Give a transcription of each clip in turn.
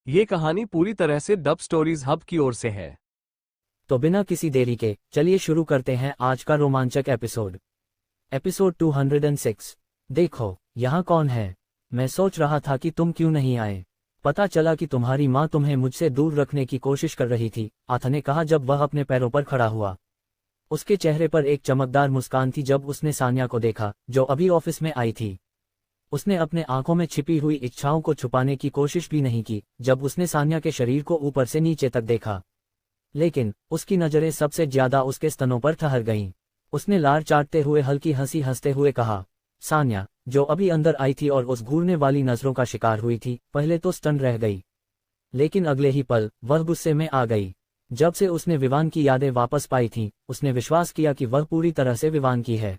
ये कहानी पूरी तरह से डब स्टोरीज हब की ओर से है। तो बिना किसी देरी के चलिए शुरू करते हैं आज का रोमांचक एपिसोड 206। देखो यहाँ कौन है। मैं सोच रहा था कि तुम क्यों नहीं आए। पता चला कि तुम्हारी माँ तुम्हें मुझसे दूर रखने की कोशिश कर रही थी, आथा ने कहा जब वह अपने पैरों पर खड़ा हुआ। उसके चेहरे पर एक चमकदार मुस्कान थी जब उसने सान्या को देखा जो अभी ऑफिस में आई थी। उसने अपने आंखों में छिपी हुई इच्छाओं को छुपाने की कोशिश भी नहीं की जब उसने सान्या के शरीर को ऊपर से नीचे तक देखा, लेकिन उसकी नजरें सबसे ज्यादा उसके स्तनों पर ठहर गईं। उसने लार चाटते हुए हल्की हंसी हंसते हुए कहा। सान्या, जो अभी अंदर आई थी और उस घूरने वाली नजरों का शिकार हुई थी, पहले तो स्टन रह गई, लेकिन अगले ही पल वह गुस्से में आ गई। जब से उसने विवान की यादें वापस पाई थीं, उसने विश्वास किया कि वह पूरी तरह से विवान की है।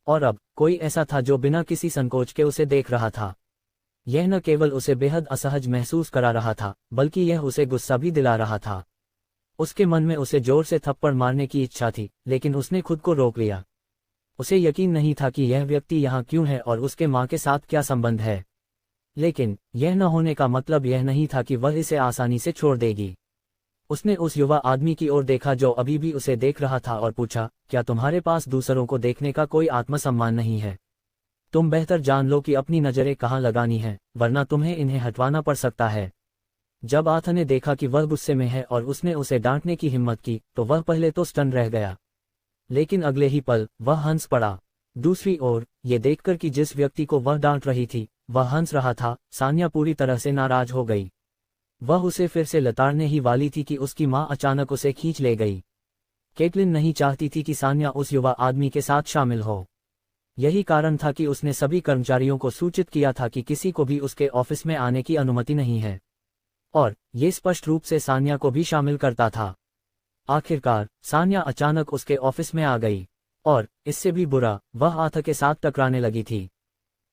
और अब कोई ऐसा था जो बिना किसी संकोच के उसे देख रहा था। यह न केवल उसे बेहद असहज महसूस करा रहा था, बल्कि यह उसे गुस्सा भी दिला रहा था। उसके मन में उसे जोर से थप्पड़ मारने की इच्छा थी, लेकिन उसने खुद को रोक लिया। उसे यकीन नहीं था कि यह व्यक्ति यहाँ क्यों है और उसके माँ के साथ क्या संबंध है। लेकिन यह न होने का मतलब यह नहीं था कि वह इसे आसानी से छोड़ देगी। उसने उस युवा आदमी की ओर देखा जो अभी भी उसे देख रहा था और पूछा, क्या तुम्हारे पास दूसरों को देखने का कोई आत्मसम्मान नहीं है? तुम बेहतर जान लो कि अपनी नजरें कहाँ लगानी है, वरना तुम्हें इन्हें हटवाना पड़ सकता है। जब आथा ने देखा कि वह गुस्से में है और उसने उसे डांटने की हिम्मत की, तो वह पहले तो स्टन रह गया, लेकिन अगले ही पल वह हंस पड़ा। दूसरी ओर ये देखकर कि जिस व्यक्ति को वह डांट रही थी वह हंस रहा था, सान्या पूरी तरह से नाराज हो गई। वह उसे फिर से लताड़ने ही वाली थी कि उसकी माँ अचानक उसे खींच ले गई। केटलिन नहीं चाहती थी कि सान्या उस युवा आदमी के साथ शामिल हो। यही कारण था कि उसने सभी कर्मचारियों को सूचित किया था कि किसी को भी उसके ऑफिस में आने की अनुमति नहीं है, और ये स्पष्ट रूप से सान्या को भी शामिल करता था। आखिरकार सान्या अचानक उसके ऑफिस में आ गई, और इससे भी बुरा, वह आथा के साथ टकराने लगी थी।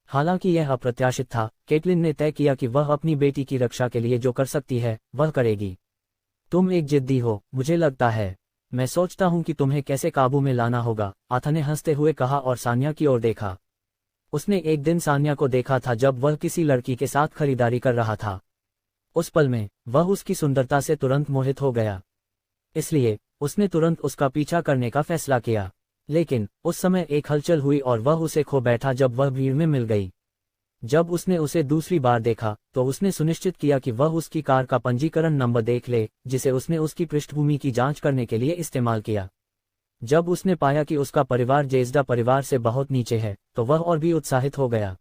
हालांकि यह अप्रत्याशित था, केटलिन ने तय किया कि वह अपनी बेटी की रक्षा के लिए जो कर सकती है वह करेगी। तुम एक जिद्दी हो, मुझे लगता है। मैं सोचता हूं कि तुम्हें कैसे काबू में लाना होगा, आथा ने हंसते हुए कहा और सान्या की ओर देखा। उसने एक दिन सान्या को देखा था जब वह किसी लड़की के साथ खरीदारी कर रहा था। उस पल में वह उसकी सुंदरता से तुरंत मोहित हो गया, इसलिए उसने तुरंत उसका पीछा करने का फैसला किया। लेकिन उस समय एक हलचल हुई और वह उसे खो बैठा जब वह भीड़ में मिल गई। जब उसने उसे दूसरी बार देखा तो उसने सुनिश्चित किया कि वह उसकी कार का पंजीकरण नंबर देख ले, जिसे उसने उसकी पृष्ठभूमि की जांच करने के लिए इस्तेमाल किया। जब उसने पाया कि उसका परिवार जेजडा परिवार से बहुत नीचे है, तो वह और भी उत्साहित हो गया।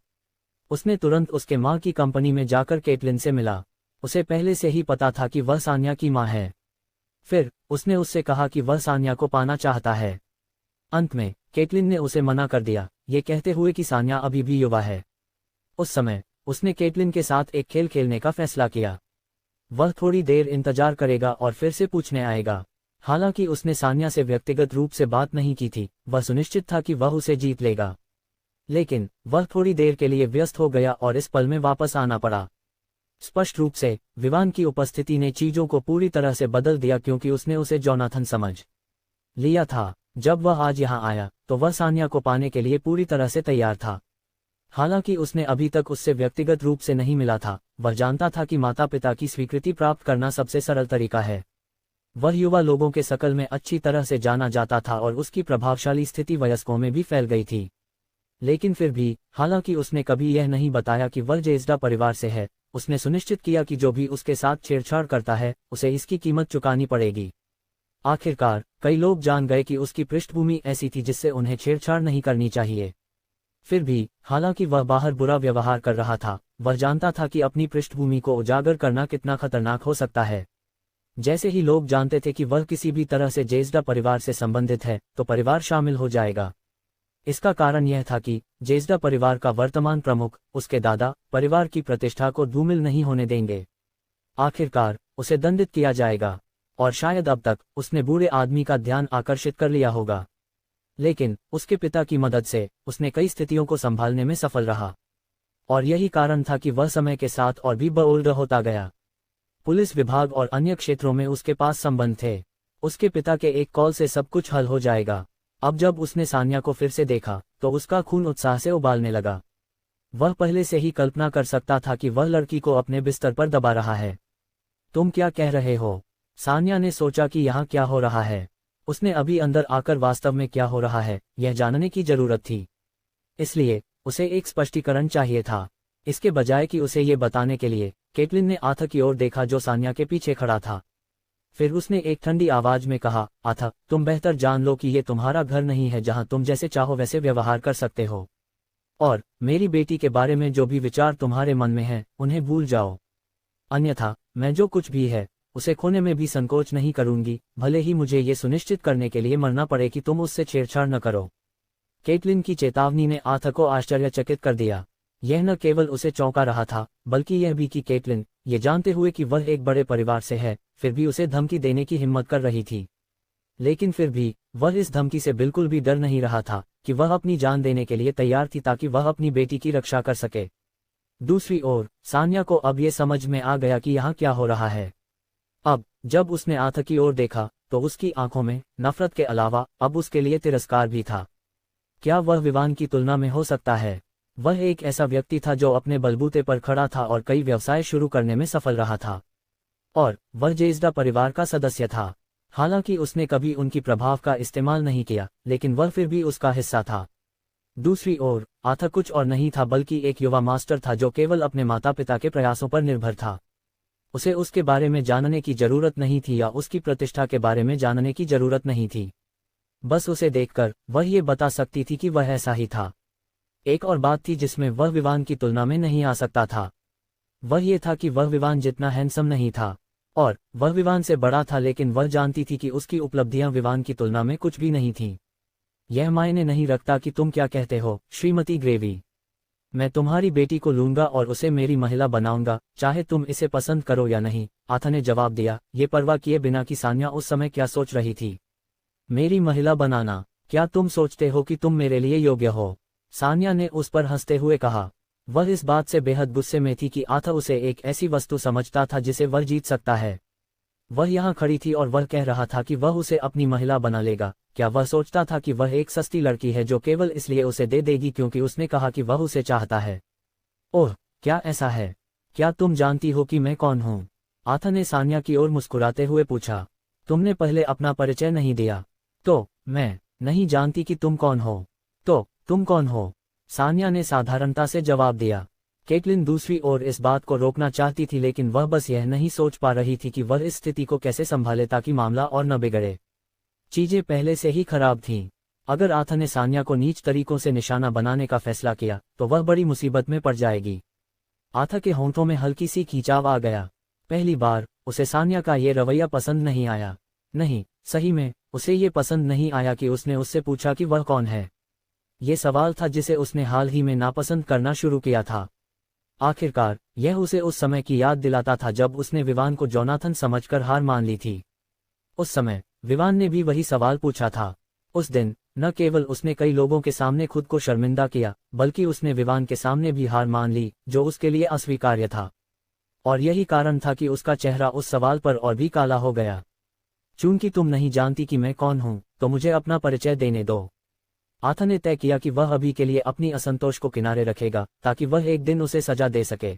उसने तुरंत उसके माँ की कंपनी में जाकर केटलिन से मिला। उसे पहले से ही पता था कि वह सान्या की माँ है। फिर उसने उससे कहा कि वह सान्या को पाना चाहता है। अंत में केटलिन ने उसे मना कर दिया, ये कहते हुए कि सान्या अभी भी युवा है। उस समय उसने केटलिन के साथ एक खेल खेलने का फैसला किया। वह थोड़ी देर इंतजार करेगा और फिर से पूछने आएगा। हालांकि उसने सान्या से व्यक्तिगत रूप से बात नहीं की थी, वह सुनिश्चित था कि वह उसे जीत लेगा। लेकिन वह थोड़ी देर के लिए व्यस्त हो गया और इस पल में वापस आना पड़ा। स्पष्ट रूप से विवान की उपस्थिति ने चीजों को पूरी तरह से बदल दिया, क्योंकि उसने उसे जोनाथन समझ लिया था। जब वह आज यहाँ आया तो वह सान्या को पाने के लिए पूरी तरह से तैयार था। हालांकि उसने अभी तक उससे व्यक्तिगत रूप से नहीं मिला था, वह जानता था कि माता पिता की स्वीकृति प्राप्त करना सबसे सरल तरीका है। वह युवा लोगों के सर्कल में अच्छी तरह से जाना जाता था और उसकी प्रभावशाली स्थिति वयस्कों में भी फैल गई थी। लेकिन फिर भी, हालांकि उसने कभी यह नहीं बताया कि वह जेजडा परिवार से है, उसने सुनिश्चित किया कि जो भी उसके साथ छेड़छाड़ करता है उसे इसकी कीमत चुकानी पड़ेगी। आखिरकार कई लोग जान गए कि उसकी पृष्ठभूमि ऐसी थी जिससे उन्हें छेड़छाड़ नहीं करनी चाहिए। फिर भी, हालांकि वह बाहर बुरा व्यवहार कर रहा था, वह जानता था कि अपनी पृष्ठभूमि को उजागर करना कितना खतरनाक हो सकता है। जैसे ही लोग जानते थे कि वह किसी भी तरह से जेजडा परिवार से संबंधित है, तो परिवार शामिल हो जाएगा। इसका कारण यह था कि जेजडा परिवार का वर्तमान प्रमुख, उसके दादा, परिवार की प्रतिष्ठा को धूमिल नहीं होने देंगे। आखिरकार उसे दंडित किया जाएगा, और शायद अब तक उसने बूढ़े आदमी का ध्यान आकर्षित कर लिया होगा। लेकिन उसके पिता की मदद से उसने कई स्थितियों को संभालने में सफल रहा, और यही कारण था कि वह समय के साथ और भी बोल्ड होता गया। पुलिस विभाग और अन्य क्षेत्रों में उसके पास संबंध थे। उसके पिता के एक कॉल से सब कुछ हल हो जाएगा। अब जब उसने सान्या को फिर से देखा तो उसका खून उत्साह से उबालने लगा। वह पहले से ही कल्पना कर सकता था कि वह लड़की को अपने बिस्तर पर दबा रहा है। तुम क्या कह रहे हो? सान्या ने सोचा कि यहाँ क्या हो रहा है। उसने अभी अंदर आकर वास्तव में क्या हो रहा है यह जानने की जरूरत थी, इसलिए उसे एक स्पष्टीकरण चाहिए था। इसके बजाय कि उसे ये बताने के लिए, केटलिन ने आथा की ओर देखा जो सान्या के पीछे खड़ा था। फिर उसने एक ठंडी आवाज में कहा, आथा, तुम बेहतर जान लो कि ये तुम्हारा घर नहीं है जहां तुम जैसे चाहो वैसे व्यवहार कर सकते हो। और मेरी बेटी के बारे में जो भी विचार तुम्हारे मन में हैं, उन्हें भूल जाओ। अन्यथा मैं जो कुछ भी है उसे खोने में भी संकोच नहीं करूंगी, भले ही मुझे ये सुनिश्चित करने के लिए मरना पड़े कि तुम उससे छेड़छाड़ न करो। केटलिन की चेतावनी ने आथा को आश्चर्यचकित कर दिया। यह न केवल उसे चौंका रहा था, बल्कि यह भी कि केटलिन, ये जानते हुए कि वह एक बड़े परिवार से है, फिर भी उसे धमकी देने की हिम्मत कर रही थी। लेकिन फिर भी वह इस धमकी से बिल्कुल भी डर नहीं रहा था कि वह अपनी जान देने के लिए तैयार थी ताकि वह अपनी बेटी की रक्षा कर सके। दूसरी ओर सान्या को अब ये समझ में आ गया कि यहाँ क्या हो रहा है। अब जब उसने आथा की ओर देखा तो उसकी आंखों में नफरत के अलावा अब उसके लिए तिरस्कार भी था। क्या वह विवान की तुलना में हो सकता है? वह एक ऐसा व्यक्ति था जो अपने बलबूते पर खड़ा था और कई व्यवसाय शुरू करने में सफल रहा था, और वह जेज़्डा परिवार का सदस्य था। हालांकि उसने कभी उनकी प्रभाव का इस्तेमाल नहीं किया, लेकिन वह फिर भी उसका हिस्सा था। दूसरी ओर आथा कुछ और नहीं था बल्कि एक युवा मास्टर था जो केवल अपने माता पिता के प्रयासों पर निर्भर था। उसे उसके बारे में जानने की जरूरत नहीं थी या उसकी प्रतिष्ठा के बारे में जानने की जरूरत नहीं थी। बस उसे देखकर वह ये बता सकती थी कि वह ऐसा ही था। एक और बात थी जिसमें वह विवान की तुलना में नहीं आ सकता था। वह ये था कि वह विवान जितना हैंडसम नहीं था, और वह विवान से बड़ा था, लेकिन वह जानती थी कि उसकी उपलब्धियां विवान की तुलना में कुछ भी नहीं थीं। यह मायने नहीं रखता कि तुम क्या कहते हो, श्रीमती ग्रेवी। मैं तुम्हारी बेटी को लूंगा और उसे मेरी महिला बनाऊंगा, चाहे तुम इसे पसंद करो या नहीं, आथा ने जवाब दिया, ये परवाह किए बिना कि सान्या उस समय क्या सोच रही थी। मेरी महिला बनाना? क्या तुम सोचते हो कि तुम मेरे लिए योग्य हो? सान्या ने उस पर हंसते हुए कहा। वह इस बात से बेहद गुस्से में थी कि आथा उसे एक ऐसी वस्तु समझता था जिसे वह जीत सकता है। वह यहाँ खड़ी थी और वह कह रहा था कि वह उसे अपनी महिला बना लेगा। क्या वह सोचता था कि वह एक सस्ती लड़की है जो केवल इसलिए उसे दे देगी क्योंकि उसने कहा कि वह उसे चाहता है? ओह, क्या ऐसा है? क्या तुम जानती हो कि मैं कौन हूँ? आथा ने सान्या की ओर मुस्कुराते हुए पूछा। तुमने पहले अपना परिचय नहीं दिया। तो मैं नहीं जानती कि तुम कौन हो। तो तुम कौन हो? सान्या ने साधारणता से जवाब दिया। केटलिन दूसरी ओर इस बात को रोकना चाहती थी, लेकिन वह बस यह नहीं सोच पा रही थी कि वह इस स्थिति को कैसे संभाले ताकि मामला और न बिगड़े। चीजें पहले से ही खराब थीं। अगर आथा ने सान्या को नीच तरीकों से निशाना बनाने का फैसला किया तो वह बड़ी मुसीबत में पड़ जाएगी। आथा के होंठों में हल्की सी खींचाव आ गया। पहली बार उसे सान्या का ये रवैया पसंद नहीं आया। नहीं, सही में उसे ये पसंद नहीं आया कि उसने उससे पूछा कि वह कौन है। ये सवाल था जिसे उसने हाल ही में नापसंद करना शुरू किया था। आखिरकार यह उसे उस समय की याद दिलाता था जब उसने विवान को जोनाथन समझकर हार मान ली थी। उस समय विवान ने भी वही सवाल पूछा था। उस दिन न केवल उसने कई लोगों के सामने खुद को शर्मिंदा किया, बल्कि उसने विवान के सामने भी हार मान ली, जो उसके लिए अस्वीकार्य था। और यही कारण था कि उसका चेहरा उस सवाल पर और भी काला हो गया। चूंकि तुम नहीं जानती कि मैं कौन हूं, तो मुझे अपना परिचय देने दो। आथा ने तय किया कि वह अभी के लिए अपनी असंतोष को किनारे रखेगा ताकि वह एक दिन उसे सजा दे सके।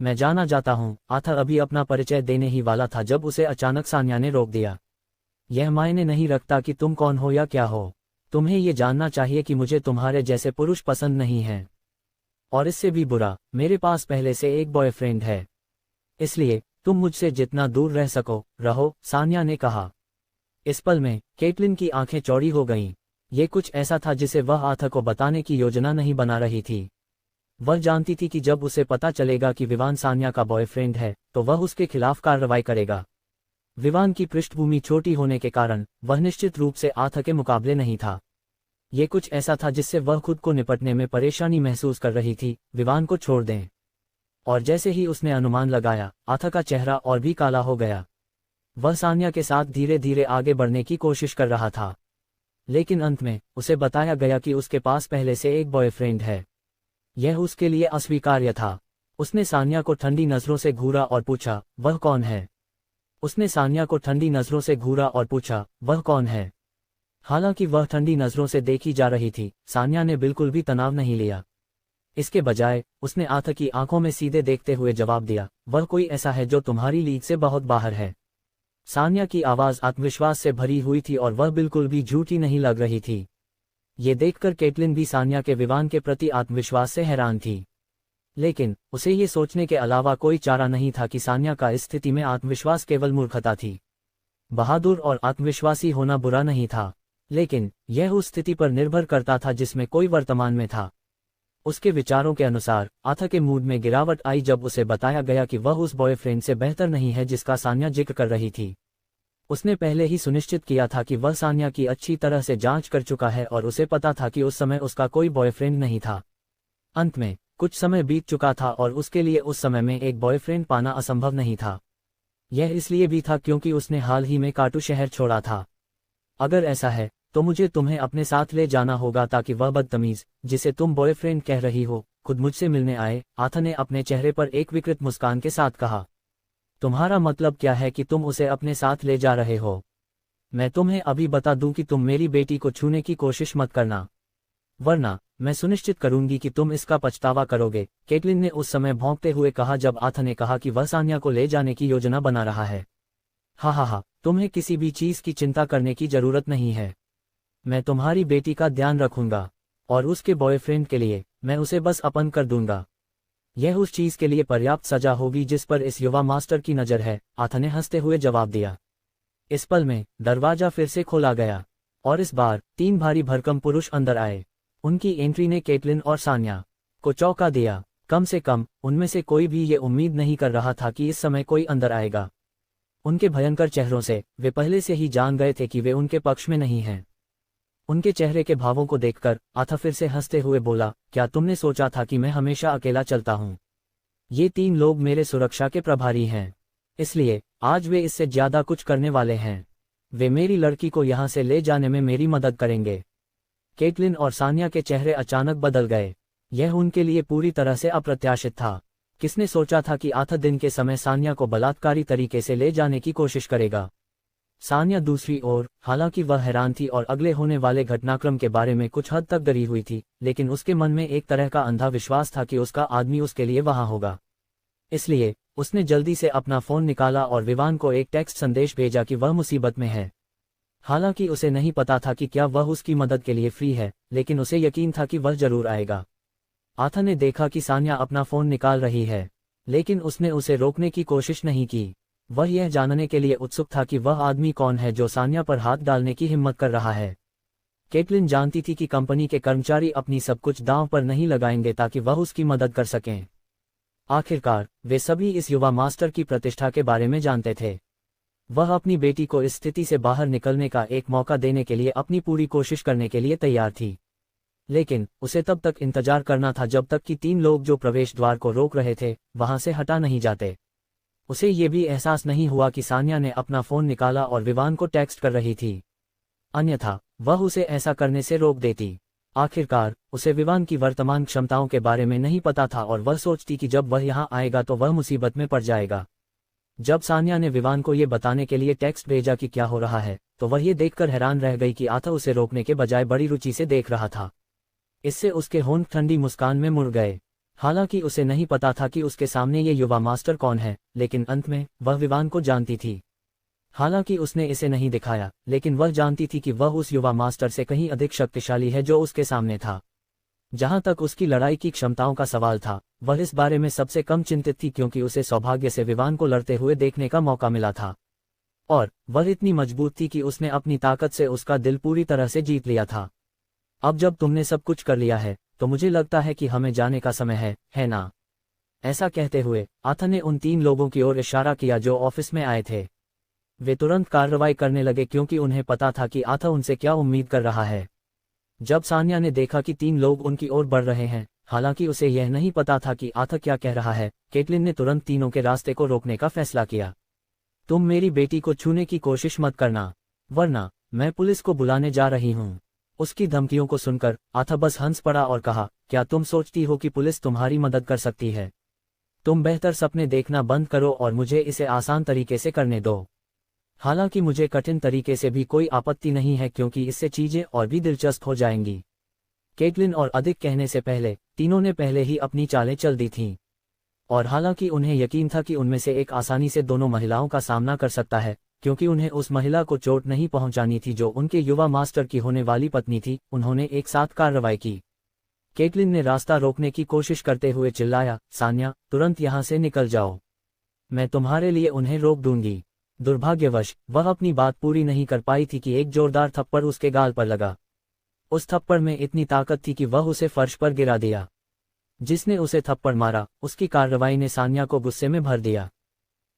मैं जाना जाता हूं। आथा अभी अपना परिचय देने ही वाला था जब उसे अचानक सान्या ने रोक दिया। यह मायने नहीं रखता कि तुम कौन हो या क्या हो। तुम्हें ये जानना चाहिए कि मुझे तुम्हारे जैसे पुरुष पसंद नहीं हैं। और इससे भी बुरा, मेरे पास पहले से एक बॉयफ्रेंड है। इसलिए तुम मुझसे जितना दूर रह सको रहो, सान्या ने कहा। इस पल में केटलिन की आंखें चौड़ी हो गईं। ये कुछ ऐसा था जिसे वह आथा को बताने की योजना नहीं बना रही थी। वह जानती थी कि जब उसे पता चलेगा कि विवान सान्या का बॉयफ्रेंड है तो वह उसके खिलाफ कार्रवाई करेगा। विवान की पृष्ठभूमि छोटी होने के कारण वह निश्चित रूप से आथा के मुकाबले नहीं था। ये कुछ ऐसा था जिससे वह खुद को निपटने में परेशानी महसूस कर रही थी। विवान को छोड़ दें। और जैसे ही उसने अनुमान लगाया, आथा का चेहरा और भी काला हो गया। वह सान्या के साथ धीरे धीरे आगे बढ़ने की कोशिश कर रहा था, लेकिन अंत में उसे बताया गया कि उसके पास पहले से एक बॉयफ्रेंड है। यह उसके लिए अस्वीकार्य था। उसने सान्या को ठंडी नजरों से घूरा और पूछा, वह कौन है? उसने सान्या को ठंडी नजरों से घूरा और पूछा, वह कौन है? हालांकि वह ठंडी नजरों से देखी जा रही थी, सान्या ने बिल्कुल भी तनाव नहीं लिया। इसके बजाय उसने आथा की आंखों में सीधे देखते हुए जवाब दिया, वह कोई ऐसा है जो तुम्हारी लीग से बहुत बाहर है। सान्या की आवाज आत्मविश्वास से भरी हुई थी और वह बिल्कुल भी झूठी नहीं लग रही थी। ये देखकर केटलिन भी सान्या के विवान के प्रति आत्मविश्वास से हैरान थी, लेकिन उसे ये सोचने के अलावा कोई चारा नहीं था कि सान्या का इस स्थिति में आत्मविश्वास केवल मूर्खता थी। बहादुर और आत्मविश्वासी होना बुरा नहीं था, लेकिन यह उस स्थिति पर निर्भर करता था जिसमें कोई वर्तमान में था। उसके विचारों के अनुसार आथा के मूड में गिरावट आई जब उसे बताया गया कि वह उस बॉयफ्रेंड से बेहतर नहीं है जिसका सान्या जिक्र कर रही थी। उसने पहले ही सुनिश्चित किया था कि वह सान्या की अच्छी तरह से जांच कर चुका है और उसे पता था कि उस समय उसका कोई बॉयफ्रेंड नहीं था। अंत में कुछ समय बीत चुका था और उसके लिए उस समय में एक बॉयफ्रेंड पाना असंभव नहीं था। यह इसलिए भी था क्योंकि उसने हाल ही में काटू शहर छोड़ा था। अगर ऐसा है तो मुझे तुम्हें अपने साथ ले जाना होगा ताकि वह बदतमीज जिसे तुम बॉयफ्रेंड कह रही हो खुद मुझसे मिलने आए। आथा ने अपने चेहरे पर एक विकृत मुस्कान के साथ कहा, तुम्हारा मतलब क्या है कि तुम उसे अपने साथ ले जा रहे हो? मैं तुम्हें अभी बता दूं कि तुम मेरी बेटी को छूने की कोशिश मत करना, वरना मैं सुनिश्चित करूंगी कि तुम इसका पछतावा करोगे। केटलिन ने उस समय भौंकते हुए कहा जब आथा ने कहा कि वह सान्या को ले जाने की योजना बना रहा है। हा, तुम्हें किसी भी चीज की चिंता करने की जरूरत नहीं है। मैं तुम्हारी बेटी का ध्यान रखूंगा और उसके बॉयफ्रेंड के लिए मैं उसे बस अपन कर दूंगा। यह उस चीज के लिए पर्याप्त सजा होगी जिस पर इस युवा मास्टर की नजर है, आथा ने हंसते हुए जवाब दिया। इस पल में दरवाजा फिर से खोला गया और इस बार 3 भारी भरकम पुरुष अंदर आए। उनकी एंट्री ने केटलिन और सान्या को चौंका दिया। कम से कम उनमें से कोई भी ये उम्मीद नहीं कर रहा था कि इस समय कोई अंदर आएगा। उनके भयंकर चेहरों से वे पहले से ही जान गए थे कि वे उनके पक्ष में नहीं हैं। उनके चेहरे के भावों को देखकर आथा फिर से हंसते हुए बोला, क्या तुमने सोचा था कि मैं हमेशा अकेला चलता हूँ? ये 3 लोग मेरे सुरक्षा के प्रभारी हैं, इसलिए आज वे इससे ज्यादा कुछ करने वाले हैं। वे मेरी लड़की को यहाँ से ले जाने में मेरी मदद करेंगे। केटलिन और सान्या के चेहरे अचानक बदल गए। यह उनके लिए पूरी तरह से अप्रत्याशित था। किसने सोचा था कि आथा दिन के समय सान्या को बलात्कारी तरीके से ले जाने की कोशिश करेगा? सान्या दूसरी ओर, हालांकि वह हैरान थी और अगले होने वाले घटनाक्रम के बारे में कुछ हद तक डरी हुई थी, लेकिन उसके मन में एक तरह का अंधा विश्वास था कि उसका आदमी उसके लिए वहां होगा। इसलिए उसने जल्दी से अपना फोन निकाला और विवान को एक टेक्स्ट संदेश भेजा कि वह मुसीबत में है। हालांकि उसे नहीं पता था कि क्या वह उसकी मदद के लिए फ्री है, लेकिन उसे यकीन था कि वह जरूर आएगा। आथा ने देखा कि सान्या अपना फोन निकाल रही है, लेकिन उसने उसे रोकने की कोशिश नहीं की। वह यह जानने के लिए उत्सुक था कि वह आदमी कौन है जो सान्या पर हाथ डालने की हिम्मत कर रहा है। केटलिन जानती थी कि कंपनी के कर्मचारी अपनी सब कुछ दांव पर नहीं लगाएंगे ताकि वह उसकी मदद कर सकें। आखिरकार वे सभी इस युवा मास्टर की प्रतिष्ठा के बारे में जानते थे। वह अपनी बेटी को इस स्थिति से बाहर निकलने का एक मौका देने के लिए अपनी पूरी कोशिश करने के लिए तैयार थी, लेकिन उसे तब तक इंतजार करना था जब तक कि 3 लोग जो प्रवेश द्वार को रोक रहे थे वहां से हटा नहीं जाते। उसे ये भी एहसास नहीं हुआ कि सान्या ने अपना फोन निकाला और विवान को टेक्स्ट कर रही थी, अन्यथा वह उसे ऐसा करने से रोक देती। आखिरकार उसे विवान की वर्तमान क्षमताओं के बारे में नहीं पता था और वह सोचती कि जब वह यहाँ आएगा तो वह मुसीबत में पड़ जाएगा। जब सान्या ने विवान को ये बताने के लिए टेक्स्ट भेजा कि क्या हो रहा है, तो वह ये देखकर हैरान रह गई कि आथा उसे रोकने के बजाय बड़ी रुचि से देख रहा था। इससे उसके होंठ ठंडी मुस्कान में मुड़ गए। हालांकि उसे नहीं पता था कि उसके सामने ये युवा मास्टर कौन है, लेकिन अंत में वह विवान को जानती थी। हालांकि उसने इसे नहीं दिखाया, लेकिन वह जानती थी कि वह उस युवा मास्टर से कहीं अधिक शक्तिशाली है जो उसके सामने था। जहां तक उसकी लड़ाई की क्षमताओं का सवाल था, वह इस बारे में सबसे कम चिंतित थी क्योंकि उसे सौभाग्य से विवान को लड़ते हुए देखने का मौका मिला था, और वह इतनी मजबूत थी कि उसने अपनी ताकत से उसका दिल पूरी तरह से जीत लिया था। अब जब तुमने सब कुछ कर लिया है तो मुझे लगता है कि हमें जाने का समय है ना? ऐसा कहते हुए आथा ने उन 3 लोगों की ओर इशारा किया जो ऑफिस में आए थे। वे तुरंत कार्रवाई करने लगे क्योंकि उन्हें पता था कि आथा उनसे क्या उम्मीद कर रहा है। जब सान्या ने देखा कि 3 लोग उनकी ओर बढ़ रहे हैं, हालांकि उसे यह नहीं पता था कि आथा क्या कह रहा है, केटलिन ने तुरंत तीनों के रास्ते को रोकने का फैसला किया। तुम मेरी बेटी को छूने की कोशिश मत करना, वरना मैं पुलिस को बुलाने जा रही हूँ। उसकी धमकियों को सुनकर आथा बस हंस पड़ा और कहा, क्या तुम सोचती हो कि पुलिस तुम्हारी मदद कर सकती है? तुम बेहतर सपने देखना बंद करो और मुझे इसे आसान तरीके से करने दो। हालांकि मुझे कठिन तरीके से भी कोई आपत्ति नहीं है क्योंकि इससे चीजें और भी दिलचस्प हो जाएंगी। केटलिन और अधिक कहने से पहले तीनों ने पहले ही अपनी चालें चल दी थीं। और हालांकि उन्हें यकीन था कि उनमें से एक आसानी से दोनों महिलाओं का सामना कर सकता है, क्योंकि उन्हें उस महिला को चोट नहीं पहुंचानी थी जो उनके युवा मास्टर की होने वाली पत्नी थी, उन्होंने एक साथ कार्रवाई की। केटलिन ने रास्ता रोकने की कोशिश करते हुए चिल्लाया, सान्या, तुरंत यहाँ से निकल जाओ, मैं तुम्हारे लिए उन्हें रोक दूंगी। दुर्भाग्यवश वह अपनी बात पूरी नहीं कर पाई थी कि एक जोरदार थप्पड़ उसके गाल पर लगा। उस थप्पड़ में इतनी ताकत थी कि वह उसे फर्श पर गिरा दिया। जिसने उसे थप्पड़ मारा, उसकी कार्रवाई ने सान्या को गुस्से में भर दिया।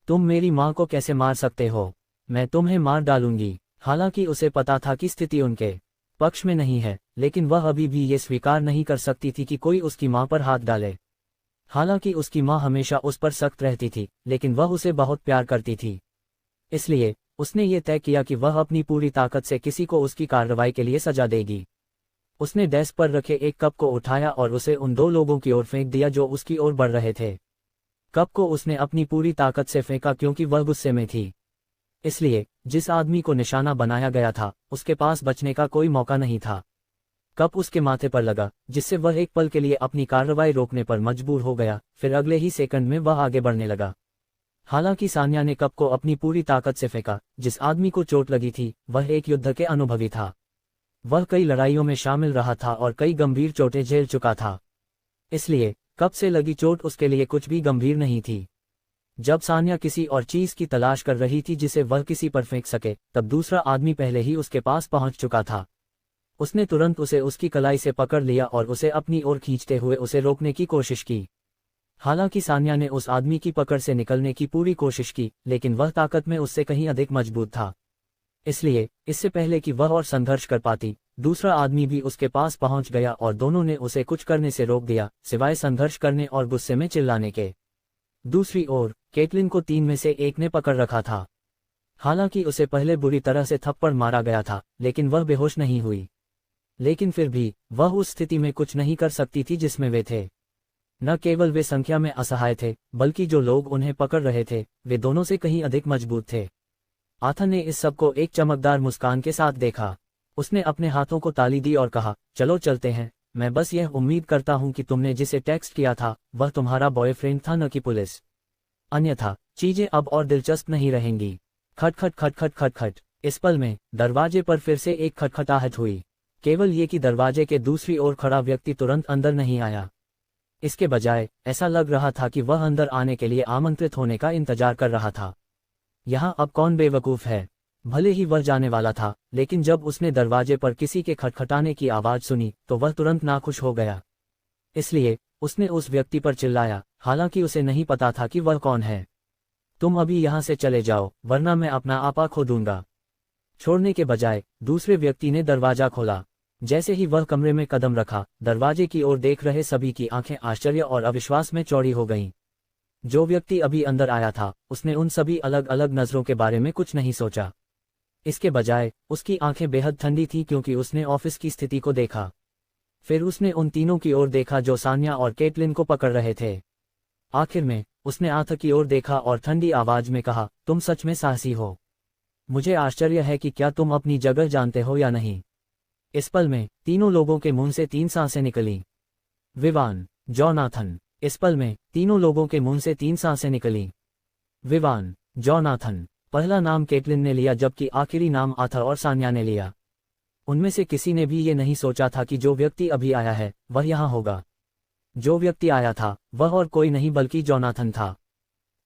तुम मेरी माँ को कैसे मार सकते हो? मैं तुम्हें मार डालूंगी। हालांकि उसे पता था कि स्थिति उनके पक्ष में नहीं है, लेकिन वह अभी भी ये स्वीकार नहीं कर सकती थी कि कोई उसकी माँ पर हाथ डाले। हालांकि उसकी माँ हमेशा उस पर सख्त रहती थी, लेकिन वह उसे बहुत प्यार करती थी। इसलिए उसने ये तय किया कि वह अपनी पूरी ताकत से किसी को उसकी कार्रवाई के लिए सजा देगी। उसने डेस्क पर रखे एक कप को उठाया और उसे उन दो लोगों की ओर फेंक दिया जो उसकी ओर बढ़ रहे थे। कप को उसने अपनी पूरी ताकत से फेंका क्योंकि वह गुस्से में थी। इसलिए जिस आदमी को निशाना बनाया गया था, उसके पास बचने का कोई मौका नहीं था। कप उसके माथे पर लगा, जिससे वह एक पल के लिए अपनी कार्रवाई रोकने पर मजबूर हो गया, फिर अगले ही सेकंड में वह आगे बढ़ने लगा। हालांकि सान्या ने कप को अपनी पूरी ताकत से फेंका। जिस आदमी को चोट लगी थी, वह एक युद्ध के अनुभवी था। वह कई लड़ाइयों में शामिल रहा था और कई गंभीर चोटें झेल चुका था। इसलिए कप से लगी चोट उसके लिए कुछ भी गंभीर नहीं थी। जब सान्या किसी और चीज की तलाश कर रही थी जिसे वह किसी पर फेंक सके, तब दूसरा आदमी पहले ही उसके पास पहुंच चुका था। उसने तुरंत उसे उसकी कलाई से पकड़ लिया और उसे अपनी ओर खींचते हुए उसे रोकने की कोशिश की। हालांकि सान्या ने उस आदमी की पकड़ से निकलने की पूरी कोशिश की, लेकिन वह ताकत में उससे कहीं अधिक मजबूत था। इसलिए इससे पहले कि वह और संघर्ष कर पाती, दूसरा आदमी भी उसके पास पहुंच गया और दोनों ने उसे कुछ करने से रोक दिया, सिवाय संघर्ष करने और गुस्से में चिल्लाने के। दूसरी ओर केटलिन को तीन में से एक ने पकड़ रखा था। हालांकि उसे पहले बुरी तरह से थप्पड़ मारा गया था, लेकिन वह बेहोश नहीं हुई। लेकिन फिर भी वह उस स्थिति में कुछ नहीं कर सकती थी जिसमें वे थे। न केवल वे संख्या में असहाय थे, बल्कि जो लोग उन्हें पकड़ रहे थे, वे दोनों से कहीं अधिक मजबूत थे। आथा ने इस सब को एक चमकदार मुस्कान के साथ देखा। उसने अपने हाथों को ताली दी और कहा, चलो चलते हैं। मैं बस यह उम्मीद करता हूं कि तुमने जिसे टेक्स्ट किया था वह तुम्हारा बॉयफ्रेंड था, न कि पुलिस। अन्यथा चीजें अब और दिलचस्प नहीं रहेंगी। खट खट खट खट खट खट। इस पल में दरवाजे पर फिर से एक खटखटाहट हुई। केवल ये कि दरवाजे के दूसरी ओर खड़ा व्यक्ति तुरंत अंदर नहीं आया। इसके बजाय ऐसा लग रहा था कि वह अंदर आने के लिए आमंत्रित होने का इंतजार कर रहा था। यहाँ अब कौन बेवकूफ है? भले ही वह जाने वाला था, लेकिन जब उसने दरवाजे पर किसी के खटखटाने की आवाज सुनी तो वह तुरंत नाखुश हो गया। इसलिए उसने उस व्यक्ति पर चिल्लाया, हालांकि उसे नहीं पता था कि वह कौन है। तुम अभी यहाँ से चले जाओ, वरना मैं अपना आपा खो दूंगा। छोड़ने के बजाय दूसरे व्यक्ति ने दरवाजा खोला। जैसे ही वह कमरे में कदम रखा, दरवाजे की ओर देख रहे सभी की आंखें आश्चर्य और अविश्वास में चौड़ी हो गईं। जो व्यक्ति अभी अंदर आया था, उसने उन सभी अलग अलग नजरों के बारे में कुछ नहीं सोचा। इसके बजाय उसकी आंखें बेहद ठंडी थीं क्योंकि उसने ऑफिस की स्थिति को देखा। फिर उसने उन तीनों की ओर देखा जो सान्या और केटलिन को पकड़ रहे थे। आखिर में उसने आथा की ओर देखा और ठंडी आवाज में कहा, तुम सच में साहसी हो। मुझे आश्चर्य है कि क्या तुम अपनी जगह जानते हो या नहीं। इस पल में तीनों लोगों के मुंह से 3 सांसें निकली। विवान, जोनाथन। इस पल में तीनों लोगों के मुंह से 3 सांसें निकली। विवान, जोनाथन। पहला नाम केटलिन ने लिया जबकि आखिरी नाम आथा और सान्या ने लिया। उनमें से किसी ने भी ये नहीं सोचा था कि जो व्यक्ति अभी आया है वह यहाँ होगा। जो व्यक्ति आया था वह और कोई नहीं बल्कि जोनाथन था।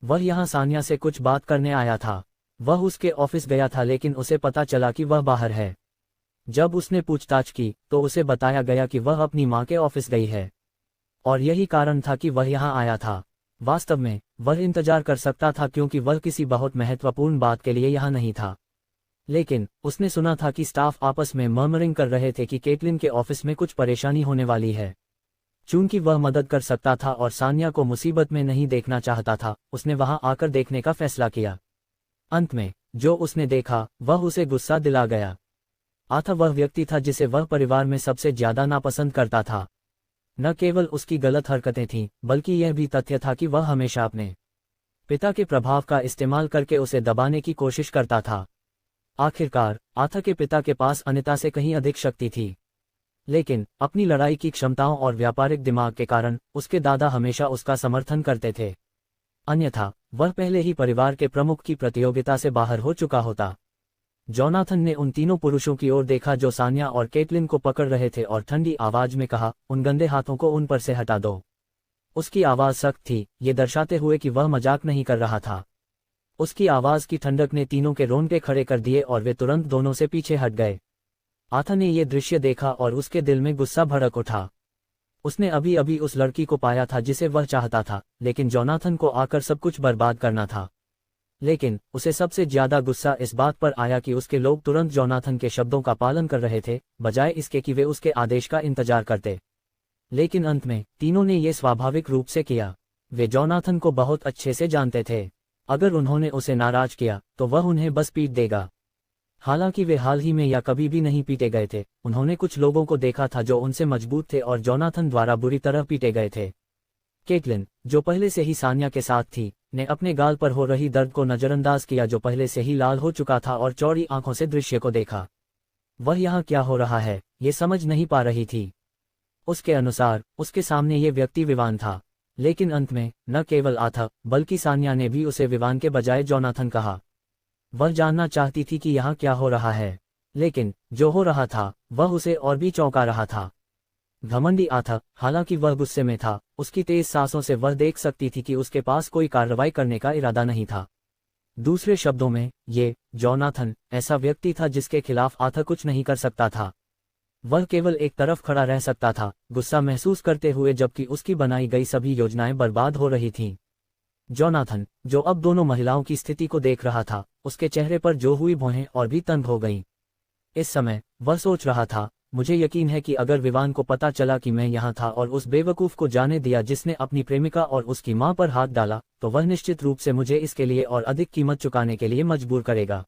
वह यहाँ सान्या से कुछ बात करने आया था। वह उसके ऑफिस गया था, लेकिन उसे पता चला कि वह बाहर है। जब उसने पूछताछ की तो उसे बताया गया कि वह अपनी माँ के ऑफिस गई है, और यही कारण था कि वह यहाँ आया था। वास्तव में वह इंतजार कर सकता था क्योंकि वह किसी बहुत महत्वपूर्ण बात के लिए यहाँ नहीं था। लेकिन उसने सुना था कि स्टाफ आपस में मर्मरिंग कर रहे थे कि केटलिन के ऑफिस में कुछ परेशानी होने वाली है। चूंकि वह मदद कर सकता था और सान्या को मुसीबत में नहीं देखना चाहता था, उसने वहां आकर देखने का फैसला किया। अंत में जो उसने देखा वह उसे गुस्सा दिला गया। आथा वह व्यक्ति था जिसे वह परिवार में सबसे ज्यादा नापसंद करता था। न केवल उसकी गलत हरकतें थीं, बल्कि यह भी तथ्य था कि वह हमेशा अपने पिता के प्रभाव का इस्तेमाल करके उसे दबाने की कोशिश करता था। आखिरकार आथा के पिता के पास अनिता से कहीं अधिक शक्ति थी। लेकिन अपनी लड़ाई की क्षमताओं और व्यापारिक दिमाग के कारण उसके दादा हमेशा उसका समर्थन करते थे। अन्यथा वह पहले ही परिवार के प्रमुख की प्रतियोगिता से बाहर हो चुका होता। जोनाथन ने उन तीनों पुरुषों की ओर देखा जो सानिया और केटलिन को पकड़ रहे थे और ठंडी आवाज में कहा, उन गंदे हाथों को उन पर से हटा दो। उसकी आवाज सख्त थी, ये दर्शाते हुए कि वह मजाक नहीं कर रहा था। उसकी आवाज की ठंडक ने तीनों के रोंगटे खड़े कर दिए और वे तुरंत दोनों से पीछे हट गए। आथा ने ये दृश्य देखा और उसके दिल में गुस्सा भड़क उठा। उसने अभी अभी उस लड़की को पाया था जिसे वह चाहता था, लेकिन जोनाथन को आकर सब कुछ बर्बाद करना था। लेकिन उसे सबसे ज्यादा गुस्सा इस बात पर आया कि उसके लोग तुरंत जोनाथन के शब्दों का पालन कर रहे थे, बजाय इसके कि वे उसके आदेश का इंतजार करते। लेकिन अंत में तीनों ने ये स्वाभाविक रूप से किया। वे जोनाथन को बहुत अच्छे से जानते थे। अगर उन्होंने उसे नाराज किया तो वह उन्हें बस पीट देगा। हालांकि वे हाल ही में या कभी भी नहीं पीटे गए थे, उन्होंने कुछ लोगों को देखा था जो उनसे मजबूत थे और जोनाथन द्वारा बुरी तरह पीटे गए थे। केटलिन, जो पहले से ही सानिया के साथ थी, ने अपने गाल पर हो रही दर्द को नजरअंदाज किया जो पहले से ही लाल हो चुका था और चौड़ी आंखों से दृश्य को देखा। वह यहाँ क्या हो रहा है ये समझ नहीं पा रही थी। उसके अनुसार उसके सामने ये व्यक्ति विवान था, लेकिन अंत में न केवल आथा बल्कि सानिया ने भी उसे विवान के बजाय जोनाथन कहा। वह जानना चाहती थी कि यहाँ क्या हो रहा है, लेकिन जो हो रहा था वह उसे और भी चौंका रहा था। घमंडी आथा, हालांकि वह गुस्से में था, उसकी तेज सांसों से वह देख सकती थी कि उसके पास कोई कार्रवाई करने का इरादा नहीं था। दूसरे शब्दों में, ये जोनाथन ऐसा व्यक्ति था जिसके खिलाफ आथा कुछ नहीं कर सकता था। वह केवल एक तरफ खड़ा रह सकता था, गुस्सा महसूस करते हुए, जबकि उसकी बनाई गई सभी योजनाएं बर्बाद हो रही थीं। जोनाथन, जो अब दोनों महिलाओं की स्थिति को देख रहा था, उसके चेहरे पर जो हुई भौहें और भी तंग हो गईं। इस समय वह सोच रहा था, मुझे यकीन है कि अगर विवान को पता चला कि मैं यहाँ था और उस बेवकूफ को जाने दिया जिसने अपनी प्रेमिका और उसकी मां पर हाथ डाला, तो वह निश्चित रूप से मुझे इसके लिए और अधिक कीमत चुकाने के लिए मजबूर करेगा।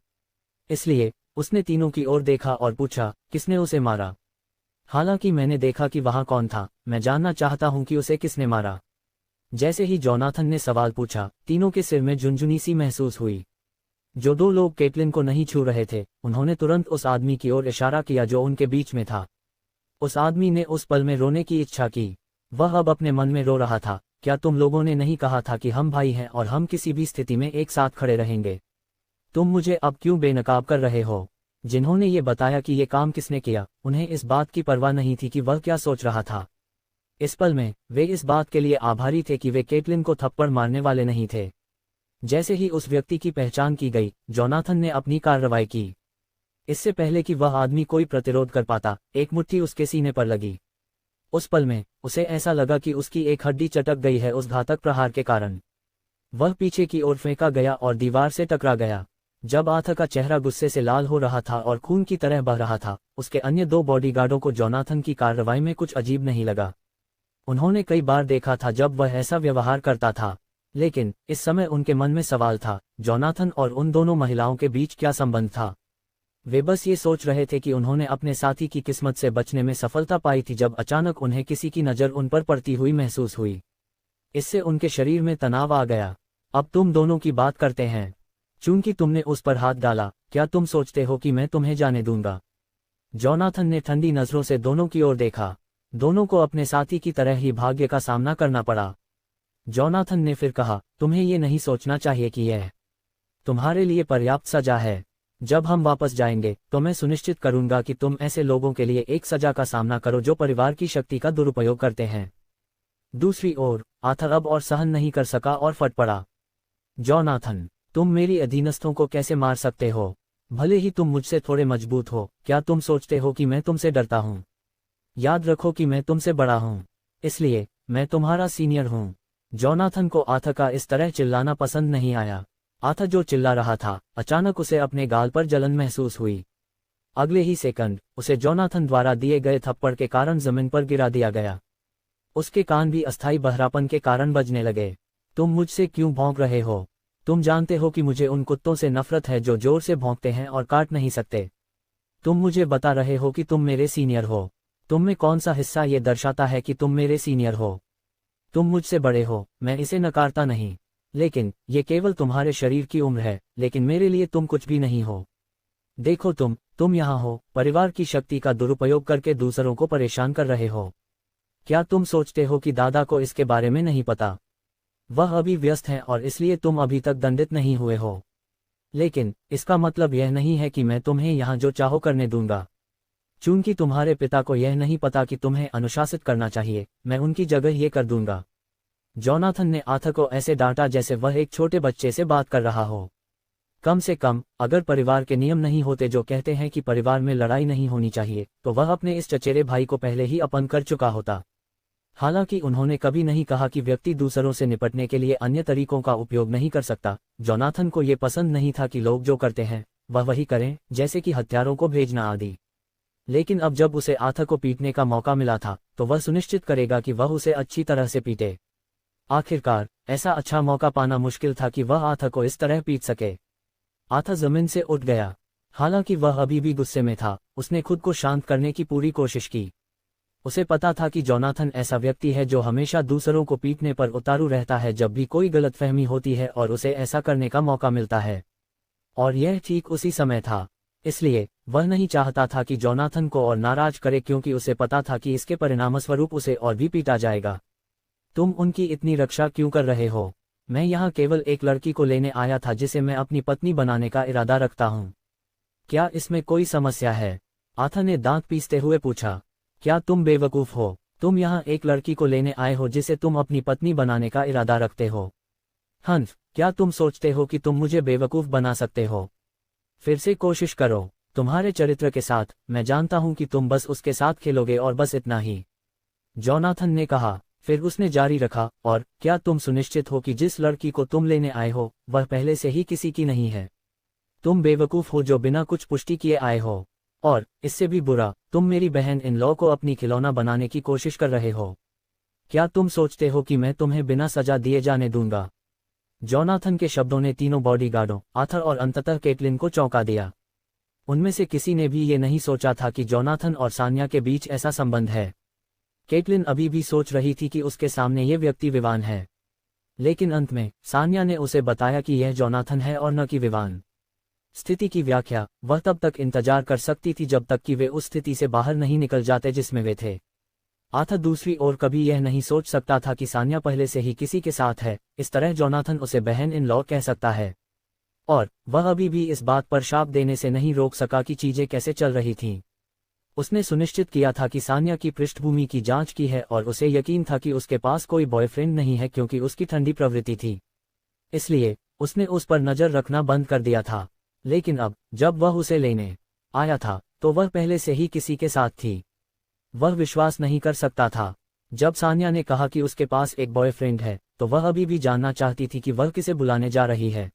इसलिए उसने तीनों की ओर देखा और पूछा, किसने उसे मारा? हालांकि मैंने देखा कि वहां कौन था, मैं जानना चाहता हूं कि उसे किसने मारा। जैसे ही जोनाथन ने सवाल पूछा, तीनों के सिर में झुनझुनी सी महसूस हुई। जो दो लोग केटलिन को नहीं छू रहे थे, उन्होंने तुरंत उस आदमी की ओर इशारा किया जो उनके बीच में था। उस आदमी ने उस पल में रोने की इच्छा की। वह अब अपने मन में रो रहा था, क्या तुम लोगों ने नहीं कहा था कि हम भाई हैं और हम किसी भी स्थिति में एक साथ खड़े रहेंगे? तुम मुझे अब क्यों बेनकाब कर रहे हो? जिन्होंने ये बताया कि ये काम किसने किया, उन्हें इस बात की परवाह नहीं थी कि वह क्या सोच रहा था। इस पल में वे इस बात के लिए आभारी थे कि वे केटलिन को थप्पड़ मारने वाले नहीं थे। जैसे ही उस व्यक्ति की पहचान की गई, जोनाथन ने अपनी कार्रवाई की। इससे पहले कि वह आदमी कोई प्रतिरोध कर पाता, एक मुट्ठी उसके सीने पर लगी। उस पल में उसे ऐसा लगा कि उसकी एक हड्डी चटक गई है उस घातक प्रहार के कारण। वह पीछे की ओर फेंका गया और दीवार से टकरा गया। जब आथा का चेहरा गुस्से से लाल हो रहा था और खून की तरह बह रहा था, उसके अन्य दो बॉडीगार्डों को जोनाथन की कार्रवाई में कुछ अजीब नहीं लगा। उन्होंने कई बार देखा था जब वह ऐसा व्यवहार करता था, लेकिन इस समय उनके मन में सवाल था, जोनाथन और उन दोनों महिलाओं के बीच क्या संबंध था? वे बस ये सोच रहे थे कि उन्होंने अपने साथी की किस्मत से बचने में सफलता पाई थी जब अचानक उन्हें किसी की नज़र उन पर पड़ती हुई महसूस हुई। इससे उनके शरीर में तनाव आ गया। अब तुम दोनों की बात करते हैं। चूंकि तुमने उस पर हाथ डाला, क्या तुम सोचते हो कि मैं तुम्हें जाने दूंगा? जोनाथन ने ठंडी नजरों से दोनों की ओर देखा। दोनों को अपने साथी की तरह ही भाग्य का सामना करना पड़ा। जोनाथन ने फिर कहा, तुम्हें ये नहीं सोचना चाहिए कि यह तुम्हारे लिए पर्याप्त सजा है। जब हम वापस जाएंगे तो मैं सुनिश्चित करूंगा कि तुम ऐसे लोगों के लिए एक सजा का सामना करो जो परिवार की शक्ति का दुरुपयोग करते हैं। दूसरी ओर आथा अब और सहन नहीं कर सका और फट पड़ा। जोनाथन, तुम मेरी अधीनस्थों को कैसे मार सकते हो? भले ही तुम मुझसे थोड़े मजबूत हो, क्या तुम सोचते हो कि मैं तुमसे डरता हूं? याद रखो कि मैं तुमसे बड़ा हूं, इसलिए मैं तुम्हारा सीनियर हूं। जोनाथन को आथा का इस तरह चिल्लाना पसंद नहीं आया। आथा जो चिल्ला रहा था, अचानक उसे अपने गाल पर जलन महसूस हुई। अगले ही सेकंड उसे जोनाथन द्वारा दिए गए थप्पड़ के कारण जमीन पर गिरा दिया गया। उसके कान भी अस्थायी बहरापन के कारण बजने लगे। तुम मुझसे क्यों भौंक रहे हो? तुम जानते हो कि मुझे उन कुत्तों से नफरत है जो जोर से भौंकते हैं और काट नहीं सकते। तुम मुझे बता रहे हो कि तुम मेरे सीनियर हो। तुम में कौन सा हिस्सा ये दर्शाता है कि तुम मेरे सीनियर हो? तुम मुझसे बड़े हो, मैं इसे नकारता नहीं, लेकिन ये केवल तुम्हारे शरीर की उम्र है, लेकिन मेरे लिए तुम कुछ भी नहीं हो। देखो तुम यहाँ हो, परिवार की शक्ति का दुरुपयोग करके दूसरों को परेशान कर रहे हो। क्या तुम सोचते हो कि दादा को इसके बारे में नहीं पता? वह अभी व्यस्त है और इसलिए तुम अभी तक दंडित नहीं हुए हो। लेकिन इसका मतलब यह नहीं है कि मैं तुम्हें यहाँ जो चाहो करने दूंगा। चूंकि तुम्हारे पिता को यह नहीं पता कि तुम्हें अनुशासित करना चाहिए, मैं उनकी जगह ये कर दूंगा। जोनाथन ने आर्थर को ऐसे डांटा जैसे वह एक छोटे बच्चे से बात कर रहा हो। कम से कम अगर परिवार के नियम नहीं होते जो कहते हैं कि परिवार में लड़ाई नहीं होनी चाहिए, तो वह अपने इस चचेरे भाई को पहले ही अपमान कर चुका होता। हालांकि उन्होंने कभी नहीं कहा कि व्यक्ति दूसरों से निपटने के लिए अन्य तरीकों का उपयोग नहीं कर सकता। जोनाथन को ये पसंद नहीं था कि लोग जो करते हैं वह वही करें, जैसे कि हत्यारों को भेजना आदि। लेकिन अब जब उसे आर्थर को पीटने का मौका मिला था, तो वह सुनिश्चित करेगा कि वह उसे अच्छी तरह से पीटे। आखिरकार ऐसा अच्छा मौका पाना मुश्किल था कि वह आर्थर को इस तरह पीट सके। आर्थर जमीन से उठ गया। हालांकि वह अभी भी गुस्से में था, उसने खुद को शांत करने की पूरी कोशिश की। उसे पता था कि जोनाथन ऐसा व्यक्ति है जो हमेशा दूसरों को पीटने पर उतारू रहता है जब भी कोई गलतफहमी होती है और उसे ऐसा करने का मौका मिलता है। और यह ठीक उसी समय था। इसलिए वह नहीं चाहता था कि जोनाथन को और नाराज करे, क्योंकि उसे पता था कि इसके परिणामस्वरूप उसे और भी पीटा जाएगा। तुम उनकी इतनी रक्षा क्यों कर रहे हो? मैं यहाँ केवल एक लड़की को लेने आया था जिसे मैं अपनी पत्नी बनाने का इरादा रखता हूँ। क्या इसमें कोई समस्या है? आर्थर ने दांत पीसते हुए पूछा। क्या तुम बेवकूफ हो? तुम यहाँ एक लड़की को लेने आए हो जिसे तुम अपनी पत्नी बनाने का इरादा रखते हो? हंस, क्या तुम सोचते हो कि तुम मुझे बेवकूफ बना सकते हो? फिर से कोशिश करो। तुम्हारे चरित्र के साथ मैं जानता हूं कि तुम बस उसके साथ खेलोगे और बस इतना ही, जोनाथन ने कहा। फिर उसने जारी रखा, और क्या तुम सुनिश्चित हो कि जिस लड़की को तुम लेने आए हो वह पहले से ही किसी की नहीं है? तुम बेवकूफ हो जो बिना कुछ पुष्टि किए आए हो। और इससे भी बुरा, तुम मेरी बहन इन लॉ को अपनी खिलौना बनाने की कोशिश कर रहे हो। क्या तुम सोचते हो कि मैं तुम्हें बिना सजा दिए जाने दूंगा? जोनाथन के शब्दों ने तीनों बॉडीगार्डों, आर्थर और अंततः केटलिन को चौंका दिया। उनमें से किसी ने भी ये नहीं सोचा था कि जोनाथन और सान्या के बीच ऐसा संबंध है। केटलिन अभी भी सोच रही थी कि उसके सामने ये व्यक्ति विवान है। लेकिन अंत में सान्या ने उसे बताया कि यह जोनाथन है और न कि विवान। स्थिति की व्याख्या वह तब तक इंतजार कर सकती थी जब तक कि वे उस स्थिति से बाहर नहीं निकल जाते जिसमें वे थे। आर्थर दूसरी ओर कभी यह नहीं सोच सकता था कि सान्या पहले से ही किसी के साथ है। इस तरह जोनाथन उसे बहन इन लॉ कह सकता है। और वह अभी भी इस बात पर शाप देने से नहीं रोक सका कि चीजें कैसे चल रही थीं। उसने सुनिश्चित किया था कि सान्या की पृष्ठभूमि की जांच की है और उसे यकीन था कि उसके पास कोई बॉयफ्रेंड नहीं है, क्योंकि उसकी ठंडी प्रवृत्ति थी। इसलिए उसने उस पर नजर रखना बंद कर दिया था। लेकिन अब जब वह उसे लेने आया था तो वह पहले से ही किसी के साथ थी। वह विश्वास नहीं कर सकता था। जब सान्या ने कहा कि उसके पास एक बॉयफ्रेंड है, तो वह अभी भी जानना चाहती थी कि वह किसे बुलाने जा रही है।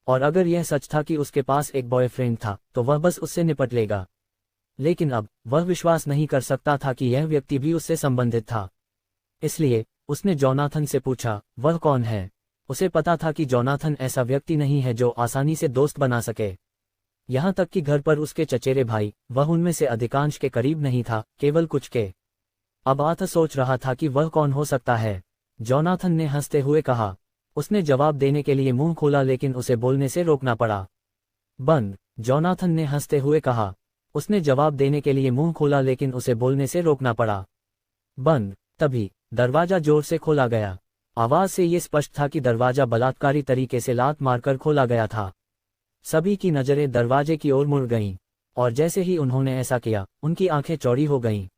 और अगर यह सच था कि उसके पास एक बॉयफ्रेंड था, तो वह बस उससे निपट लेगा। लेकिन अब वह विश्वास नहीं कर सकता था कि यह व्यक्ति भी उससे संबंधित था। इसलिए उसने जोनाथन से पूछा, वह कौन है? उसे पता था कि जोनाथन ऐसा व्यक्ति नहीं है जो आसानी से दोस्त बना सके। यहाँ तक कि घर पर उसके चचेरे भाई, वह उनमें से अधिकांश के करीब नहीं था, केवल कुछ के। अब आर्थर सोच रहा था कि वह कौन हो सकता है। जोनाथन ने हंसते हुए कहा। उसने जवाब देने के लिए मुंह खोला, लेकिन उसे बोलने से रोकना पड़ा। बंद, जोनाथन ने हंसते हुए कहा। उसने जवाब देने के लिए मुंह खोला, लेकिन उसे बोलने से रोकना पड़ा। बंद। तभी दरवाजा जोर से खोला गया। आवाज से ये स्पष्ट था कि दरवाजा बलात्कारी तरीके से लात मारकर खोला गया था। सभी की नजरें दरवाजे की ओर मुड़ गईं, और जैसे ही उन्होंने ऐसा किया, उनकी आंखें चौड़ी हो गईं।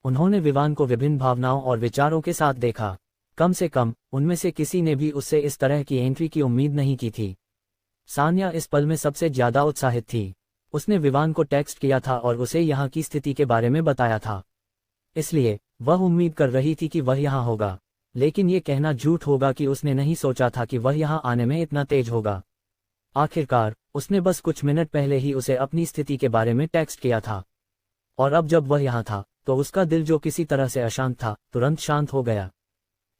उन्होंने विवान को विभिन्न भावनाओं और विचारों के साथ देखा। कम से कम उनमें से किसी ने भी उससे इस तरह की एंट्री की उम्मीद नहीं की थी। सान्या इस पल में सबसे ज्यादा उत्साहित थी। उसने विवान को टेक्स्ट किया था और उसे यहाँ की स्थिति के बारे में बताया था। इसलिए वह उम्मीद कर रही थी कि वह यहाँ होगा। लेकिन ये कहना झूठ होगा कि उसने नहीं सोचा था कि वह यहाँ आने में इतना तेज होगा। आखिरकार उसने बस कुछ मिनट पहले ही उसे अपनी स्थिति के बारे में टेक्स्ट किया था। और अब जब वह यहाँ था, तो उसका दिल जो किसी तरह से अशांत था, तुरंत शांत हो गया।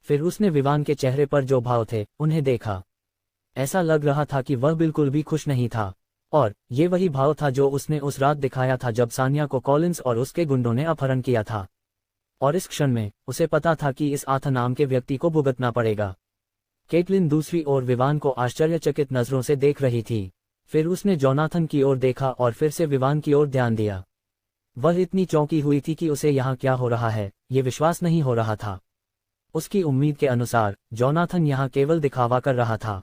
फिर उसने विवान के चेहरे पर जो भाव थे, उन्हें देखा। ऐसा लग रहा था कि वह बिल्कुल भी खुश नहीं था। और ये वही भाव था जो उसने उस रात दिखाया था जब सान्या को कॉलिंस और उसके गुंडों ने अपहरण किया था। और इस क्षण में उसे पता था कि इस आर्थर नाम के व्यक्ति को भुगतना पड़ेगा। केटलिन दूसरी ओर विवान को आश्चर्यचकित नजरों से देख रही थी। फिर उसने जोनाथन की ओर देखा और फिर से विवान की ओर ध्यान दिया। वह इतनी चौंकी हुई थी कि उसे यहाँ क्या हो रहा है ये विश्वास नहीं हो रहा था। उसकी उम्मीद के अनुसार जोनाथन यहाँ केवल दिखावा कर रहा था।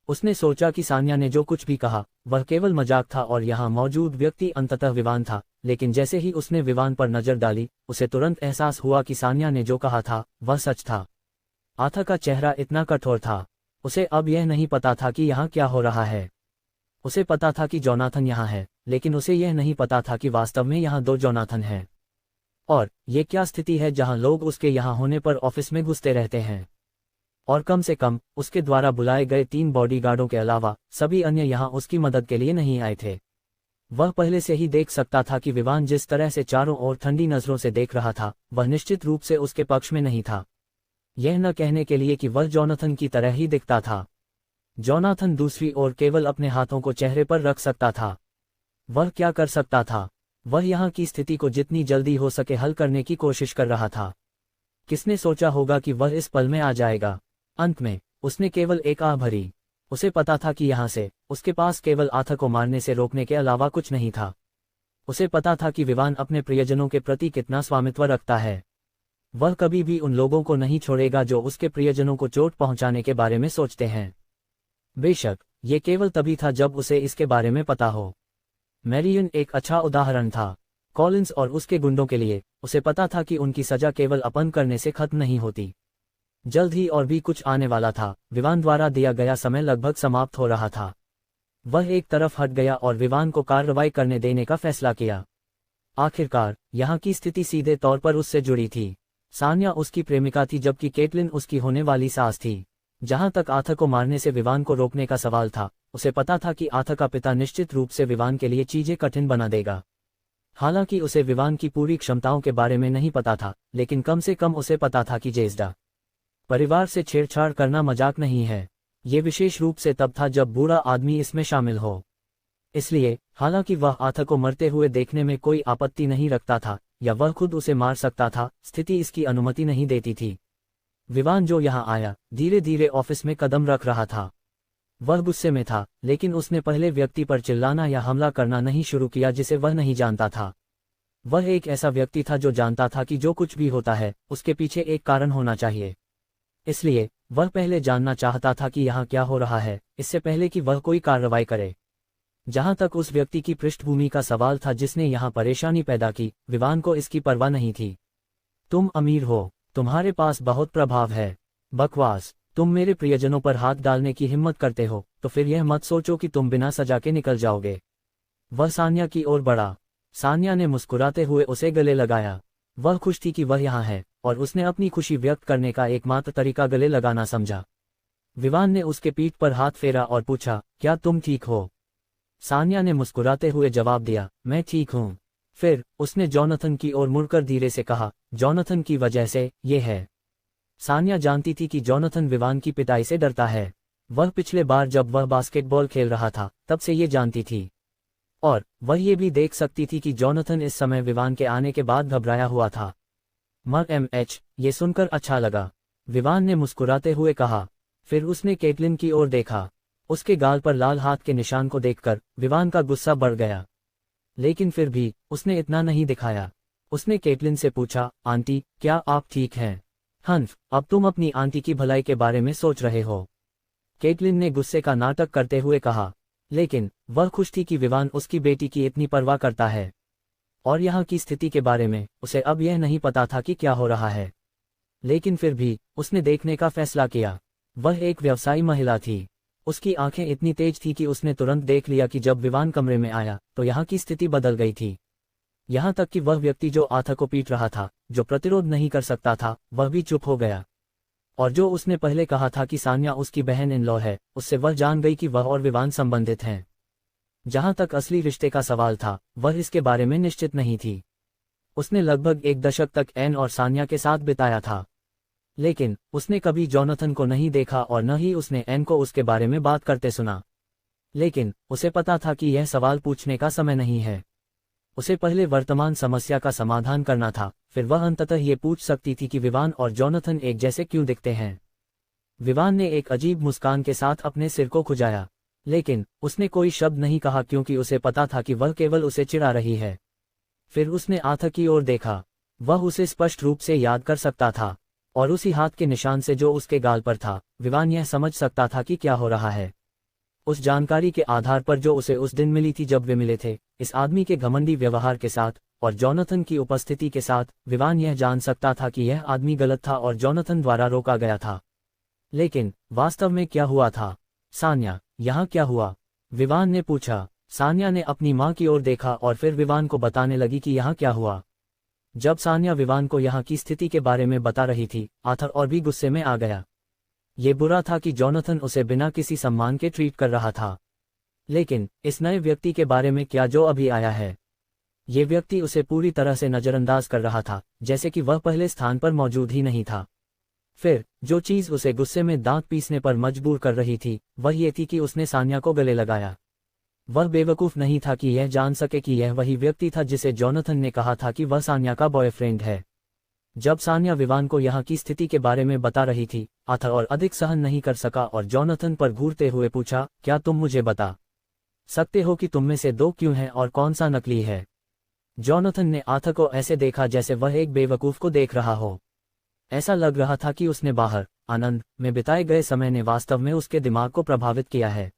उसने सोचा कि सान्या ने जो कुछ भी कहा वह केवल मजाक था और यहाँ मौजूद व्यक्ति अंततः विवान था, लेकिन जैसे ही उसने विवान पर नजर डाली उसे तुरंत एहसास हुआ कि सान्या ने जो कहा था वह सच था। आथा का चेहरा इतना कठोर था। उसे अब यह नहीं पता था कि यहाँ क्या हो रहा है। उसे पता था कि जोनाथन यहाँ है, लेकिन उसे यह नहीं पता था कि वास्तव में यहाँ दो जोनाथन हैं। और ये क्या स्थिति है जहाँ लोग उसके यहाँ होने पर ऑफिस में घुसते रहते हैं, और कम से कम उसके द्वारा बुलाए गए 3 बॉडीगार्डों के अलावा सभी अन्य यहाँ उसकी मदद के लिए नहीं आए थे। वह पहले से ही देख सकता था कि विवान जिस तरह से चारों ओर ठंडी नजरों से देख रहा था वह निश्चित रूप से उसके पक्ष में नहीं था। यह न कहने के लिए कि वह जोनाथन की तरह ही दिखता था। जोनाथन दूसरी ओर केवल अपने हाथों को चेहरे पर रख सकता था। वह क्या कर सकता था? वह यहाँ की स्थिति को जितनी जल्दी हो सके हल करने की कोशिश कर रहा था। किसने सोचा होगा कि वह इस पल में आ जाएगा? अंत में उसने केवल एक आह भरी। उसे पता था कि यहाँ से उसके पास केवल आथा को मारने से रोकने के अलावा कुछ नहीं था। उसे पता था कि विवान अपने प्रियजनों के प्रति कितना स्वामित्व रखता है। वह कभी भी उन लोगों को नहीं छोड़ेगा जो उसके प्रियजनों को चोट पहुंचाने के बारे में सोचते हैं। बेशक ये केवल तभी था जब उसे इसके बारे में पता हो। मैरियन एक अच्छा उदाहरण था। कॉलिंस और उसके गुंडों के लिए उसे पता था कि उनकी सजा केवल अपन करने से खत्म नहीं होती। जल्द ही और भी कुछ आने वाला था। विवान द्वारा दिया गया समय लगभग समाप्त हो रहा था। वह एक तरफ हट गया और विवान को कार्रवाई करने देने का फैसला किया। आखिरकार यहाँ की स्थिति सीधे तौर पर उससे जुड़ी थी। सान्या उसकी प्रेमिका थी जबकि केटलिन उसकी होने वाली सास थी। जहां तक आथा को मारने से विवान को रोकने का सवाल था, उसे पता था कि आथा का पिता निश्चित रूप से विवान के लिए चीजें कठिन बना देगा। हालांकि उसे विवान की पूरी क्षमताओं के बारे में नहीं पता था, लेकिन कम से कम उसे पता था कि जेस्डा परिवार से छेड़छाड़ करना मजाक नहीं है। ये विशेष रूप से तब था जब बूढ़ा आदमी इसमें शामिल हो। इसलिए हालांकि वह आथा को मरते हुए देखने में कोई आपत्ति नहीं रखता था या वह खुद उसे मार सकता था, स्थिति इसकी अनुमति नहीं देती थी। विवान जो यहाँ आया धीरे धीरे ऑफिस में कदम रख रहा था। वह गुस्से में था, लेकिन उसने पहले व्यक्ति पर चिल्लाना या हमला करना नहीं शुरू किया जिसे वह नहीं जानता था। वह एक ऐसा व्यक्ति था जो जानता था कि जो कुछ भी होता है उसके पीछे एक कारण होना चाहिए। इसलिए वह पहले जानना चाहता था कि यहाँ क्या हो रहा है, इससे पहले कि वह कोई कार्रवाई करे। जहां तक उस व्यक्ति की पृष्ठभूमि का सवाल था जिसने यहाँ परेशानी पैदा की, विवान को इसकी परवाह नहीं थी। तुम अमीर हो, तुम्हारे पास बहुत प्रभाव है। बकवास। तुम मेरे प्रियजनों पर हाथ डालने की हिम्मत करते हो तो फिर यह मत सोचो कि तुम बिना सजा के निकल जाओगे। वह सान्या की ओर बढ़ा। सान्या ने मुस्कुराते हुए उसे गले लगाया। वह खुश थी कि वह यहाँ है और उसने अपनी खुशी व्यक्त करने का एकमात्र तरीका गले लगाना समझा। विवान ने उसके पीठ पर हाथ फेरा और पूछा, क्या तुम ठीक हो? सान्या ने मुस्कुराते हुए जवाब दिया, मैं ठीक हूँ। फिर उसने जोनाथन की ओर मुड़कर धीरे से कहा, जोनाथन की वजह से ये है। सान्या जानती थी कि जोनाथन विवान की पिटाई से डरता है। वह पिछले बार जब वह बास्केटबॉल खेल रहा था तब से ये जानती थी। और वह ये भी देख सकती थी कि जोनाथन इस समय विवान के आने के बाद घबराया हुआ था। ये सुनकर अच्छा लगा, विवान ने मुस्कुराते हुए कहा। फिर उसने केटलिन की ओर देखा। उसके गाल पर लाल हाथ के निशान को देखकर विवान का गुस्सा बढ़ गया, लेकिन फिर भी उसने इतना नहीं दिखाया। उसने केटलिन से पूछा, आंटी क्या आप ठीक हैं? हंफ, अब तुम अपनी आंटी की भलाई के बारे में सोच रहे हो। केटलिन ने गुस्से का नाटक करते हुए कहा, लेकिन वह खुश थी कि विवान उसकी बेटी की इतनी परवाह करता है। और यहाँ की स्थिति के बारे में उसे अब यह नहीं पता था कि क्या हो रहा है, लेकिन फिर भी उसने देखने का फैसला किया। वह एक व्यवसायी महिला थी। उसकी आंखें इतनी तेज थी कि उसने तुरंत देख लिया कि जब विवान कमरे में आया तो यहाँ की स्थिति बदल गई थी। यहाँ तक कि वह व्यक्ति जो आथा को पीट रहा था, जो प्रतिरोध नहीं कर सकता था, वह भी चुप हो गया। और जो उसने पहले कहा था कि सान्या उसकी बहन इन लॉ है, उससे वह जान गई कि वह और विवान संबंधित हैं। जहां तक असली रिश्ते का सवाल था, वह इसके बारे में निश्चित नहीं थी। उसने लगभग 1 दशक तक एन और सान्या के साथ बिताया था, लेकिन उसने कभी जोनाथन को नहीं देखा और न ही उसने एन को उसके बारे में बात करते सुना। लेकिन उसे पता था कि यह सवाल पूछने का समय नहीं है। उसे पहले वर्तमान समस्या का समाधान करना था, फिर वह अंततः ये पूछ सकती थी कि विवान और जोनाथन एक जैसे क्यों दिखते हैं। विवान ने एक अजीब मुस्कान के साथ अपने सिर को खुजाया। लेकिन उसने कोई शब्द नहीं कहा क्योंकि उसे पता था कि वह केवल उसे चिढ़ा रही है। फिर उसने आथा की ओर देखा। वह उसे स्पष्ट रूप से याद कर सकता था, और उसी हाथ के निशान से जो उसके गाल पर था, विवान यह समझ सकता था कि क्या हो रहा है। उस जानकारी के आधार पर जो उसे उस दिन मिली थी जब वे मिले थे, इस आदमी के घमंडी व्यवहार के साथ और जॉनथन की उपस्थिति के साथ, विवान यह जान सकता था कि यह आदमी गलत था और जॉनथन द्वारा रोका गया था। लेकिन वास्तव में क्या हुआ था? सान्या, यहाँ क्या हुआ? विवान ने पूछा। सान्या ने अपनी माँ की ओर देखा और फिर विवान को बताने लगी कि यहाँ क्या हुआ। जब सान्या विवान को यहाँ की स्थिति के बारे में बता रही थी, आथर और भी गुस्से में आ गया। ये बुरा था कि जॉनथन उसे बिना किसी सम्मान के ट्रीट कर रहा था। लेकिन इस नए व्यक्ति के बारे में क्या जो अभी आया है? ये व्यक्ति उसे पूरी तरह से नजरअंदाज कर रहा था, जैसे कि वह पहले स्थान पर मौजूद ही नहीं था। फिर जो चीज उसे गुस्से में दांत पीसने पर मजबूर कर रही थी, वह ये थी कि उसने सान्या को गले लगाया। वह बेवकूफ नहीं था कि यह जान सके कि यह वही व्यक्ति था जिसे जॉनथन ने कहा था कि वह सान्या का बॉयफ्रेंड है। जब सान्या विवान को यहाँ की स्थिति के बारे में बता रही थी, आथर और अधिक सहन नहीं कर सका और जॉनथन पर घूरते हुए पूछा, क्या तुम मुझे बता सकते हो कि तुम में से दो क्यों हैं और कौन सा नकली है? जॉनथन ने आथर को ऐसे देखा जैसे वह एक बेवकूफ को देख रहा हो। ऐसा लग रहा था कि उसने बाहर आनंद में बिताए गए समय ने वास्तव में उसके दिमाग को प्रभावित किया है।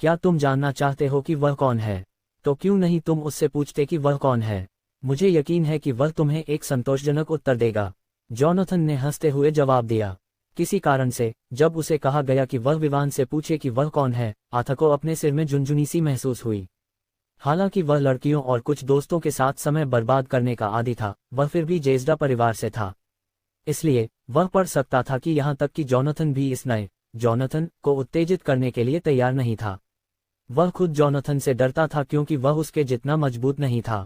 क्या तुम जानना चाहते हो कि वह कौन है? तो क्यों नहीं तुम उससे पूछते कि वह कौन है? मुझे यकीन है कि वह तुम्हें एक संतोषजनक उत्तर देगा। जॉनथन ने हंसते हुए जवाब दिया। किसी कारण से जब उसे कहा गया कि वह विवान से पूछे कि वह कौन है, आथा को अपने सिर में झुनझुनी सी महसूस हुई। हालांकि वह लड़कियों और कुछ दोस्तों के साथ समय बर्बाद करने का आदी था, वह फिर भी जेज़्डा परिवार से था। इसलिए वह पढ़ सकता था कि यहाँ तक कि जॉनथन भी इस नए जॉनथन को उत्तेजित करने के लिए तैयार नहीं था। वह खुद जॉनथन से डरता था क्योंकि वह उसके जितना मजबूत नहीं था।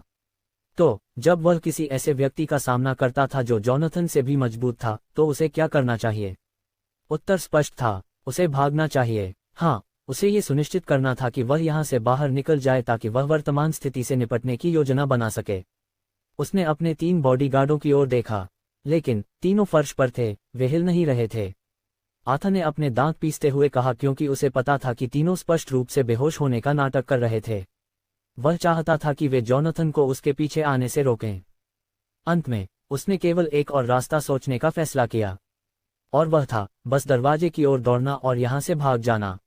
तो जब वह किसी ऐसे व्यक्ति का सामना करता था जो जॉनथन से भी मजबूत था, तो उसे क्या करना चाहिए? उत्तर स्पष्ट था, उसे भागना चाहिए। हाँ, उसे ये सुनिश्चित करना था कि वह यहाँ से बाहर निकल जाए ताकि वह वर्तमान स्थिति से निपटने की योजना बना सके। उसने अपने 3 बॉडीगार्डों की ओर देखा, लेकिन तीनों फर्श पर थे, वे हिल नहीं रहे थे। आथा ने अपने दांत पीसते हुए कहा क्योंकि उसे पता था कि तीनों स्पष्ट रूप से बेहोश होने का नाटक कर रहे थे। वह चाहता था कि वे जॉनथन को उसके पीछे आने से रोकें। अंत में उसने केवल एक और रास्ता सोचने का फैसला किया, और वह था बस दरवाजे की ओर दौड़ना और यहाँ से भाग जाना।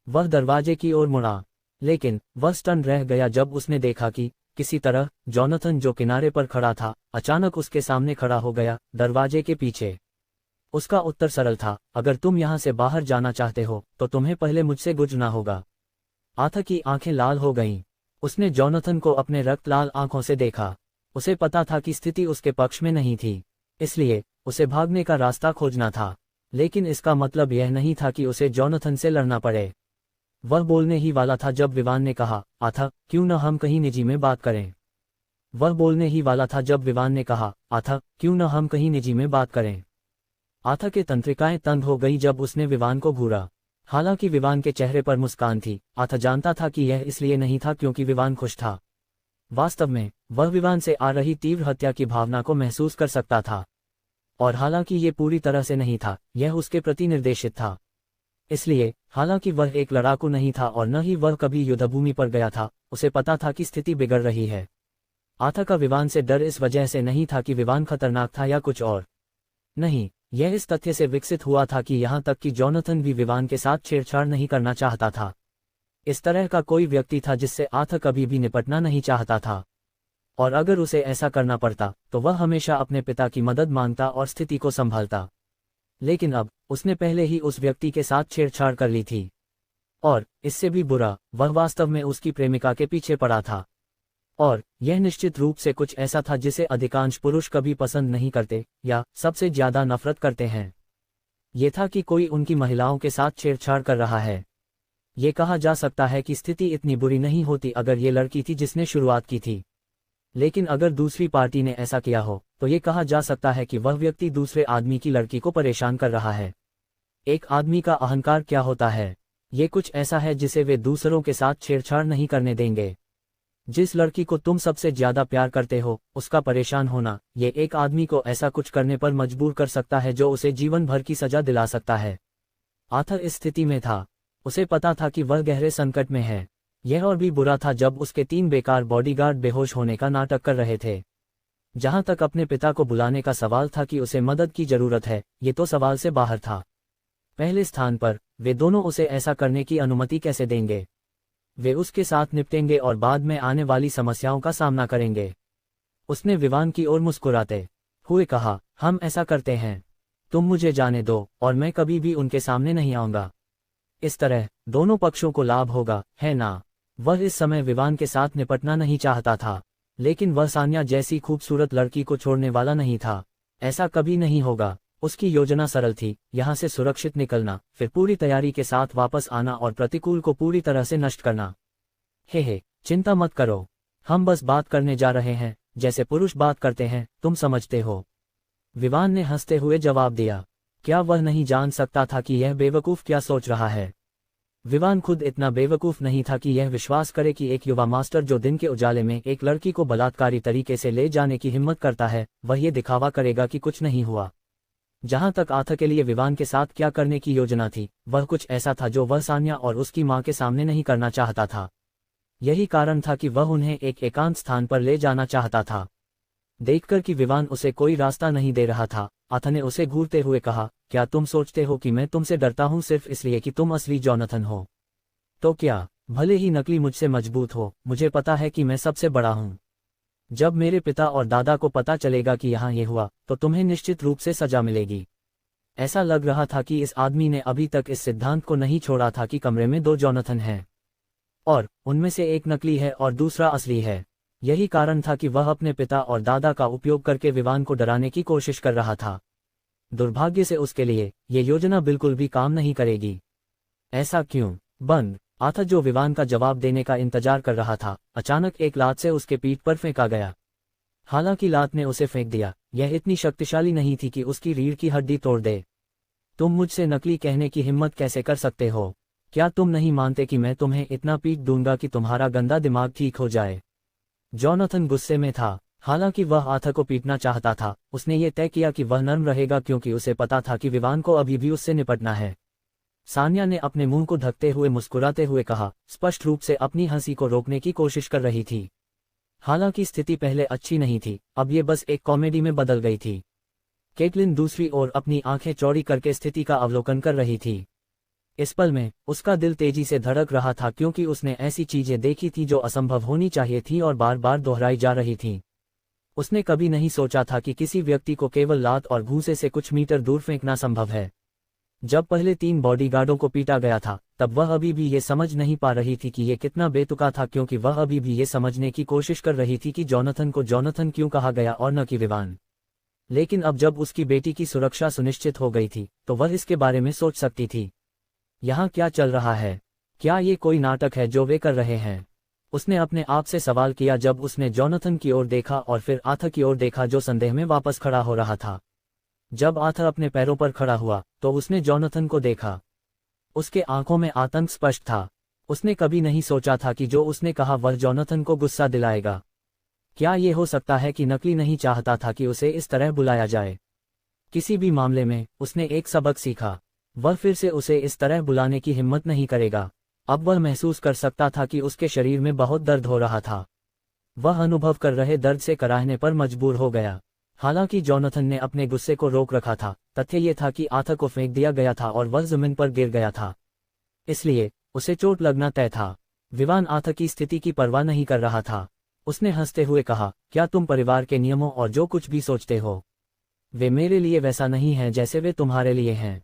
वह दरवाजे की ओर मुड़ा, लेकिन वह स्टन रह गया जब उसने देखा कि किसी तरह जॉनथन जो किनारे पर खड़ा था, अचानक उसके सामने खड़ा हो गया, दरवाजे के पीछे। उसका उत्तर सरल था, अगर तुम यहाँ से बाहर जाना चाहते हो तो तुम्हें पहले मुझसे गुजरना होगा। आथा की आंखें लाल हो गईं। उसने जॉनथन को अपने रक्त लाल आंखों से देखा। उसे पता था कि स्थिति उसके पक्ष में नहीं थी, इसलिए उसे भागने का रास्ता खोजना था। लेकिन इसका मतलब यह नहीं था कि उसे जॉनथन से लड़ना पड़े। वह बोलने ही वाला था जब विवान ने कहा, आथा, क्यों न हम कहीं निजी में बात करें? वह बोलने ही वाला था जब विवान ने कहा, आथा, क्यों न हम कहीं निजी में बात करें? आथा के तंत्रिकाएं तंग हो गई जब उसने विवान को घूरा। हालांकि विवान के चेहरे पर मुस्कान थी, आथा जानता था कि यह इसलिए नहीं था क्योंकि विवान खुश था। वास्तव में वह विवान से आ रही तीव्र हत्या की भावना को महसूस कर सकता था, और हालांकि ये पूरी तरह से नहीं था, यह उसके प्रति निर्देशित था। इसलिए हालांकि वह एक लड़ाकू नहीं था और न ही वह कभी युद्धभूमि पर गया था, उसे पता था कि स्थिति बिगड़ रही है। आथा का विवान से डर इस वजह से नहीं था कि विवान खतरनाक था या कुछ और नहीं, यह इस तथ्य से विकसित हुआ था कि यहाँ तक कि जॉनथन भी विवान के साथ छेड़छाड़ नहीं करना चाहता था। इस तरह का कोई व्यक्ति था जिससे आथा कभी भी निपटना नहीं चाहता था, और अगर उसे ऐसा करना पड़ता तो वह हमेशा अपने पिता की मदद मांगता और स्थिति को संभालता। लेकिन अब उसने पहले ही उस व्यक्ति के साथ छेड़छाड़ कर ली थी, और इससे भी बुरा, वह वास्तव में उसकी प्रेमिका के पीछे पड़ा था। और यह निश्चित रूप से कुछ ऐसा था जिसे अधिकांश पुरुष कभी पसंद नहीं करते या सबसे ज्यादा नफरत करते हैं। ये था कि कोई उनकी महिलाओं के साथ छेड़छाड़ कर रहा है। ये कहा जा सकता है कि स्थिति इतनी बुरी नहीं होती अगर ये लड़की थी जिसने शुरुआत की थी, लेकिन अगर दूसरी पार्टी ने ऐसा किया हो तो ये कहा जा सकता है कि वह व्यक्ति दूसरे आदमी की लड़की को परेशान कर रहा है। एक आदमी का अहंकार क्या होता है? ये कुछ ऐसा है जिसे वे दूसरों के साथ छेड़छाड़ नहीं करने देंगे। जिस लड़की को तुम सबसे ज्यादा प्यार करते हो, उसका परेशान होना, ये एक आदमी को ऐसा कुछ करने पर मजबूर कर सकता है जो उसे जीवन भर की सजा दिला सकता है। आथर इस स्थिति में था। उसे पता था कि वह गहरे संकट में है। यह और भी बुरा था जब उसके 3 बेकार बॉडीगार्ड बेहोश होने का नाटक कर रहे थे। जहां तक अपने पिता को बुलाने का सवाल था कि उसे मदद की जरूरत है, ये तो सवाल से बाहर था। पहले स्थान पर, वे दोनों उसे ऐसा करने की अनुमति कैसे देंगे? वे उसके साथ निपटेंगे और बाद में आने वाली समस्याओं का सामना करेंगे। उसने विवान की ओर मुस्कुराते हुए कहा, हम ऐसा करते हैं। तुम मुझे जाने दो और मैं कभी भी उनके सामने नहीं आऊंगा। इस तरह दोनों पक्षों को लाभ होगा, है ना? वह इस समय विवान के साथ निपटना नहीं चाहता था, लेकिन वह सान्या जैसी खूबसूरत लड़की को छोड़ने वाला नहीं था। ऐसा कभी नहीं होगा। उसकी योजना सरल थी, यहाँ से सुरक्षित निकलना, फिर पूरी तैयारी के साथ वापस आना और प्रतिकूल को पूरी तरह से नष्ट करना। हे, चिंता मत करो, हम बस बात करने जा रहे हैं, जैसे पुरुष बात करते हैं, तुम समझते हो। विवान ने हंसते हुए जवाब दिया। क्या वह नहीं जान सकता था कि यह बेवकूफ क्या सोच रहा है? विवान खुद इतना बेवकूफ नहीं था कि यह विश्वास करे कि एक युवा मास्टर जो दिन के उजाले में एक लड़की को बलात्कारी तरीके से ले जाने की हिम्मत करता है, वह ये दिखावा करेगा कि कुछ नहीं हुआ। जहां तक आथा के लिए विवान के साथ क्या करने की योजना थी, वह कुछ ऐसा था जो वह सान्या और उसकी मां के सामने नहीं करना चाहता था। यही कारण था कि वह उन्हें एक एकांत स्थान पर ले जाना चाहता था। देखकर कि विवान उसे कोई रास्ता नहीं दे रहा था, आथा ने उसे घूरते हुए कहा, क्या तुम सोचते हो कि मैं तुमसे डरता हूं सिर्फ इसलिए कि तुम असली जॉनथन हो? तो क्या, भले ही नकली मुझसे मजबूत हो, मुझे पता है कि मैं सबसे बड़ा हूं। जब मेरे पिता और दादा को पता चलेगा कि यहाँ ये हुआ, तो तुम्हें निश्चित रूप से सजा मिलेगी। ऐसा लग रहा था कि इस आदमी ने अभी तक इस सिद्धांत को नहीं छोड़ा था कि कमरे में 2 जॉनथन हैं, और उनमें से एक नकली है और दूसरा असली है। यही कारण था कि वह अपने पिता और दादा का उपयोग करके विवान को डराने की कोशिश कर रहा था। दुर्भाग्य से उसके लिए, ये योजना बिल्कुल भी काम नहीं करेगी। ऐसा क्यों? बंद। आथा, जो विवान का जवाब देने का इंतजार कर रहा था, अचानक एक लात से उसके पीठ पर फेंका गया। हालांकि लात ने उसे फेंक दिया, यह इतनी शक्तिशाली नहीं थी कि उसकी रीढ़ की हड्डी तोड़ दे। तुम मुझसे नकली कहने की हिम्मत कैसे कर सकते हो? क्या तुम नहीं मानते कि मैं तुम्हें इतना पीट दूंगा कि तुम्हारा गंदा दिमाग ठीक हो जाए? जॉनथन गुस्से में था। हालांकि वह आथा को पीटना चाहता था, उसने ये तय किया कि वह नर्म रहेगा क्योंकि उसे पता था कि विवान को अभी भी उससे निपटना है। सान्या ने अपने मुंह को ढकते हुए मुस्कुराते हुए कहा, स्पष्ट रूप से अपनी हंसी को रोकने की कोशिश कर रही थी। हालांकि स्थिति पहले अच्छी नहीं थी, अब ये बस एक कॉमेडी में बदल गई थी। केटलिन दूसरी ओर अपनी आंखें चौड़ी करके स्थिति का अवलोकन कर रही थी। इस पल में उसका दिल तेजी से धड़क रहा था क्योंकि उसने ऐसी चीजें देखी थी जो असंभव होनी चाहिए थी और बार बार दोहराई जा रही थी। उसने कभी नहीं सोचा था कि किसी व्यक्ति को केवल लात और घूंसे से कुछ मीटर दूर फेंकना संभव है। जब पहले 3 बॉडीगार्डों को पीटा गया था, तब वह अभी भी ये समझ नहीं पा रही थी कि ये कितना बेतुका था, क्योंकि वह अभी भी ये समझने की कोशिश कर रही थी कि जॉनथन को जॉनथन क्यों कहा गया और न कि विवान। लेकिन अब जब उसकी बेटी की सुरक्षा सुनिश्चित हो गई थी, तो वह इसके बारे में सोच सकती थी। यहाँ क्या चल रहा है? क्या ये कोई नाटक है जो वे कर रहे हैं? उसने अपने आप से सवाल किया जब उसने जॉनथन की ओर देखा और फिर आथा की ओर देखा जो संदेह में वापस खड़ा हो रहा था। जब आथा अपने पैरों पर खड़ा हुआ, तो उसने जॉनथन को देखा। उसके आंखों में आतंक स्पष्ट था। उसने कभी नहीं सोचा था कि जो उसने कहा वह जॉनथन को गुस्सा दिलाएगा। क्या ये हो सकता है कि नकली नहीं चाहता था कि उसे इस तरह बुलाया जाए? किसी भी मामले में उसने एक सबक सीखा। वह फिर से उसे इस तरह बुलाने की हिम्मत नहीं करेगा। अब वह महसूस कर सकता था कि उसके शरीर में बहुत दर्द हो रहा था। वह अनुभव कर रहे दर्द से कराहने पर मजबूर हो गया। हालांकि जॉनथन ने अपने गुस्से को रोक रखा था, तथ्य ये था कि आथा को फेंक दिया गया था और वह जमीन पर गिर गया था, इसलिए उसे चोट लगना तय था। विवान आथा की स्थिति की परवाह नहीं कर रहा था। उसने हंसते हुए कहा, क्या तुम परिवार के नियमों और जो कुछ भी सोचते हो, वे मेरे लिए वैसा नहीं हैं जैसे वे तुम्हारे लिए हैं?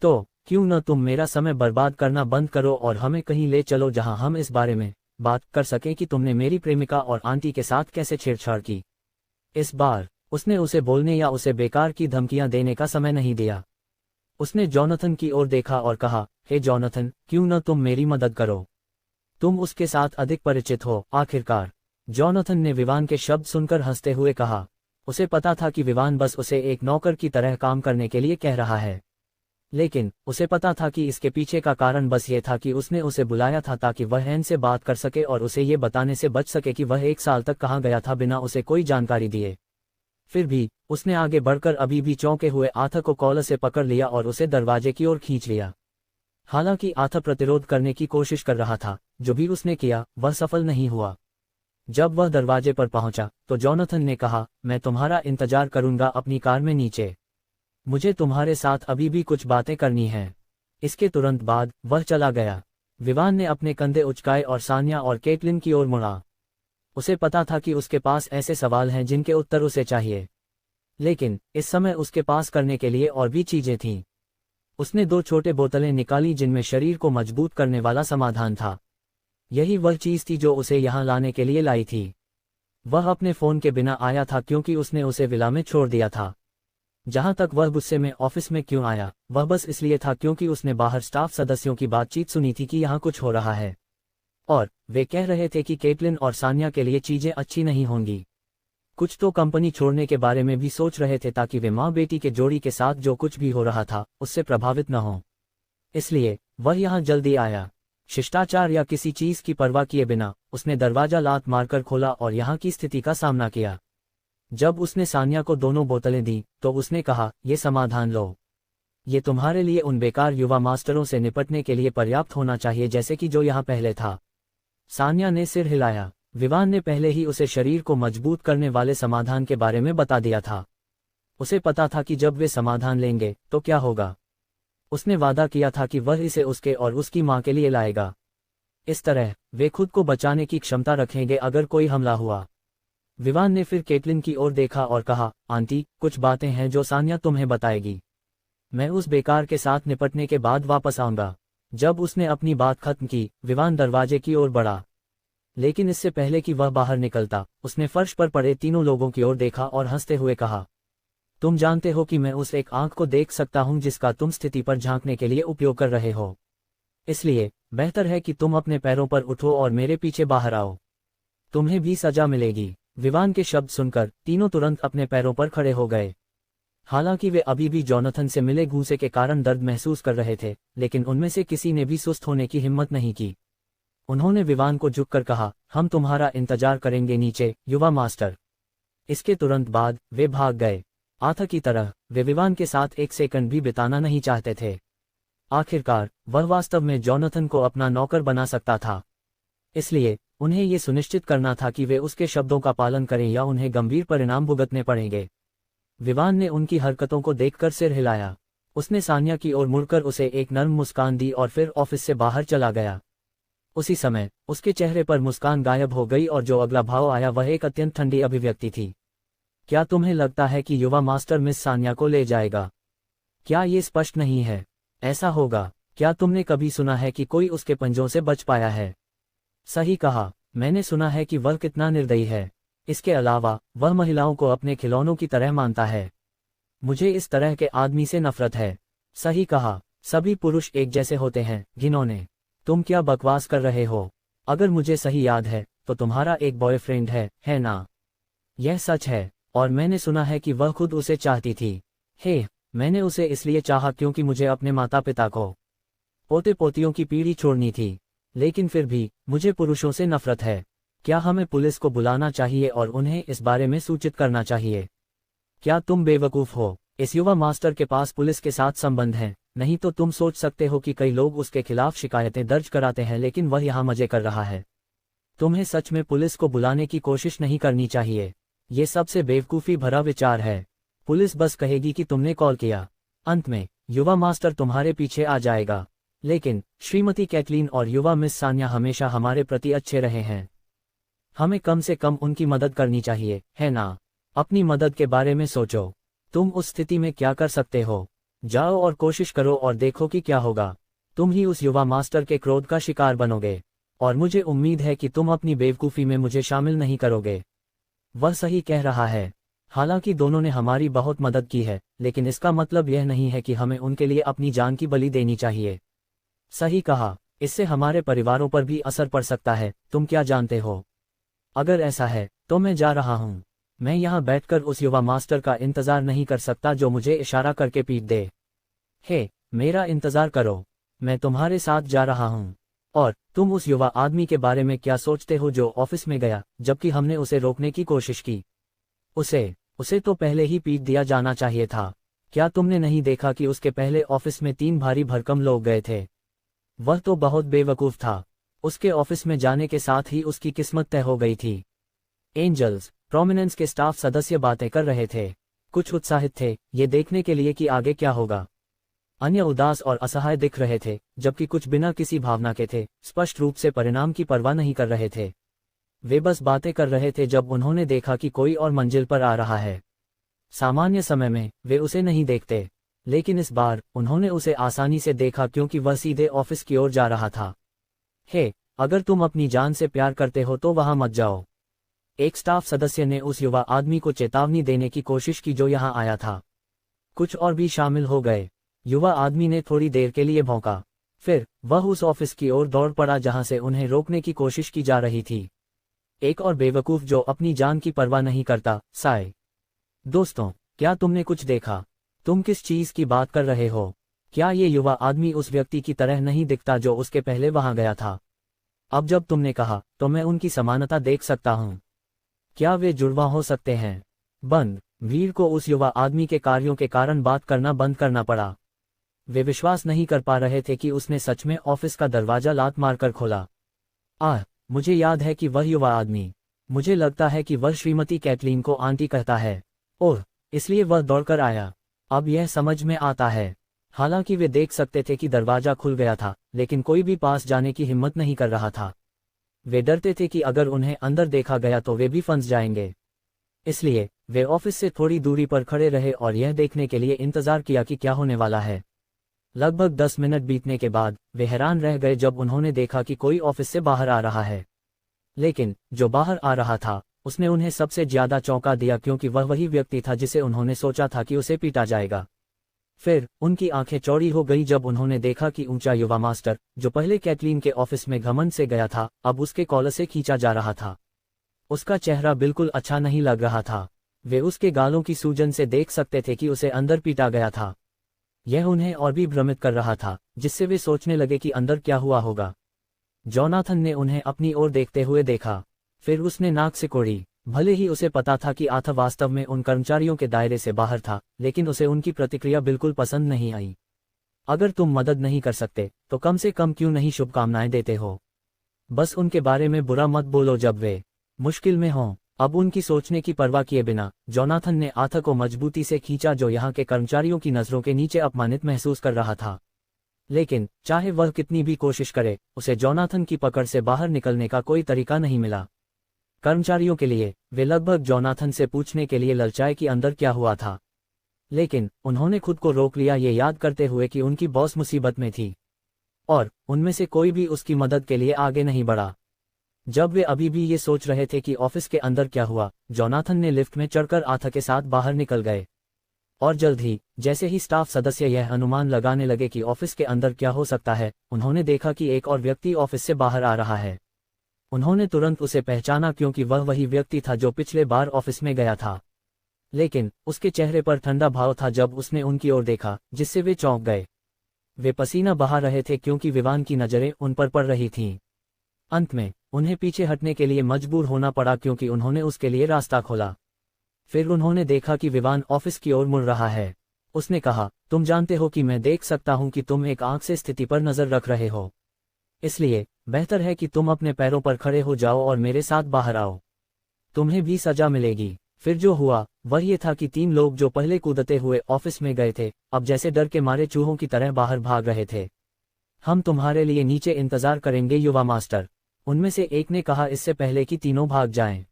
तो क्यों न तुम मेरा समय बर्बाद करना बंद करो और हमें कहीं ले चलो जहां हम इस बारे में बात कर सकें कि तुमने मेरी प्रेमिका और आंटी के साथ कैसे छेड़छाड़ की। इस बार उसने उसे बोलने या उसे बेकार की धमकियां देने का समय नहीं दिया। उसने जॉनथन की ओर देखा और कहा, हे जॉनथन, क्यों न तुम मेरी मदद करो? तुम उसके साथ अधिक परिचित हो। आखिरकार जॉनथन ने विवान के शब्द सुनकर हंसते हुए कहा। उसे पता था कि विवान बस उसे एक नौकर की तरह काम करने के लिए कह रहा है, लेकिन उसे पता था कि इसके पीछे का कारण बस ये था कि उसने उसे बुलाया था ताकि वह एन से बात कर सके और उसे ये बताने से बच सके कि वह 1 साल तक कहाँ गया था बिना उसे कोई जानकारी दिए। फिर भी उसने आगे बढ़कर अभी भी चौंके हुए आथा को कॉलर से पकड़ लिया और उसे दरवाजे की ओर खींच लिया। हालांकि आथा प्रतिरोध करने की कोशिश कर रहा था, जो भी उसने किया वह सफल नहीं हुआ। जब वह दरवाजे पर पहुंचा तो जोनाथन ने कहा, मैं तुम्हारा इंतजार करूंगा अपनी कार में नीचे। मुझे तुम्हारे साथ अभी भी कुछ बातें करनी हैं। इसके तुरंत बाद वह चला गया। विवान ने अपने कंधे उचकाए और सान्या और केटलिन की ओर मुड़ा। उसे पता था कि उसके पास ऐसे सवाल हैं जिनके उत्तर उसे चाहिए, लेकिन इस समय उसके पास करने के लिए और भी चीजें थीं। उसने 2 छोटे बोतलें निकाली जिनमें शरीर को मजबूत करने वाला समाधान था। यही वह चीज थी जो उसे यहां लाने के लिए लाई थी। वह अपने फोन के बिना आया था क्योंकि उसने उसे विला में छोड़ दिया था। जहां तक वह गुस्से में ऑफिस में क्यों आया, वह बस इसलिए था क्योंकि उसने बाहर स्टाफ सदस्यों की बातचीत सुनी थी कि यहाँ कुछ हो रहा है, और वे कह रहे थे कि केटलिन और सान्या के लिए चीजें अच्छी नहीं होंगी। कुछ तो कंपनी छोड़ने के बारे में भी सोच रहे थे ताकि वे माँ बेटी के जोड़ी के साथ जो कुछ भी हो रहा था उससे प्रभावित न हो। इसलिए वह यहाँ जल्दी आया। शिष्टाचार या किसी चीज की परवाह किए बिना उसने दरवाजा लात मारकर खोला और यहाँ की स्थिति का सामना किया। जब उसने सान्या को दोनों बोतलें दी तो उसने कहा, ये समाधान लो। ये तुम्हारे लिए उन बेकार युवा मास्टरों से निपटने के लिए पर्याप्त होना चाहिए जैसे कि जो यहाँ पहले था। सान्या ने सिर हिलाया। विवान ने पहले ही उसे शरीर को मजबूत करने वाले समाधान के बारे में बता दिया था। उसे पता था कि जब वे समाधान लेंगे तो क्या होगा। उसने वादा किया था कि वह इसे उसके और उसकी मां के लिए लाएगा। इस तरह वे खुद को बचाने की क्षमता रखेंगे अगर कोई हमला हुआ। विवान ने फिर केटलिन की ओर देखा और कहा, आंटी, कुछ बातें हैं जो सान्या तुम्हें बताएगी। मैं उस बेकार के साथ निपटने के बाद वापस आऊंगा। जब उसने अपनी बात खत्म की, विवान दरवाजे की ओर बढ़ा, लेकिन इससे पहले कि वह बाहर निकलता उसने फर्श पर पड़े तीनों लोगों की ओर देखा और हंसते हुए कहा, तुम जानते हो कि मैं उस एक आंख को देख सकता हूं जिसका तुम स्थिति पर झांकने के लिए उपयोग कर रहे हो। इसलिए बेहतर है कि तुम अपने पैरों पर उठो और मेरे पीछे बाहर आओ। तुम्हें भी सजा मिलेगी। विवान के शब्द सुनकर तीनों तुरंत अपने पैरों पर खड़े हो गए। हालांकि वे अभी भी जोनाथन से मिले घूंसे के कारण दर्द महसूस कर रहे थे, लेकिन उनमें से किसी ने भी सुस्त होने की हिम्मत नहीं की। उन्होंने विवान को झुककर कहा, हम तुम्हारा इंतजार करेंगे नीचे, युवा मास्टर। इसके तुरंत बाद वे भाग गए। आथा की तरह वे विवान के साथ एक सेकंड भी बिताना नहीं चाहते थे। आखिरकार वह वास्तव में जोनाथन को अपना नौकर बना सकता था। इसलिए उन्हें ये सुनिश्चित करना था कि वे उसके शब्दों का पालन करें या उन्हें गंभीर परिणाम भुगतने पड़ेंगे। विवान ने उनकी हरकतों को देखकर सिर हिलाया। उसने सान्या की ओर मुड़कर उसे एक नर्म मुस्कान दी और फिर ऑफिस से बाहर चला गया। उसी समय उसके चेहरे पर मुस्कान गायब हो गई और जो अगला भाव आया वह एक अत्यंत ठंडी अभिव्यक्ति थी। क्या तुम्हें लगता है कि युवा मास्टर मिस सान्या को ले जाएगा? क्या ये स्पष्ट नहीं है? ऐसा होगा। क्या तुमने कभी सुना है कि कोई उसके पंजों से बच पाया है? सही कहा, मैंने सुना है कि वह कितना निर्दयी है। इसके अलावा वह महिलाओं को अपने खिलौनों की तरह मानता है। मुझे इस तरह के आदमी से नफरत है। सही कहा, सभी पुरुष एक जैसे होते हैं, घिनौने। तुम क्या बकवास कर रहे हो? अगर मुझे सही याद है तो तुम्हारा एक बॉयफ्रेंड है ना? यह सच है, और मैंने सुना है कि वह खुद उसे चाहती थी। हे, मैंने उसे इसलिए चाहा क्योंकि मुझे अपने माता पिता को, पोते पोतियों की पीढ़ी छोड़नी थी। लेकिन फिर भी मुझे पुरुषों से नफरत है। क्या हमें पुलिस को बुलाना चाहिए और उन्हें इस बारे में सूचित करना चाहिए? क्या तुम बेवकूफ हो? इस युवा मास्टर के पास पुलिस के साथ संबंध है। नहीं तो तुम सोच सकते हो कि कई लोग उसके खिलाफ शिकायतें दर्ज कराते हैं, लेकिन वह यहाँ मजे कर रहा है। तुम्हें सच में पुलिस को बुलाने की कोशिश नहीं करनी चाहिए। ये सबसे बेवकूफ़ी भरा विचार है। पुलिस बस कहेगी कि तुमने कॉल किया। अंत में युवा मास्टर तुम्हारे पीछे आ जाएगा। लेकिन श्रीमती कैटलीन और युवा मिस सान्या हमेशा हमारे प्रति अच्छे रहे हैं। हमें कम से कम उनकी मदद करनी चाहिए, है ना? अपनी मदद के बारे में सोचो। तुम उस स्थिति में क्या कर सकते हो? जाओ और कोशिश करो और देखो कि क्या होगा। तुम ही उस युवा मास्टर के क्रोध का शिकार बनोगे, और मुझे उम्मीद है कि तुम अपनी बेवकूफ़ी में मुझे शामिल नहीं करोगे। वह सही कह रहा है। हालांकि दोनों ने हमारी बहुत मदद की है, लेकिन इसका मतलब यह नहीं है कि हमें उनके लिए अपनी जान की बलि देनी चाहिए। सही कहा, इससे हमारे परिवारों पर भी असर पड़ सकता है। तुम क्या जानते हो? अगर ऐसा है तो मैं जा रहा हूँ। मैं यहाँ बैठकर उस युवा मास्टर का इंतजार नहीं कर सकता जो मुझे इशारा करके पीट दे। हे, मेरा इंतजार करो, मैं तुम्हारे साथ जा रहा हूँ। और तुम उस युवा आदमी के बारे में क्या सोचते हो जो ऑफिस में गया जबकि हमने उसे रोकने की कोशिश की? उसे तो पहले ही पीट दिया जाना चाहिए था। क्या तुमने नहीं देखा कि उसके पहले ऑफिस में 3 भारी भरकम लोग गए थे? वह तो बहुत बेवकूफ था। उसके ऑफिस में जाने के साथ ही उसकी किस्मत तय हो गई थी। एंजल्स प्रोमिनेंस के स्टाफ सदस्य बातें कर रहे थे। कुछ उत्साहित थे ये देखने के लिए कि आगे क्या होगा। अन्य उदास और असहाय दिख रहे थे, जबकि कुछ बिना किसी भावना के थे, स्पष्ट रूप से परिणाम की परवाह नहीं कर रहे थे। वे बस बातें कर रहे थे जब उन्होंने देखा कि कोई और मंजिल पर आ रहा है। सामान्य समय में वे उसे नहीं देखते, लेकिन इस बार उन्होंने उसे आसानी से देखा क्योंकि वह सीधे ऑफिस की ओर जा रहा था। हे, अगर तुम अपनी जान से प्यार करते हो तो वहां मत जाओ। एक स्टाफ सदस्य ने उस युवा आदमी को चेतावनी देने की कोशिश की जो यहां आया था। कुछ और भी शामिल हो गए। युवा आदमी ने थोड़ी देर के लिए भौंका, फिर वह उस ऑफिस की ओर दौड़ पड़ा जहां से उन्हें रोकने की कोशिश की जा रही थी। एक और बेवकूफ जो अपनी जान की परवाह नहीं करता, साय। दोस्तों, क्या तुमने कुछ देखा? तुम किस चीज की बात कर रहे हो? क्या ये युवा आदमी उस व्यक्ति की तरह नहीं दिखता जो उसके पहले वहां गया था? अब जब तुमने कहा तो मैं उनकी समानता देख सकता हूं। क्या वे जुड़वा हो सकते हैं? बंद। भीड़ को उस युवा आदमी के कार्यों के कारण बात करना बंद करना पड़ा। वे विश्वास नहीं कर पा रहे थे कि उसने सच में ऑफिस का दरवाजा लात मारकर खोला। मुझे याद है कि वह युवा आदमी, मुझे लगता है कि वह श्रीमती कैटलीन को आंटी कहता है। ओह, इसलिए वह दौड़कर आया। अब यह समझ में आता है। हालांकि वे देख सकते थे कि दरवाजा खुल गया था, लेकिन कोई भी पास जाने की हिम्मत नहीं कर रहा था। वे डरते थे कि अगर उन्हें अंदर देखा गया तो वे भी फंस जाएंगे। इसलिए वे ऑफिस से थोड़ी दूरी पर खड़े रहे और यह देखने के लिए इंतजार किया कि क्या होने वाला है। लगभग 10 मिनट बीतने के बाद वे हैरान रह गए जब उन्होंने देखा कि कोई ऑफिस से बाहर आ रहा है। लेकिन जो बाहर आ रहा था उसने उन्हें सबसे ज्यादा चौंका दिया क्योंकि वह वही व्यक्ति था जिसे उन्होंने सोचा था कि उसे पीटा जाएगा। फिर उनकी आंखें चौड़ी हो गई जब उन्होंने देखा कि ऊंचा युवा मास्टर, जो पहले कैटलीन के ऑफिस में घमंड से गया था, अब उसके कॉलर से खींचा जा रहा था। उसका चेहरा बिल्कुल अच्छा नहीं लग रहा था। वे उसके गालों की सूजन से देख सकते थे कि उसे अंदर पीटा गया था। यह उन्हें और भी भ्रमित कर रहा था, जिससे वे सोचने लगे कि अंदर क्या हुआ होगा। जोनाथन ने उन्हें अपनी ओर देखते हुए देखा, फिर उसने नाक सिकोड़ी। भले ही उसे पता था कि आर्थर वास्तव में उन कर्मचारियों के दायरे से बाहर था, लेकिन उसे उनकी प्रतिक्रिया बिल्कुल पसंद नहीं आई। अगर तुम मदद नहीं कर सकते तो कम से कम क्यों नहीं शुभकामनाएं देते हो? बस उनके बारे में बुरा मत बोलो जब वे मुश्किल में हों। अब उनकी सोचने की परवाह किए बिना जोनाथन ने आर्थर को मजबूती से खींचा, जो यहाँ के कर्मचारियों की नजरों के नीचे अपमानित महसूस कर रहा था। लेकिन चाहे वह कितनी भी कोशिश करे, उसे जोनाथन की पकड़ से बाहर निकलने का कोई तरीका नहीं मिला। कर्मचारियों के लिए वे लगभग जोनाथन से पूछने के लिए ललचाए कि अंदर क्या हुआ था, लेकिन उन्होंने खुद को रोक लिया, ये याद करते हुए कि उनकी बॉस मुसीबत में थी और उनमें से कोई भी उसकी मदद के लिए आगे नहीं बढ़ा। जब वे अभी भी ये सोच रहे थे कि ऑफिस के अंदर क्या हुआ, जोनाथन ने लिफ्ट में चढ़कर आर्थर के साथ बाहर निकल गए। और जल्द ही जैसे ही स्टाफ सदस्य यह अनुमान लगाने लगे कि ऑफिस के अंदर क्या हो सकता है, उन्होंने देखा कि एक और व्यक्ति ऑफिस से बाहर आ रहा है। उन्होंने तुरंत उसे पहचाना क्योंकि वह वही व्यक्ति था जो पिछले बार ऑफिस में गया था। लेकिन उसके चेहरे पर ठंडा भाव था जब उसने उनकी ओर देखा, जिससे वे चौंक गए। वे पसीना बहा रहे थे क्योंकि विवान की नजरें उन पर पड़ रही थीं। अंत में उन्हें पीछे हटने के लिए मजबूर होना पड़ा क्योंकि उन्होंने उसके लिए रास्ता खोला। फिर उन्होंने देखा कि विवान ऑफिस की ओर मुड़ रहा है। उसने कहा, तुम जानते हो कि मैं देख सकता हूं कि तुम एक आंख से स्थिति पर नजर रख रहे हो, इसलिए बेहतर है कि तुम अपने पैरों पर खड़े हो जाओ और मेरे साथ बाहर आओ। तुम्हें भी सजा मिलेगी। फिर जो हुआ वह ये था कि 3 लोग जो पहले कूदते हुए ऑफिस में गए थे, अब जैसे डर के मारे चूहों की तरह बाहर भाग रहे थे। हम तुम्हारे लिए नीचे इंतजार करेंगे युवा मास्टर, उनमें से एक ने कहा, इससे पहले कि तीनों भाग जाएं।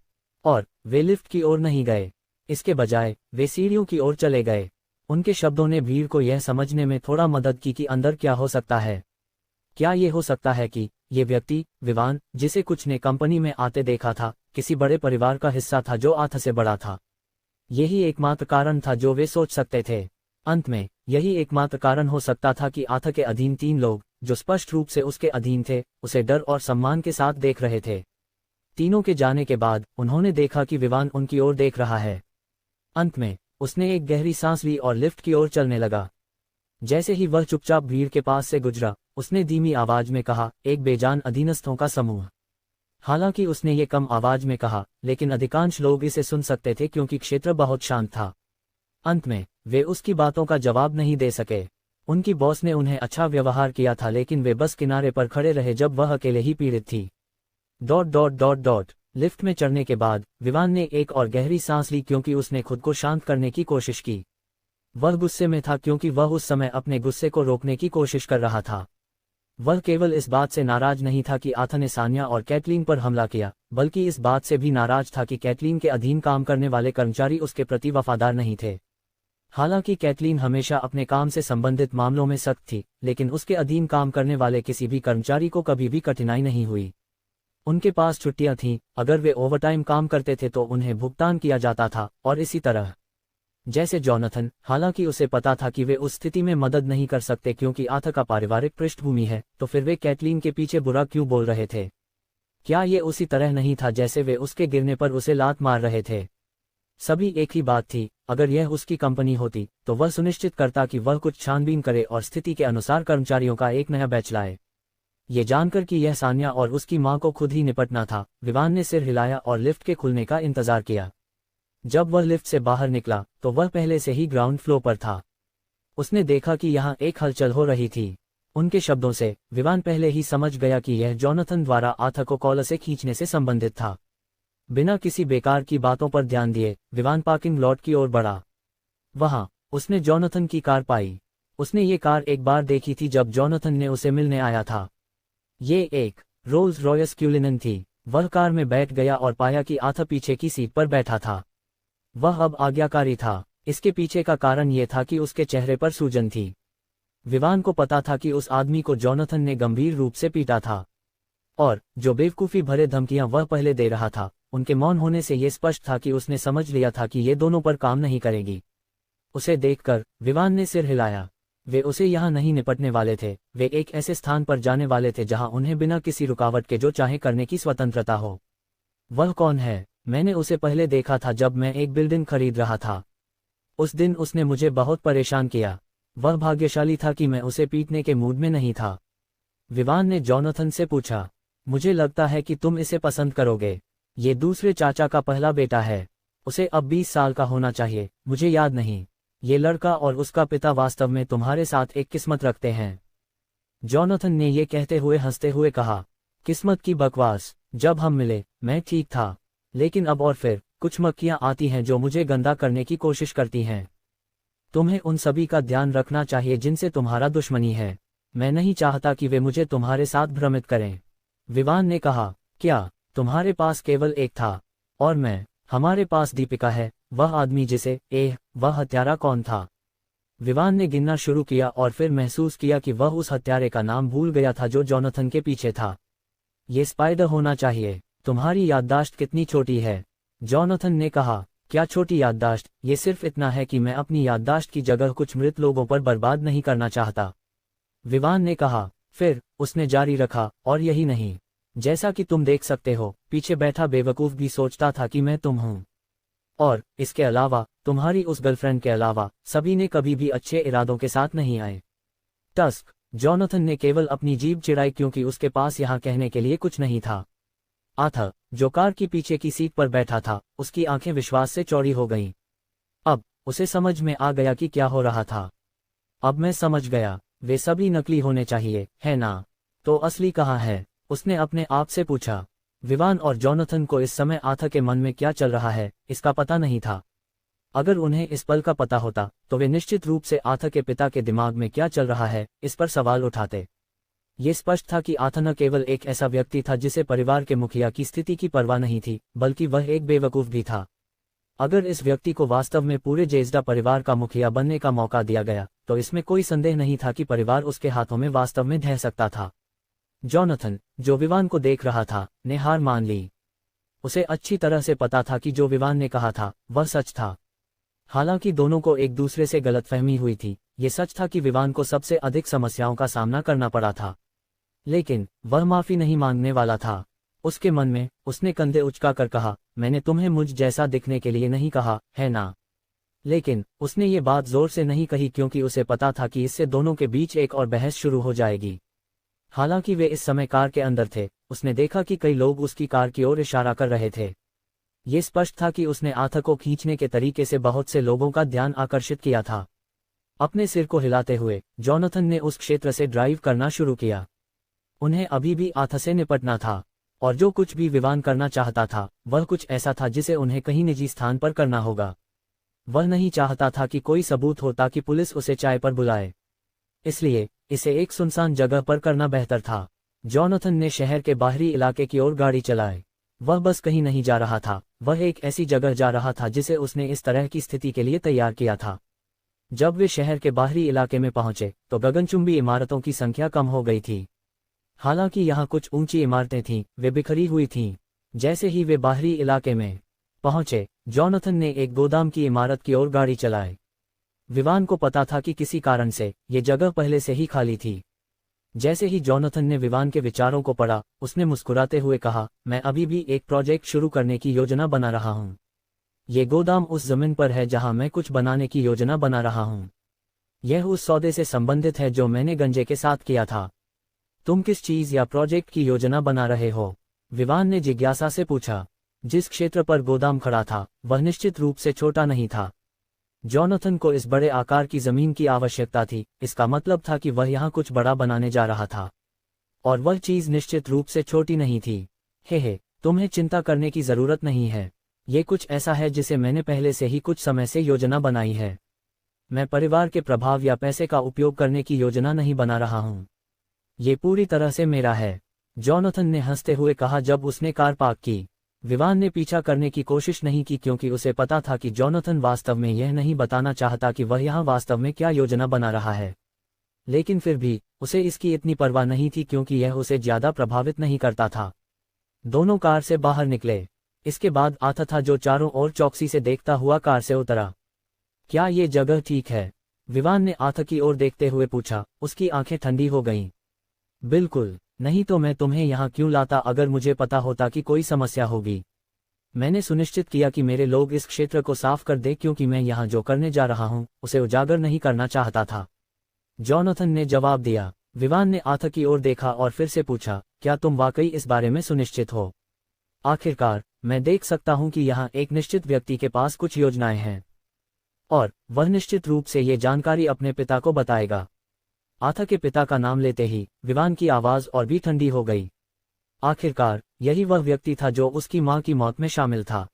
और वे लिफ्ट की ओर नहीं गए, इसके बजाय वे सीढ़ियों की ओर चले गए। उनके शब्दों ने भीड़ को यह समझने में थोड़ा मदद की कि अंदर क्या हो सकता है। क्या ये हो सकता है कि ये व्यक्ति, विवान, जिसे कुछ ने कंपनी में आते देखा था, किसी बड़े परिवार का हिस्सा था जो आर्थर से बड़ा था? यही एकमात्र कारण था जो वे सोच सकते थे। अंत में यही एकमात्र कारण हो सकता था कि आर्थर के अधीन 3 लोग, जो स्पष्ट रूप से उसके अधीन थे, उसे डर और सम्मान के साथ देख रहे थे। तीनों के जाने के बाद उन्होंने देखा कि विवान उनकी ओर देख रहा है। अंत में उसने एक गहरी सांस ली और लिफ्ट की ओर चलने लगा। जैसे ही वह चुपचाप भीड़ के पास से गुजरा, उसने धीमी आवाज में कहा, एक बेजान अधीनस्थों का समूह। हालांकि उसने ये कम आवाज में कहा, लेकिन अधिकांश लोग इसे सुन सकते थे क्योंकि क्षेत्र बहुत शांत था। अंत में वे उसकी बातों का जवाब नहीं दे सके। उनकी बॉस ने उन्हें अच्छा व्यवहार किया था, लेकिन वे बस किनारे पर खड़े रहे जब वह अकेले ही पीड़ित थी। लिफ्ट में चढ़ने के बाद विवान ने एक और गहरी सांस ली क्योंकि उसने खुद को शांत करने की कोशिश की। वह गुस्से में था क्योंकि वह उस समय अपने गुस्से को रोकने की कोशिश कर रहा था। वह केवल इस बात से नाराज नहीं था कि आथा ने सान्या और कैटलीन पर हमला किया, बल्कि इस बात से भी नाराज था कि कैटलीन के अधीन काम करने वाले कर्मचारी उसके प्रति वफादार नहीं थे। हालांकि कैटलीन हमेशा अपने काम से संबंधित मामलों में सख्त थी, लेकिन उसके अधीन काम करने वाले किसी भी कर्मचारी को कभी भी कठिनाई नहीं हुई। उनके पास छुट्टियां थीं, अगर वे ओवरटाइम काम करते थे तो उन्हें भुगतान किया जाता था, और इसी तरह। जैसे जोनाथन, हालांकि उसे पता था कि वे उस स्थिति में मदद नहीं कर सकते क्योंकि आथा का पारिवारिक पृष्ठभूमि है, तो फिर वे कैटलीन के पीछे बुरा क्यों बोल रहे थे? क्या ये उसी तरह नहीं था जैसे वे उसके गिरने पर उसे लात मार रहे थे? सभी एक ही बात थी, अगर यह उसकी कंपनी होती तो वह सुनिश्चित करता कि वह कुछ छानबीन करे और स्थिति के अनुसार कर्मचारियों का एक नया बैच लाए। ये जानकर कि यह सान्या और उसकी मां को खुद ही निपटना था, विवान ने सिर हिलाया और लिफ्ट के खुलने का इंतजार किया। जब वह लिफ्ट से बाहर निकला तो वह पहले से ही ग्राउंड फ्लोर पर था। उसने देखा कि यहाँ एक हलचल हो रही थी। उनके शब्दों से विवान पहले ही समझ गया कि यह जोनाथन द्वारा आथा को कॉलर से खींचने से संबंधित था। बिना किसी बेकार की बातों पर ध्यान दिए विवान पार्किंग लॉट की ओर बढ़ा। वहां उसने जोनाथन की कार पाई। उसने ये कार एक बार देखी थी जब जोनाथन ने उसे मिलने आया था। ये एक रोल्स रॉयस क्यूलिनन थी। वह कार में बैठ गया और पाया कि आथा पीछे की सीट पर बैठा था। वह अब आज्ञाकारी था। इसके पीछे का कारण यह था कि उसके चेहरे पर सूजन थी। विवान को पता था कि उस आदमी को जोनाथन ने गंभीर रूप से पीटा था, और जो बेवकूफ़ी भरे धमकियां वह पहले दे रहा था, उनके मौन होने से यह स्पष्ट था कि उसने समझ लिया था कि ये दोनों पर काम नहीं करेगी। उसे देखकर विवान ने सिर हिलाया। वे उसे यहाँ नहीं निपटने वाले थे। वे एक ऐसे स्थान पर जाने वाले थे जहाँ उन्हें बिना किसी रुकावट के जो चाहे करने की स्वतंत्रता हो। वह कौन है? मैंने उसे पहले देखा था जब मैं एक बिल्डिंग खरीद रहा था। उस दिन उसने मुझे बहुत परेशान किया। वह भाग्यशाली था कि मैं उसे पीटने के मूड में नहीं था। विवान ने जोनाथन से पूछा, मुझे लगता है कि तुम इसे पसंद करोगे। ये दूसरे चाचा का पहला बेटा है। उसे अब 20 साल का होना चाहिए, मुझे याद नहीं। ये लड़का और उसका पिता वास्तव में तुम्हारे साथ एक किस्मत रखते हैं। जोनाथन ने ये कहते हुए हंसते हुए कहा, किस्मत की बकवास। जब हम मिले मैं ठीक था, लेकिन अब और फिर कुछ मक्खियां आती हैं जो मुझे गंदा करने की कोशिश करती हैं। तुम्हें उन सभी का ध्यान रखना चाहिए जिनसे तुम्हारा दुश्मनी है। मैं नहीं चाहता कि वे मुझे तुम्हारे साथ भ्रमित करें। विवान ने कहा, क्या तुम्हारे पास केवल एक था? और मैं, हमारे पास दीपिका है, वह आदमी जिसे, वह हत्यारा कौन था? विवान ने गिनना शुरू किया और फिर महसूस किया कि वह उस हत्यारे का नाम भूल गया था जो जोनाथन के पीछे था। ये स्पाइडर होना चाहिए। तुम्हारी याददाश्त कितनी छोटी है? जोनाथन ने कहा, क्या छोटी याददाश्त? ये सिर्फ इतना है कि मैं अपनी याददाश्त की जगह कुछ मृत लोगों पर बर्बाद नहीं करना चाहता। विवान ने कहा। फिर उसने जारी रखा, और यही नहीं, जैसा कि तुम देख सकते हो, पीछे बैठा बेवकूफ भी सोचता था कि मैं तुम हूं। और इसके अलावा, तुम्हारी उस गर्लफ्रेंड के अलावा, सभी ने कभी भी अच्छे इरादों के साथ नहीं आए। टस्क। जोनाथन ने केवल अपनी जीभ चिढ़ाई क्योंकि उसके पास यहाँ कहने के लिए कुछ नहीं था। आथा, जो कार की पीछे की सीट पर बैठा था, उसकी आंखें विश्वास से चौड़ी हो गईं। अब उसे समझ में आ गया कि क्या हो रहा था। अब मैं समझ गया, वे सभी नकली होने चाहिए, है ना? तो असली कहाँ है? उसने अपने आप से पूछा। विवान और जोनाथन को इस समय आथा के मन में क्या चल रहा है, इसका पता नहीं था। अगर उन्हें इस पल का पता होता, तो वे निश्चित रूप से आथा के पिता के दिमाग में क्या चल रहा है, इस पर सवाल उठाते। ये स्पष्ट था कि आथा न केवल एक ऐसा व्यक्ति था जिसे परिवार के मुखिया की स्थिति की परवाह नहीं थी, बल्कि वह एक बेवकूफ भी था। अगर इस व्यक्ति को वास्तव में पूरे जेज़्डा परिवार का मुखिया बनने का मौका दिया गया, तो इसमें कोई संदेह नहीं था कि परिवार उसके हाथों में वास्तव में ढह सकता था। जोनाथन, जो विवान को देख रहा था, ने हार मान ली। उसे अच्छी तरह से पता था कि जो विवान ने कहा था, वह सच था। हालांकि दोनों को एक दूसरे से गलतफहमी हुई थी। ये सच था कि विवान को सबसे अधिक समस्याओं का सामना करना पड़ा था, लेकिन वह माफी नहीं मांगने वाला था। उसके मन में उसने कंधे उचकाकर कहा, मैंने तुम्हें मुझ जैसा दिखने के लिए नहीं कहा, है ना? लेकिन उसने ये बात जोर से नहीं कही क्योंकि उसे पता था कि इससे दोनों के बीच एक और बहस शुरू हो जाएगी। हालांकि वे इस समय कार के अंदर थे, उसने देखा कि कई लोग उसकी कार की ओर इशारा कर रहे थे। ये स्पष्ट था कि उसने आथा को खींचने के तरीके से बहुत से लोगों का ध्यान आकर्षित किया था। अपने सिर को हिलाते हुए जोनाथन ने उस क्षेत्र से ड्राइव करना शुरू किया। उन्हें अभी भी आथा से निपटना था, और जो कुछ भी विवान करना चाहता था वह कुछ ऐसा था जिसे उन्हें कहीं निजी स्थान पर करना होगा। वह नहीं चाहता था कि कोई सबूत हो ताकि पुलिस उसे चाय पर बुलाए, इसलिए इसे एक सुनसान जगह पर करना बेहतर था। जोनाथन ने शहर के बाहरी इलाके की ओर गाड़ी चलाई। वह बस कहीं नहीं जा रहा था, वह एक ऐसी जगह जा रहा था जिसे उसने इस तरह की स्थिति के लिए तैयार किया था। जब वे शहर के बाहरी इलाके में पहुंचे तो गगनचुंबी इमारतों की संख्या कम हो गई थी। हालांकि यहाँ कुछ ऊंची इमारतें थीं, वे बिखरी हुई थीं। जैसे ही वे बाहरी इलाके में पहुंचे, जोनाथन ने एक गोदाम की इमारत की ओर गाड़ी चलाई। विवान को पता था कि किसी कारण से ये जगह पहले से ही खाली थी। जैसे ही जोनाथन ने विवान के विचारों को पढ़ा, उसने मुस्कुराते हुए कहा, मैं अभी भी एक प्रोजेक्ट शुरू करने की योजना बना रहा हूँ। ये गोदाम उस जमीन पर है जहाँ मैं कुछ बनाने की योजना बना रहा हूँ। यह उस सौदे से संबंधित है जो मैंने गंजे के साथ किया था। तुम किस चीज या प्रोजेक्ट की योजना बना रहे हो? विवान ने जिज्ञासा से पूछा। जिस क्षेत्र पर गोदाम खड़ा था वह निश्चित रूप से छोटा नहीं था। जोनाथन को इस बड़े आकार की जमीन की आवश्यकता थी, इसका मतलब था कि वह यहाँ कुछ बड़ा बनाने जा रहा था, और वह चीज निश्चित रूप से छोटी नहीं थी। हे, तुम्हें चिंता करने की जरूरत नहीं है। ये कुछ ऐसा है जिसे मैंने पहले से ही कुछ समय से योजना बनाई है। मैं परिवार के प्रभाव या पैसे का उपयोग करने की योजना नहीं बना रहा हूँ। ये पूरी तरह से मेरा है, जोनाथन ने हंसते हुए कहा जब उसने कार पार्क की। विवान ने पीछा करने की कोशिश नहीं की क्योंकि उसे पता था कि जोनाथन वास्तव में यह नहीं बताना चाहता कि वह यहाँ वास्तव में क्या योजना बना रहा है। लेकिन फिर भी उसे इसकी इतनी परवाह नहीं थी क्योंकि यह उसे ज्यादा प्रभावित नहीं करता था। दोनों कार से बाहर निकले। इसके बाद आथा था जो चारों ओर चौकसी से देखता हुआ कार से उतरा। क्या ये जगह ठीक है? विवान ने आथा की ओर देखते हुए पूछा। उसकी आंखें ठंडी हो गईं। बिल्कुल नहीं, तो मैं तुम्हें यहाँ क्यों लाता अगर मुझे पता होता कि कोई समस्या होगी। मैंने सुनिश्चित किया कि मेरे लोग इस क्षेत्र को साफ कर दे क्योंकि मैं यहाँ जो करने जा रहा हूँ उसे उजागर नहीं करना चाहता था, जोनाथन ने जवाब दिया। विवान ने आथा की ओर देखा और फिर से पूछा, क्या तुम वाकई इस बारे में सुनिश्चित हो? आखिरकार मैं देख सकता हूँ कि यहाँ एक निश्चित व्यक्ति के पास कुछ योजनाएं हैं, और वह निश्चित रूप से ये जानकारी अपने पिता को बताएगा। आथा के पिता का नाम लेते ही विवान की आवाज और भी ठंडी हो गई। आखिरकार यही वह व्यक्ति था जो उसकी मां की मौत में शामिल था।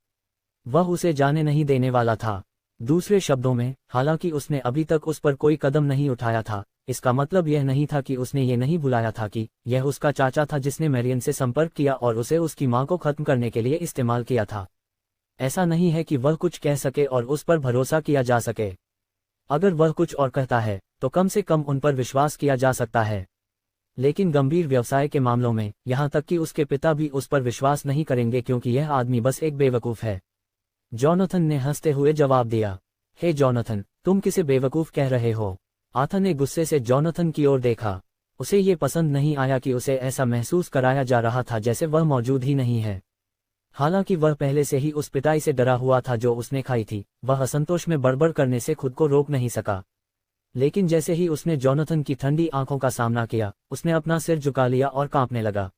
वह उसे जाने नहीं देने वाला था। दूसरे शब्दों में, हालांकि उसने अभी तक उस पर कोई कदम नहीं उठाया था, इसका मतलब यह नहीं था कि उसने ये नहीं बुलाया था कि यह उसका चाचा था जिसने मैरियन से संपर्क किया और उसे उसकी मां को खत्म करने के लिए इस्तेमाल किया था। ऐसा नहीं है कि वह कुछ कह सके और उस पर भरोसा किया जा सके। अगर वह कुछ और कहता है तो कम से कम उन पर विश्वास किया जा सकता है, लेकिन गंभीर व्यवसाय के मामलों में यहाँ तक कि उसके पिता भी उस पर विश्वास नहीं करेंगे क्योंकि यह आदमी बस एक बेवकूफ है। जोनाथन ने हंसते हुए जवाब दिया। हे जोनाथन, तुम किसे बेवकूफ कह रहे हो? आथा ने गुस्से से जोनाथन की ओर देखा। उसे ये पसंद नहीं आया कि उसे ऐसा महसूस कराया जा रहा था जैसे वह मौजूद ही नहीं है। हालांकि वह पहले से ही उस पिटाई से डरा हुआ था जो उसने खाई थी, वह असंतोष में बड़बड़ करने से खुद को रोक नहीं सका। लेकिन जैसे ही उसने जोनाथन की ठंडी आंखों का सामना किया, उसने अपना सिर झुका लिया और कांपने लगा।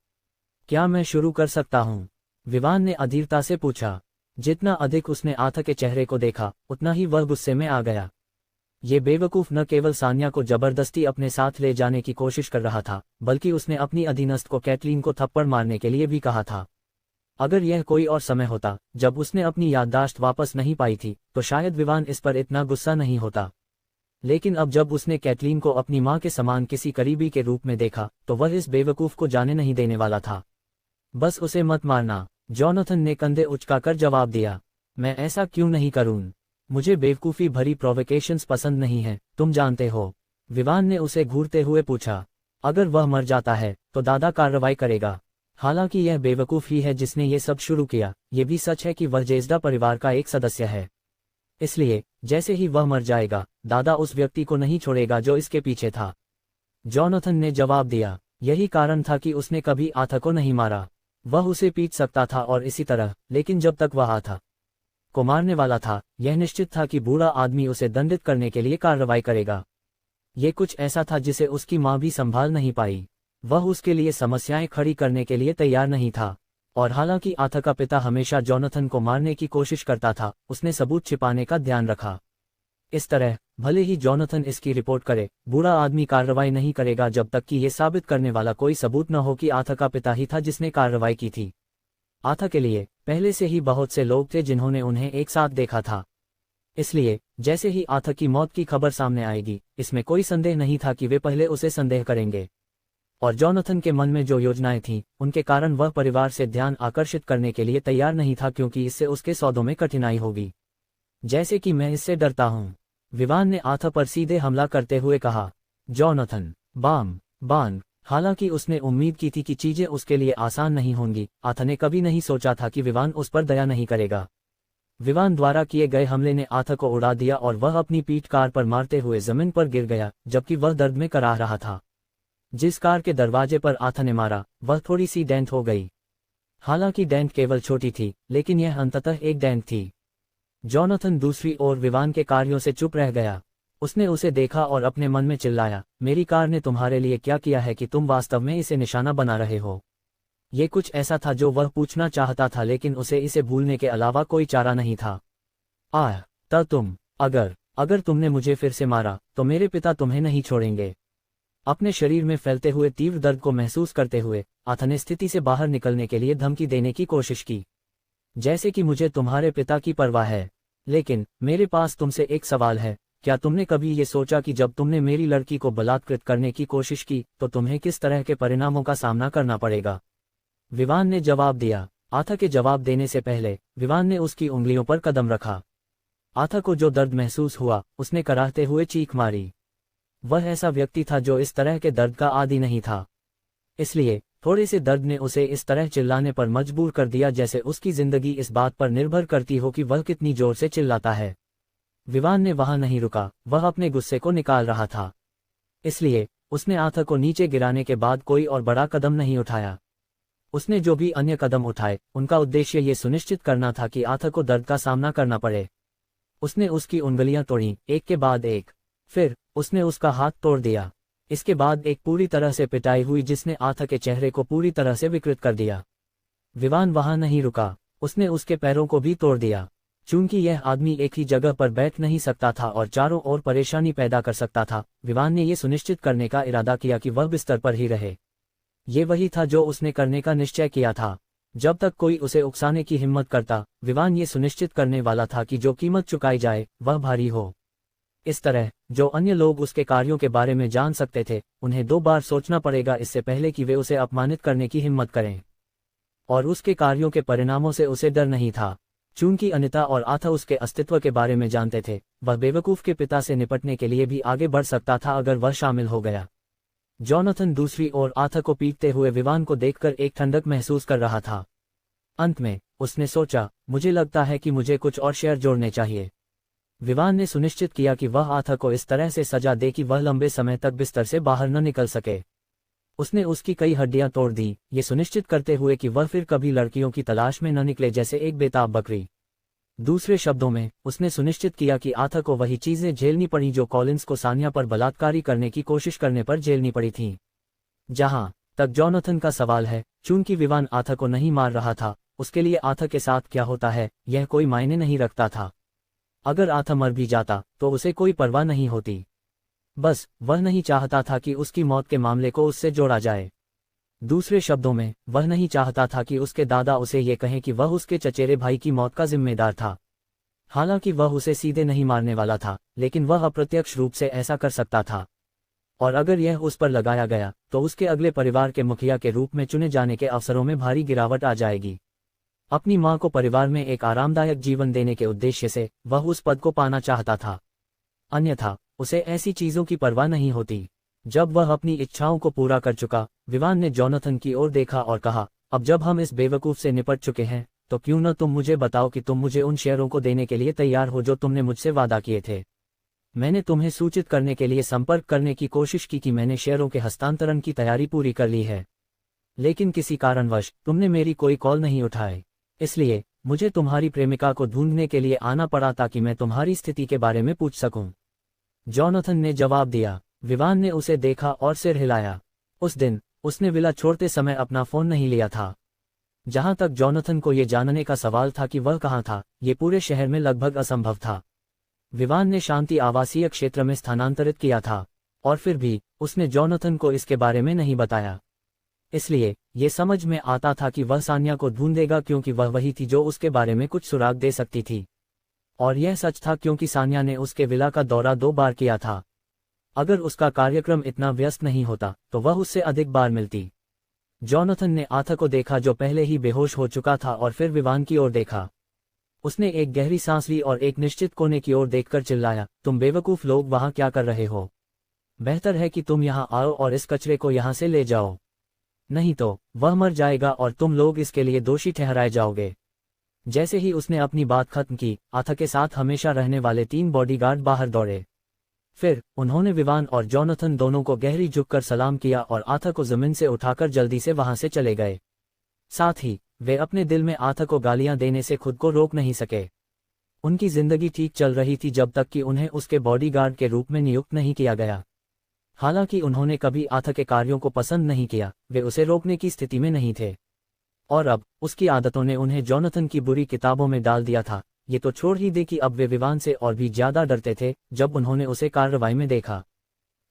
क्या मैं शुरू कर सकता हूँ? विवान ने अधीरता से पूछा। जितना अधिक उसने आथा के चेहरे को देखा उतना ही वह गुस्से में आ गया। ये बेवकूफ न केवल सानिया को जबरदस्ती अपने साथ ले जाने की कोशिश कर रहा था, बल्कि उसने अपनी अधीनस्थ को कैटलीन को थप्पड़ मारने के लिए भी कहा था। अगर यह कोई और समय होता जब उसने अपनी याददाश्त वापस नहीं पाई थी तो शायद विवान इस पर इतना गुस्सा नहीं होता। लेकिन अब जब उसने कैटलीन को अपनी मां के समान किसी करीबी के रूप में देखा तो वह इस बेवकूफ को जाने नहीं देने वाला था। बस उसे मत मारना, जोनाथन ने कंधे उचकाकर जवाब दिया। मैं ऐसा क्यों नहीं करूं? मुझे बेवकूफ़ी भरी प्रोवोकेशंस पसंद नहीं है, तुम जानते हो। विवान ने उसे घूरते हुए पूछा। अगर वह मर जाता है तो दादा कार्रवाई करेगा। हालांकि यह बेवकूफ ही है जिसने ये सब शुरू किया। ये भी सच है कि वह जेजडा परिवार का एक सदस्य है, इसलिए जैसे ही वह मर जाएगा दादा उस व्यक्ति को नहीं छोड़ेगा जो इसके पीछे था। जोनाथन ने जवाब दिया। यही कारण था कि उसने कभी आथा को नहीं मारा। वह उसे पीट सकता था और इसी तरह, लेकिन जब तक वह आथा को मारने वाला था यह निश्चित था कि बूढ़ा आदमी उसे दंडित करने के लिए कार्रवाई करेगा। ये कुछ ऐसा था जिसे उसकी मां भी संभाल नहीं पाई। वह उसके लिए समस्याएं खड़ी करने के लिए तैयार नहीं था। और हालांकि आथा का पिता हमेशा जोनाथन को मारने की कोशिश करता था, उसने सबूत छिपाने का ध्यान रखा। इस तरह भले ही जॉनथन इसकी रिपोर्ट करे, बूढ़ा आदमी कार्रवाई नहीं करेगा जब तक कि ये साबित करने वाला कोई सबूत न हो कि आथा का पिता ही था जिसने कार्रवाई की थी। आथा के लिए पहले से ही बहुत से लोग थे जिन्होंने उन्हें एक साथ देखा था, इसलिए जैसे ही आथा की मौत की खबर सामने आएगी, इसमें कोई संदेह नहीं था कि वे पहले उसे संदेह करेंगे। और जॉनथन के मन में जो योजनाएं थीं, उनके कारण वह परिवार से ध्यान आकर्षित करने के लिए तैयार नहीं था, क्योंकि इससे उसके सौदों में कठिनाई होगी। जैसे कि मैं इससे डरता हूं, विवान ने आथा पर सीधे हमला करते हुए कहा। जॉनथन बान। हालांकि उसने उम्मीद की थी कि चीजें उसके लिए आसान नहीं होंगी, आथा ने कभी नहीं सोचा था कि विवान उस पर दया नहीं करेगा। विवान द्वारा किए गए हमले ने आथा को उड़ा दिया और वह अपनी पीठ कार पर मारते हुए जमीन पर गिर गया, जबकि वह दर्द में कराह रहा था। जिस कार के दरवाजे पर आथा ने मारा, वह थोड़ी सी डेंट हो गई। हालांकि डेंट केवल छोटी थी, लेकिन यह अंततः एक डेंट थी। जॉनथन दूसरी ओर विवान के कार्यों से चुप रह गया। उसने उसे देखा और अपने मन में चिल्लाया, मेरी कार ने तुम्हारे लिए क्या किया है कि तुम वास्तव में इसे निशाना बना रहे हो। ये कुछ ऐसा था जो वह पूछना चाहता था, लेकिन उसे इसे भूलने के अलावा कोई चारा नहीं था। तुम अगर तुमने मुझे फिर से मारा तो मेरे पिता तुम्हें नहीं छोड़ेंगे। अपने शरीर में फैलते हुए तीव्र दर्द को महसूस करते हुए आथा ने स्थिति से बाहर निकलने के लिए धमकी देने की कोशिश की, जैसे कि मुझे तुम्हारे पिता की परवाह है। लेकिन मेरे पास तुमसे एक सवाल है, क्या तुमने कभी ये सोचा कि जब तुमने मेरी लड़की को बलात्कृत करने की कोशिश की तो तुम्हें किस तरह के परिणामों का सामना करना पड़ेगा? विवान ने जवाब दिया। आथा के जवाब देने से पहले विवान ने उसकी उंगलियों पर कदम रखा। आथा को जो दर्द महसूस हुआ, उसने कराहते हुए चीख मारी। वह ऐसा व्यक्ति था जो इस तरह के दर्द का आदी नहीं था, इसलिए थोड़े से दर्द ने उसे इस तरह चिल्लाने पर मजबूर कर दिया जैसे उसकी जिंदगी इस बात पर निर्भर करती हो कि वह कितनी जोर से चिल्लाता है। विवान ने वहां नहीं रुका, वह अपने गुस्से को निकाल रहा था, इसलिए उसने आथा को नीचे गिराने के बाद कोई और बड़ा कदम नहीं उठाया। उसने जो भी अन्य कदम उठाए, उनका उद्देश्य ये सुनिश्चित करना था कि आथा को दर्द का सामना करना पड़े। उसने उसकी उंगलियां तोड़ी, एक के बाद एक। फिर उसने उसका हाथ तोड़ दिया। इसके बाद एक पूरी तरह से पिटाई हुई जिसने आथा के चेहरे को पूरी तरह से विकृत कर दिया। विवान वहां नहीं रुका, उसने उसके पैरों को भी तोड़ दिया। चूंकि यह आदमी एक ही जगह पर बैठ नहीं सकता था और चारों ओर परेशानी पैदा कर सकता था, विवान ने यह सुनिश्चित करने का इरादा किया कि वह बिस्तर पर ही रहे। ये वही था जो उसने करने का निश्चय किया था। जब तक कोई उसे उकसाने की हिम्मत करता, विवान ये सुनिश्चित करने वाला था कि जो कीमत चुकाई जाए वह भारी हो। इस तरह जो अन्य लोग उसके कार्यों के बारे में जान सकते थे, उन्हें 2 बार सोचना पड़ेगा इससे पहले कि वे उसे अपमानित करने की हिम्मत करें। और उसके कार्यों के परिणामों से उसे डर नहीं था। चूंकि अनिता और आथा उसके अस्तित्व के बारे में जानते थे, वह बेवकूफ के पिता से निपटने के लिए भी आगे बढ़ सकता था अगर वह शामिल हो गया। जॉनथन दूसरी ओर आथा को पीटते हुए विवान को देखकर एक ठंडक महसूस कर रहा था। अंत में उसने सोचा, मुझे लगता है कि मुझे कुछ और शेयर जोड़ने चाहिए। विवान ने सुनिश्चित किया कि वह आथा को इस तरह से सजा दे कि वह लंबे समय तक बिस्तर से बाहर न निकल सके। उसने उसकी कई हड्डियां तोड़ दी, ये सुनिश्चित करते हुए कि वह फिर कभी लड़कियों की तलाश में न निकले जैसे एक बेताब बकरी। दूसरे शब्दों में, उसने सुनिश्चित किया कि आथा को वही चीजें झेलनी पड़ी जो कॉलिंस को सानिया पर बलात्कारी करने की कोशिश करने पर झेलनी पड़ी थीं। जहां तक जॉनथन का सवाल है, चूंकि विवान आथा को नहीं मार रहा था, उसके लिए आथा के साथ क्या होता है यह कोई मायने नहीं रखता था। अगर आथा मर भी जाता तो उसे कोई परवाह नहीं होती। बस वह नहीं चाहता था कि उसकी मौत के मामले को उससे जोड़ा जाए। दूसरे शब्दों में, वह नहीं चाहता था कि उसके दादा उसे ये कहें कि वह उसके चचेरे भाई की मौत का जिम्मेदार था। हालांकि वह उसे सीधे नहीं मारने वाला था, लेकिन वह अप्रत्यक्ष रूप से ऐसा कर सकता था। और अगर यह उस पर लगाया गया तो उसके अगले परिवार के मुखिया के रूप में चुने जाने के अवसरों में भारी गिरावट आ जाएगी। अपनी मां को परिवार में एक आरामदायक जीवन देने के उद्देश्य से वह उस पद को पाना चाहता था। अन्यथा उसे ऐसी चीजों की परवाह नहीं होती। जब वह अपनी इच्छाओं को पूरा कर चुका, विवान ने जॉनथन की ओर देखा और कहा, अब जब हम इस बेवकूफ से निपट चुके हैं, तो क्यों न तुम मुझे बताओ कि तुम मुझे उन शेयरों को देने के लिए तैयार हो जो तुमने मुझसे वादा किए थे। मैंने तुम्हें सूचित करने के लिए संपर्क करने की कोशिश की कि मैंने शेयरों के हस्तांतरण की तैयारी पूरी कर ली है, लेकिन किसी कारणवश तुमने मेरी कोई कॉल नहीं उठाई। इसलिए मुझे तुम्हारी प्रेमिका को ढूंढने के लिए आना पड़ा ताकि मैं तुम्हारी स्थिति के बारे में पूछ सकूं। जॉनथन ने जवाब दिया। विवान ने उसे देखा और सिर हिलाया। उस दिन उसने विला छोड़ते समय अपना फोन नहीं लिया था। जहां तक जॉनथन को यह जानने का सवाल था कि वह कहां था, ये पूरे शहर में लगभग असंभव था। विवान ने शांति आवासीय क्षेत्र में स्थानांतरित किया था, और फिर भी उसने जोनाथन को इसके बारे में नहीं बताया। इसलिए ये समझ में आता था कि वह सान्या को ढूंढेगा क्योंकि वह वही थी जो उसके बारे में कुछ सुराग दे सकती थी। और यह सच था क्योंकि सान्या ने उसके विला का दौरा 2 बार किया था। अगर उसका कार्यक्रम इतना व्यस्त नहीं होता तो वह उससे अधिक बार मिलती। जोनाथन ने आथा को देखा जो पहले ही बेहोश हो चुका था और फिर विवान की ओर देखा। उसने एक गहरी सांस ली और एक निश्चित कोने की ओर देखकर चिल्लाया, तुम बेवकूफ लोग वहां क्या कर रहे हो? बेहतर है कि तुम यहां आओ और इस कचरे को यहां से ले जाओ, नहीं तो वह मर जाएगा और तुम लोग इसके लिए दोषी ठहराए जाओगे। जैसे ही उसने अपनी बात खत्म की, आथा के साथ हमेशा रहने वाले 3 बॉडीगार्ड बाहर दौड़े। फिर उन्होंने विवान और जोनाथन दोनों को गहरी झुककर सलाम किया और आथा को जमीन से उठाकर जल्दी से वहां से चले गए। साथ ही वे अपने दिल में आथा को गालियां देने से खुद को रोक नहीं सके। उनकी जिंदगी ठीक चल रही थी जब तक कि उन्हें उसके बॉडीगार्ड के रूप में नियुक्त नहीं किया गया। हालांकि उन्होंने कभी आथा के कार्यों को पसंद नहीं किया, वे उसे रोकने की स्थिति में नहीं थे। और अब उसकी आदतों ने उन्हें जोनाथन की बुरी किताबों में डाल दिया था। ये तो छोड़ ही दे कि अब वे विवान से और भी ज्यादा डरते थे जब उन्होंने उसे कार्रवाई में देखा।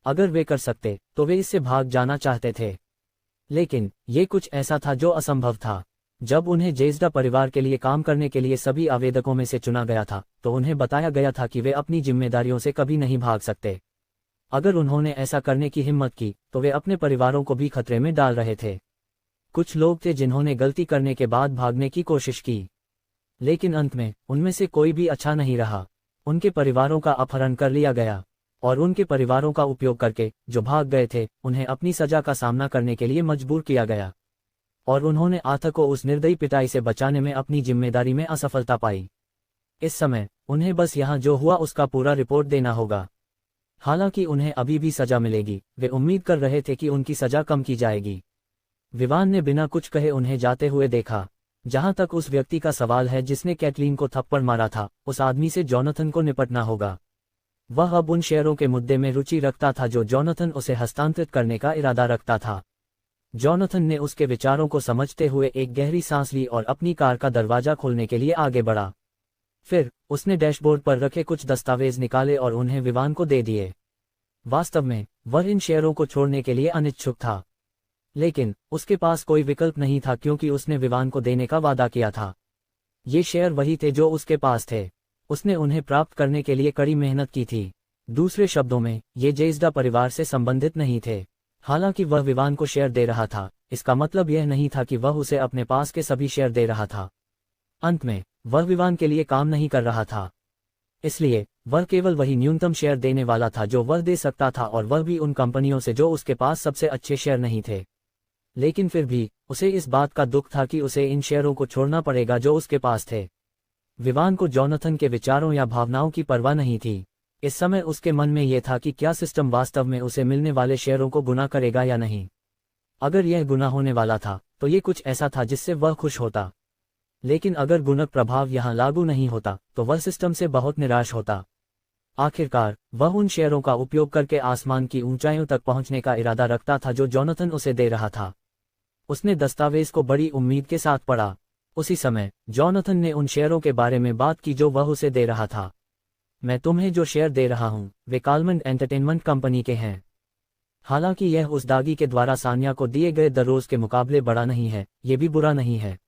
अगर वे कर सकते तो वे इससे भाग जाना चाहते थे, लेकिन ये कुछ ऐसा था जो असंभव था। जब उन्हें जेज़्डा परिवार के लिए काम करने के लिए सभी आवेदकों में से चुना गया था तो उन्हें बताया गया था कि वे अपनी जिम्मेदारियों से कभी नहीं भाग सकते। अगर उन्होंने ऐसा करने की हिम्मत की तो वे अपने परिवारों को भी खतरे में डाल रहे थे। कुछ लोग थे जिन्होंने गलती करने के बाद भागने की कोशिश की, लेकिन अंत में उनमें से कोई भी अच्छा नहीं रहा। उनके परिवारों का अपहरण कर लिया गया और उनके परिवारों का उपयोग करके जो भाग गए थे उन्हें अपनी सजा का सामना करने के लिए मजबूर किया गया। और उन्होंने आथा को उस निर्दयी पिटाई से बचाने में अपनी जिम्मेदारी में असफलता पाई। इस समय उन्हें बस यहाँ जो हुआ उसका पूरा रिपोर्ट देना होगा। हालांकि उन्हें अभी भी सजा मिलेगी, वे उम्मीद कर रहे थे कि उनकी सजा कम की जाएगी। विवान ने बिना कुछ कहे उन्हें जाते हुए देखा। जहां तक उस व्यक्ति का सवाल है जिसने कैटलीन को थप्पड़ मारा था, उस आदमी से जोनाथन को निपटना होगा। वह अब उन शेयरों के मुद्दे में रुचि रखता था जो जोनाथन उसे हस्तांतरित करने का इरादा रखता था। जोनाथन ने उसके विचारों को समझते हुए एक गहरी सांस ली और अपनी कार का दरवाजा खोलने के लिए आगे बढ़ा। फिर उसने डैशबोर्ड पर रखे कुछ दस्तावेज निकाले और उन्हें विवान को दे दिए। वास्तव में वह इन शेयरों को छोड़ने के लिए अनिच्छुक था, लेकिन उसके पास कोई विकल्प नहीं था क्योंकि उसने विवान को देने का वादा किया था। ये शेयर वही थे जो उसके पास थे। उसने उन्हें प्राप्त करने के लिए कड़ी मेहनत की थी। दूसरे शब्दों में ये जेज़्डा परिवार से संबंधित नहीं थे। हालांकि वह विवान को शेयर दे रहा था, इसका मतलब यह नहीं था कि वह उसे अपने पास के सभी शेयर दे रहा था। अंत में वह विवान के लिए काम नहीं कर रहा था, इसलिए वह केवल वही न्यूनतम शेयर देने वाला था जो वह दे सकता था, और वह भी उन कंपनियों से जो उसके पास सबसे अच्छे शेयर नहीं थे। लेकिन फिर भी उसे इस बात का दुख था कि उसे इन शेयरों को छोड़ना पड़ेगा जो उसके पास थे। विवान को जोनाथन के विचारों या भावनाओं की परवाह नहीं थी। इस समय उसके मन में यह था कि क्या सिस्टम वास्तव में उसे मिलने वाले शेयरों को गुना करेगा या नहीं। अगर यह गुना होने वाला था तो ये कुछ ऐसा था जिससे वह खुश होता, लेकिन अगर गुणक प्रभाव यहाँ लागू नहीं होता तो वह सिस्टम से बहुत निराश होता। आखिरकार वह उन शेयरों का उपयोग करके आसमान की ऊंचाइयों तक पहुंचने का इरादा रखता था जो जोनाथन उसे दे रहा था। उसने दस्तावेज को बड़ी उम्मीद के साथ पढ़ा। उसी समय जोनाथन ने उन शेयरों के बारे में बात की जो वह उसे दे रहा था। मैं तुम्हें जो शेयर दे रहा हूं वे कालमंड एंटरटेनमेंट कंपनी के हैं। हालांकि यह उस दागी के द्वारा सान्या को दिए गए दरोज के मुकाबले बड़ा नहीं है, ये भी बुरा नहीं है।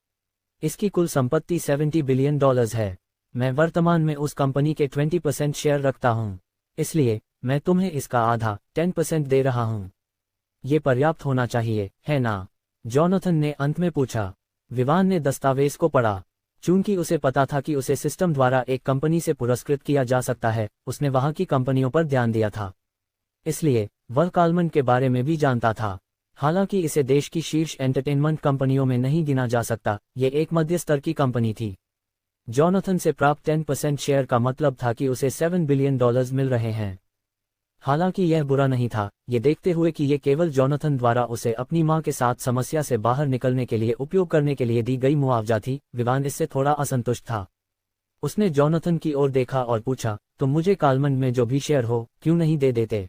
इसकी कुल संपत्ति $70 बिलियन है। मैं वर्तमान में उस कंपनी के 20% शेयर रखता हूं, इसलिए मैं तुम्हें इसका आधा 10% दे रहा हूं। ये पर्याप्त होना चाहिए, है ना? जोनाथन ने अंत में पूछा। विवान ने दस्तावेज को पढ़ा। चूंकि उसे पता था कि उसे सिस्टम द्वारा एक कंपनी से पुरस्कृत किया जा सकता है, उसने वहां की कंपनियों पर ध्यान दिया था। इसलिए वह कालमंड के बारे में भी जानता था। हालांकि इसे देश की शीर्ष एंटरटेनमेंट कंपनियों में नहीं गिना जा सकता, ये एक मध्य स्तर की कंपनी थी। जोनाथन से प्राप्त 10% शेयर का मतलब था कि उसे $7 बिलियन मिल रहे हैं। हालांकि यह बुरा नहीं था, ये देखते हुए कि ये केवल जोनाथन द्वारा उसे अपनी मां के साथ समस्या से बाहर निकलने के लिए उपयोग करने के लिए दी गई मुआवजा थी। विवान इससे थोड़ा असंतुष्ट था। उसने जोनाथन की ओर देखा और पूछा, तुम मुझे कालमंड में जो भी शेयर हो क्यों नहीं दे देते?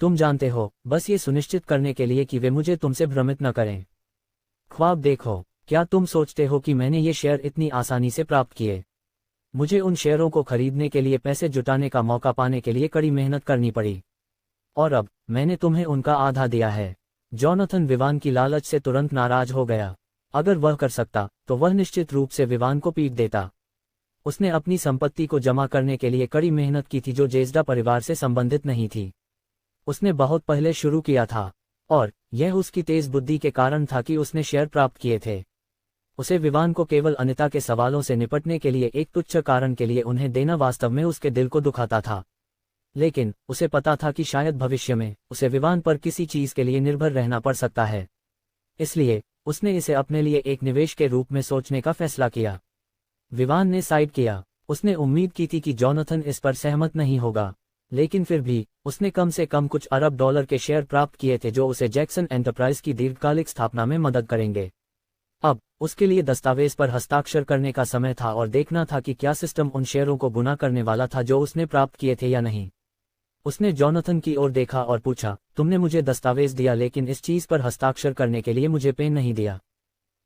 तुम जानते हो, बस ये सुनिश्चित करने के लिए कि वे मुझे तुमसे भ्रमित न करें। ख्वाब देखो, क्या तुम सोचते हो कि मैंने ये शेयर इतनी आसानी से प्राप्त किए? मुझे उन शेयरों को खरीदने के लिए पैसे जुटाने का मौका पाने के लिए कड़ी मेहनत करनी पड़ी। और अब मैंने तुम्हें उनका आधा दिया है। जॉनथन विवान की लालच से तुरंत नाराज हो गया। अगर वह कर सकता तो वह निश्चित रूप से विवान को पीट देता। उसने अपनी संपत्ति को जमा करने के लिए कड़ी मेहनत की थी जो जेजडा परिवार से संबंधित नहीं थी। उसने बहुत पहले शुरू किया था और यह उसकी तेज बुद्धि के कारण था कि उसने शेयर प्राप्त किए थे। उसे विवान को केवल अनिता के सवालों से निपटने के लिए एक तुच्छ कारण के लिए उन्हें देना वास्तव में उसके दिल को दुखाता था। लेकिन उसे पता था कि शायद भविष्य में उसे विवान पर किसी चीज के लिए निर्भर रहना पड़ सकता है। इसलिए उसने इसे अपने लिए एक निवेश के रूप में सोचने का फैसला किया। विवान ने साइड किया। उसने उम्मीद की थी कि जॉनथन इस पर सहमत नहीं होगा, लेकिन फिर भी उसने कम से कम कुछ अरब डॉलर के शेयर प्राप्त किए थे जो उसे जैक्सन एंटरप्राइज की दीर्घकालिक स्थापना में मदद करेंगे। अब उसके लिए दस्तावेज पर हस्ताक्षर करने का समय था और देखना था कि क्या सिस्टम उन शेयरों को गुना करने वाला था जो उसने प्राप्त किए थे या नहीं। उसने जॉनथन की ओर देखा और पूछा, तुमने मुझे दस्तावेज दिया लेकिन इस चीज पर हस्ताक्षर करने के लिए मुझे पेन नहीं दिया।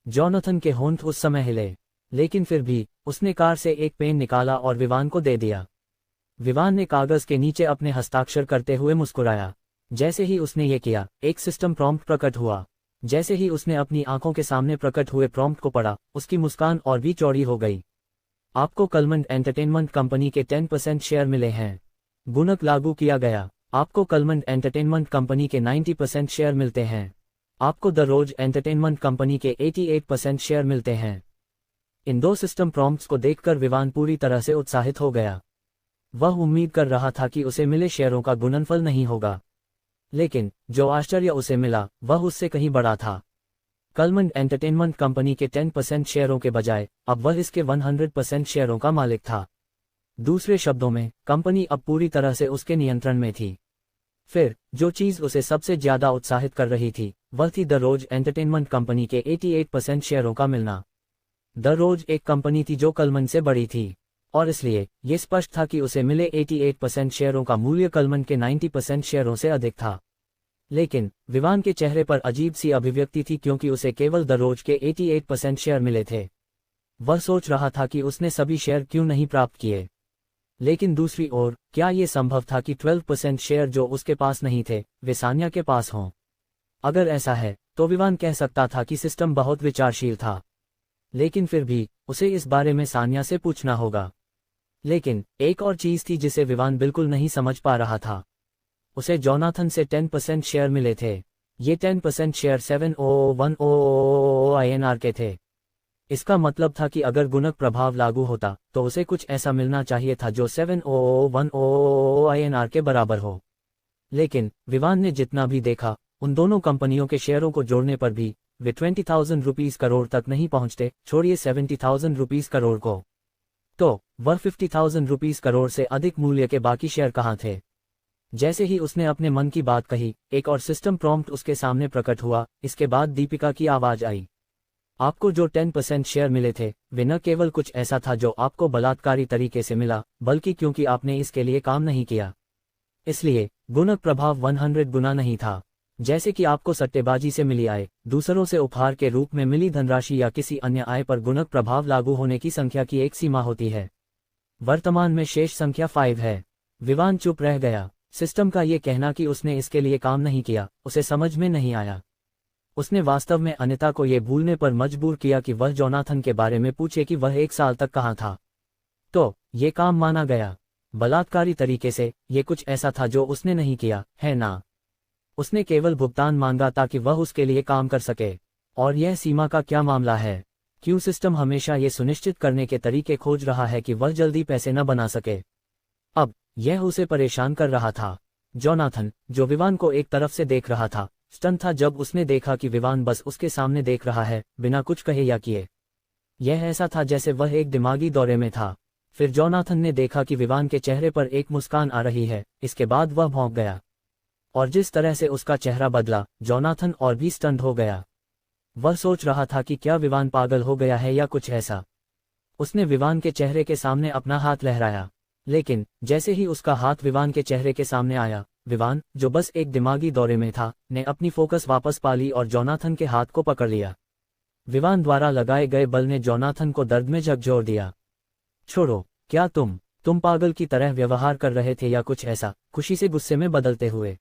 जॉनथन के होंठ उस समय हिले, लेकिन फिर भी उसने कार से एक पेन निकाला और विवान को दे दिया। विवान ने कागज के नीचे अपने हस्ताक्षर करते हुए मुस्कुराया। जैसे ही उसने ये किया, एक सिस्टम प्रॉम्प्ट प्रकट हुआ। जैसे ही उसने अपनी आंखों के सामने प्रकट हुए प्रॉम्प्ट को पढ़ा, उसकी मुस्कान और भी चौड़ी हो गई। आपको कलमंड एंटरटेनमेंट कंपनी के 10% शेयर मिले हैं। गुणक लागू किया गया। आपको कलमंड एंटरटेनमेंट कंपनी के 90% शेयर मिलते हैं। आपको द रोज एंटरटेनमेंट कंपनी के 88% शेयर मिलते हैं। इन दो सिस्टम प्रॉम्प्ट्स को देखकर विवान पूरी तरह से उत्साहित हो गया। वह उम्मीद कर रहा था कि उसे मिले शेयरों का गुणनफल नहीं होगा, लेकिन जो आश्चर्य उसे मिला वह उससे कहीं बड़ा था। कलमंड एंटरटेनमेंट कंपनी के 10% शेयरों के बजाय अब वह इसके 100% शेयरों का मालिक था। दूसरे शब्दों में, कंपनी अब पूरी तरह से उसके नियंत्रण में थी। फिर जो चीज उसे सबसे ज्यादा उत्साहित कर रही थी वह थी द रोज एंटरटेनमेंट कंपनी के 88% शेयरों का मिलना। द रोज एक कंपनी थी जो कलमंड से बड़ी थी, और इसलिए यह स्पष्ट था कि उसे मिले 88% शेयरों का मूल्य कलमंड के 90% शेयरों से अधिक था। लेकिन विवान के चेहरे पर अजीब सी अभिव्यक्ति थी क्योंकि उसे केवल द रोज के 88% शेयर मिले थे। वह सोच रहा था कि उसने सभी शेयर क्यों नहीं प्राप्त किए। लेकिन दूसरी ओर, क्या ये संभव था कि 12% शेयर जो उसके पास नहीं थे वे सान्या के पास हों? अगर ऐसा है तो विवान कह सकता था कि सिस्टम बहुत विचारशील था, लेकिन फिर भी उसे इस बारे में सान्या से पूछना होगा। लेकिन एक और चीज थी जिसे विवान बिल्कुल नहीं समझ पा रहा था। उसे जॉनाथन से 10% शेयर मिले थे। ये 10% शेयर 70100 INR के थे। इसका मतलब था कि अगर गुणक प्रभाव लागू होता तो उसे कुछ ऐसा मिलना चाहिए था जो 70100 INR के बराबर हो। लेकिन विवान ने जितना भी देखा, उन दोनों कंपनियों के शेयरों को जोड़ने पर भी वे 20,000 रुपीस करोड़ तक नहीं पहुंचते, छोड़िए 70,000 रुपीस करोड़ को। तो वह 50,000 रुपीस करोड़ से अधिक मूल्य के बाकी शेयर कहाँ थे? जैसे ही उसने अपने मन की बात कही, एक और सिस्टम प्रॉम्प्ट उसके सामने प्रकट हुआ। इसके बाद दीपिका की आवाज आई, आपको जो 10% शेयर मिले थे वे न केवल कुछ ऐसा था जो आपको बलात्कारी तरीके से मिला, बल्कि क्योंकि आपने इसके लिए काम नहीं किया, इसलिए गुणक प्रभाव 100 गुना नहीं था। जैसे कि आपको सट्टेबाजी से मिली आय, दूसरों से उपहार के रूप में मिली धनराशि या किसी अन्य आय पर गुणक प्रभाव लागू होने की संख्या की एक सीमा होती है। वर्तमान में शेष संख्या 5 है। विवान चुप रह गया। सिस्टम का ये कहना कि उसने इसके लिए काम नहीं किया उसे समझ में नहीं आया। उसने वास्तव में अनिता को ये भूलने पर मजबूर किया कि वह जॉनाथन के बारे में पूछे कि वह 1 साल तक कहाँ था। तो ये काम माना गया। बलात्कारी तरीके से ये कुछ ऐसा था जो उसने नहीं किया, है ना? उसने केवल भुगतान मांगा ताकि वह उसके लिए काम कर सके। और यह सीमा का क्या मामला है? क्यों सिस्टम हमेशा ये सुनिश्चित करने के तरीके खोज रहा है कि वह जल्दी पैसे न बना सके? अब यह उसे परेशान कर रहा था। जॉनाथन, जो विवान को एक तरफ से देख रहा था, स्टन था जब उसने देखा कि विवान बस उसके सामने देख रहा है, बिना कुछ कहे या किए। यह ऐसा था जैसे वह एक दिमागी दौरे में था। फिर जॉनाथन ने देखा कि विवान के चेहरे पर एक मुस्कान आ रही है। इसके बाद वह भौंक गया, और जिस तरह से उसका चेहरा बदला, जॉनाथन और भी स्टन्ड हो गया। वह सोच रहा था कि क्या विवान पागल हो गया है या कुछ ऐसा। उसने विवान के चेहरे के सामने अपना हाथ लहराया, लेकिन जैसे ही उसका हाथ विवान के चेहरे के सामने आया, विवान, जो बस एक दिमागी दौरे में था, ने अपनी फोकस वापस पा ली और जॉनाथन के हाथ को पकड़ लिया। विवान द्वारा लगाए गए बल ने जॉनाथन को दर्द में झकझोर दिया। छोड़ो, क्या तुम पागल की तरह व्यवहार कर रहे थे या कुछ ऐसा, खुशी से गुस्से में बदलते हुए।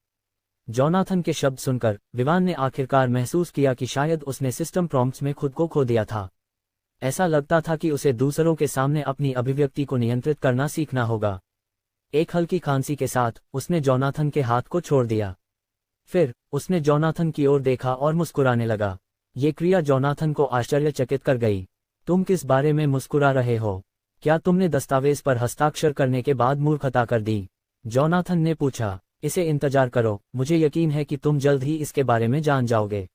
जोनाथन के शब्द सुनकर विवान ने आखिरकार महसूस किया कि शायद उसने सिस्टम प्रॉम्प्ट्स में खुद को खो दिया था। ऐसा लगता था कि उसे दूसरों के सामने अपनी अभिव्यक्ति को नियंत्रित करना सीखना होगा। एक हल्की खांसी के साथ उसने जोनाथन के हाथ को छोड़ दिया। फिर उसने जोनाथन की ओर देखा और मुस्कुराने लगा। ये क्रिया जोनाथन को आश्चर्यचकित कर गई। तुम किस बारे में मुस्कुरा रहे हो? क्या तुमने दस्तावेज पर हस्ताक्षर करने के बाद मूर्खता कर दी? जोनाथन ने पूछा। इसे इंतजार करो, मुझे यकीन है कि तुम जल्द ही इसके बारे में जान जाओगे,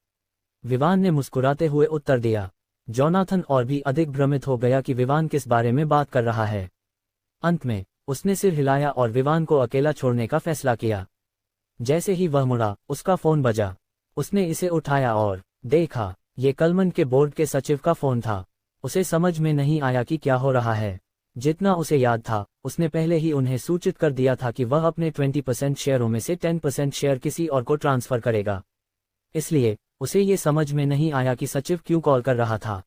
विवान ने मुस्कुराते हुए उत्तर दिया। जोनाथन और भी अधिक भ्रमित हो गया कि विवान किस बारे में बात कर रहा है। अंत में उसने सिर हिलाया और विवान को अकेला छोड़ने का फैसला किया। जैसे ही वह मुड़ा, उसका फोन बजा। उसने इसे उठाया और देखा, ये कलमन के बोर्ड के सचिव का फोन था। उसे समझ में नहीं आया कि क्या हो रहा है। जितना उसे याद था, उसने पहले ही उन्हें सूचित कर दिया था कि वह अपने 20% शेयरों में से 10% शेयर किसी और को ट्रांसफर करेगा। इसलिए उसे ये समझ में नहीं आया कि सचिव क्यों कॉल कर रहा था।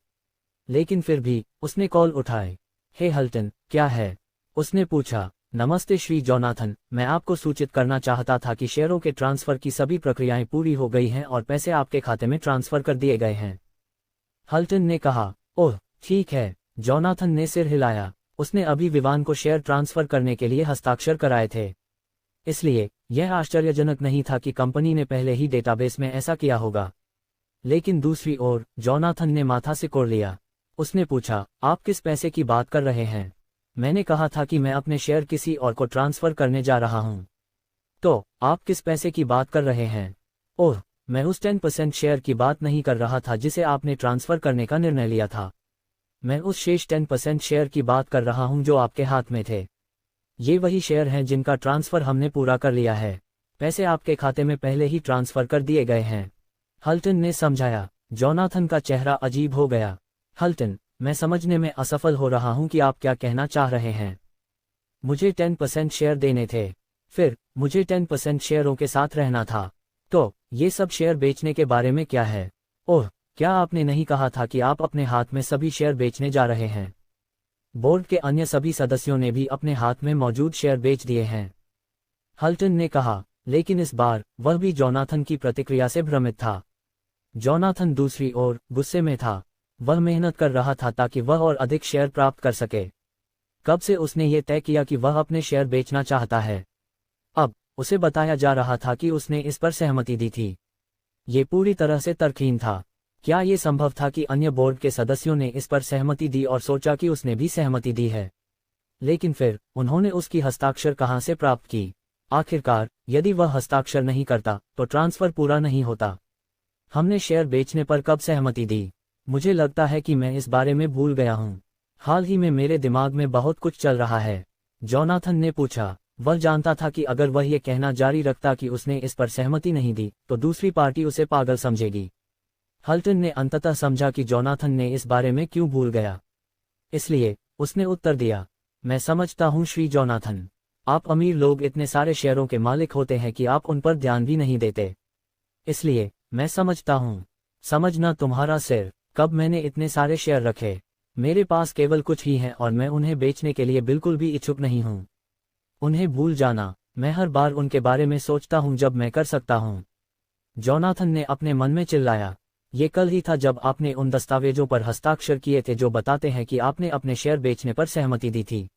लेकिन फिर भी उसने कॉल उठाई। हे हल्टन, क्या है? उसने पूछा। नमस्ते श्री जोनाथन, मैं आपको सूचित करना चाहता था कि शेयरों के ट्रांसफर की सभी प्रक्रियाएं पूरी हो गई हैं और पैसे आपके खाते में ट्रांसफर कर दिए गए हैं, हल्टन ने कहा। ओह ठीक है, जोनाथन ने सिर हिलाया। उसने अभी विवान को शेयर ट्रांसफर करने के लिए हस्ताक्षर कराए थे, इसलिए यह आश्चर्यजनक नहीं था कि कंपनी ने पहले ही डेटाबेस में ऐसा किया होगा। लेकिन दूसरी ओर जोनाथन ने माथा सिकोड़ लिया। उसने पूछा, आप किस पैसे की बात कर रहे हैं? मैंने कहा था कि मैं अपने शेयर किसी और को ट्रांसफर करने जा रहा हूं। तो आप किस पैसे की बात कर रहे हैं? ओह, मैं उस 10% शेयर की बात नहीं कर रहा था जिसे आपने ट्रांसफर करने का निर्णय लिया था। मैं उस शेष 10% शेयर की बात कर रहा हूं जो आपके हाथ में थे। ये वही शेयर हैं जिनका ट्रांसफर हमने पूरा कर लिया है। पैसे आपके खाते में पहले ही ट्रांसफर कर दिए गए हैं, हल्टन ने समझाया। जोनाथन का चेहरा अजीब हो गया। हल्टन, मैं समझने में असफल हो रहा हूं कि आप क्या कहना चाह रहे हैं। मुझे 10% शेयर देने थे, फिर मुझे 10% शेयरों के साथ रहना था। तो ये सब शेयर बेचने के बारे में क्या है? ओह, क्या आपने नहीं कहा था कि आप अपने हाथ में सभी शेयर बेचने जा रहे हैं? बोर्ड के अन्य सभी सदस्यों ने भी अपने हाथ में मौजूद शेयर बेच दिए हैं, हल्टन ने कहा। लेकिन इस बार वह भी जोनाथन की प्रतिक्रिया से भ्रमित था। जोनाथन दूसरी ओर गुस्से में था। वह मेहनत कर रहा था ताकि वह और अधिक शेयर प्राप्त कर सके। कब से उसने ये तय किया कि वह अपने शेयर बेचना चाहता है? अब उसे बताया जा रहा था कि उसने इस पर सहमति दी थी। ये पूरी तरह से तर्कहीन था। क्या ये संभव था कि अन्य बोर्ड के सदस्यों ने इस पर सहमति दी और सोचा कि उसने भी सहमति दी है? लेकिन फिर उन्होंने उसकी हस्ताक्षर कहां से प्राप्त की? आखिरकार यदि वह हस्ताक्षर नहीं करता तो ट्रांसफर पूरा नहीं होता। हमने शेयर बेचने पर कब सहमति दी? मुझे लगता है कि मैं इस बारे में भूल गया हूं। हाल ही में मेरे दिमाग में बहुत कुछ चल रहा है, जोनाथन ने पूछा। वह जानता था कि अगर वह ये कहना जारी रखता कि उसने इस पर सहमति नहीं दी तो दूसरी पार्टी उसे पागल समझेगी। हल्टन ने अंततः समझा कि जोनाथन ने इस बारे में क्यों भूल गया, इसलिए उसने उत्तर दिया, मैं समझता हूं श्री जोनाथन, आप अमीर लोग इतने सारे शेयरों के मालिक होते हैं कि आप उन पर ध्यान भी नहीं देते। इसलिए मैं समझता हूं। समझना तुम्हारा सिर, कब मैंने इतने सारे शेयर रखे? मेरे पास केवल कुछ ही हैं और मैं उन्हें बेचने के लिए बिल्कुल भी इच्छुक नहीं हूं। उन्हें भूल जाना, मैं हर बार उनके बारे में सोचता हूं जब मैं कर सकता हूं। जोनाथन ने अपने मन में चिल्लाया। ये कल ही था जब आपने उन दस्तावेजों पर हस्ताक्षर किए थे जो बताते हैं कि आपने अपने शेयर बेचने पर सहमति दी थी,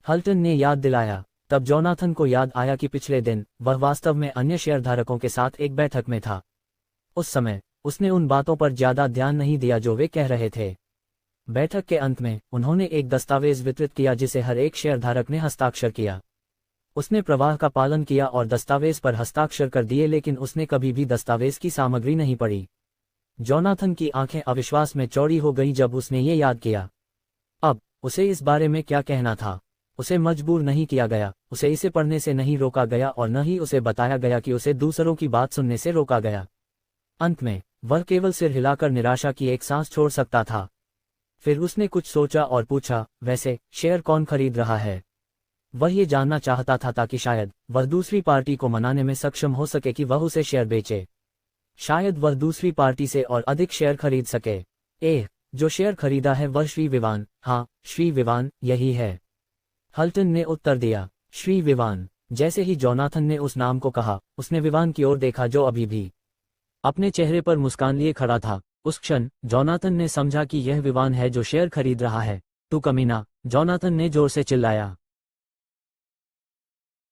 हल्टन ने याद दिलाया। तब जोनाथन को याद आया कि पिछले दिन वह वास्तव में अन्य शेयरधारकों के साथ एक बैठक में था। उस समय उसने उन बातों पर ज्यादा ध्यान नहीं दिया जो वे कह रहे थे। बैठक के अंत में उन्होंने एक दस्तावेज वितरित किया जिसे हर एक शेयरधारक ने हस्ताक्षर किया। उसने प्रवाह का पालन किया और दस्तावेज पर हस्ताक्षर कर दिए, लेकिन उसने कभी भी दस्तावेज की सामग्री नहीं पढ़ी। जोनाथन की आंखें अविश्वास में चौड़ी हो गईं जब उसने ये याद किया। अब उसे इस बारे में क्या कहना था? उसे मजबूर नहीं किया गया, उसे इसे पढ़ने से नहीं रोका गया और न ही उसे बताया गया कि उसे दूसरों की बात सुनने से रोका गया। अंत में वह केवल सिर हिलाकर निराशा की एक सांस छोड़ सकता था। फिर उसने कुछ सोचा और पूछा, वैसे शेयर कौन खरीद रहा है? वह ये जानना चाहता था ताकि शायद वह दूसरी पार्टी को मनाने में सक्षम हो सके कि वह उसे शेयर बेचे। शायद वह दूसरी पार्टी से और अधिक शेयर खरीद सके। जो शेयर खरीदा है वह श्री विवान, हाँ श्री विवान यही है। हल्टन ने उत्तर दिया, श्री विवान। जैसे ही जोनाथन ने उस नाम को कहा, उसने विवान की ओर देखा जो अभी भी अपने चेहरे पर मुस्कान लिए खड़ा था। उस क्षण जोनाथन ने समझा कि यह विवान है जो शेयर खरीद रहा है। तू कमीना, जोनाथन ने जोर से चिल्लाया।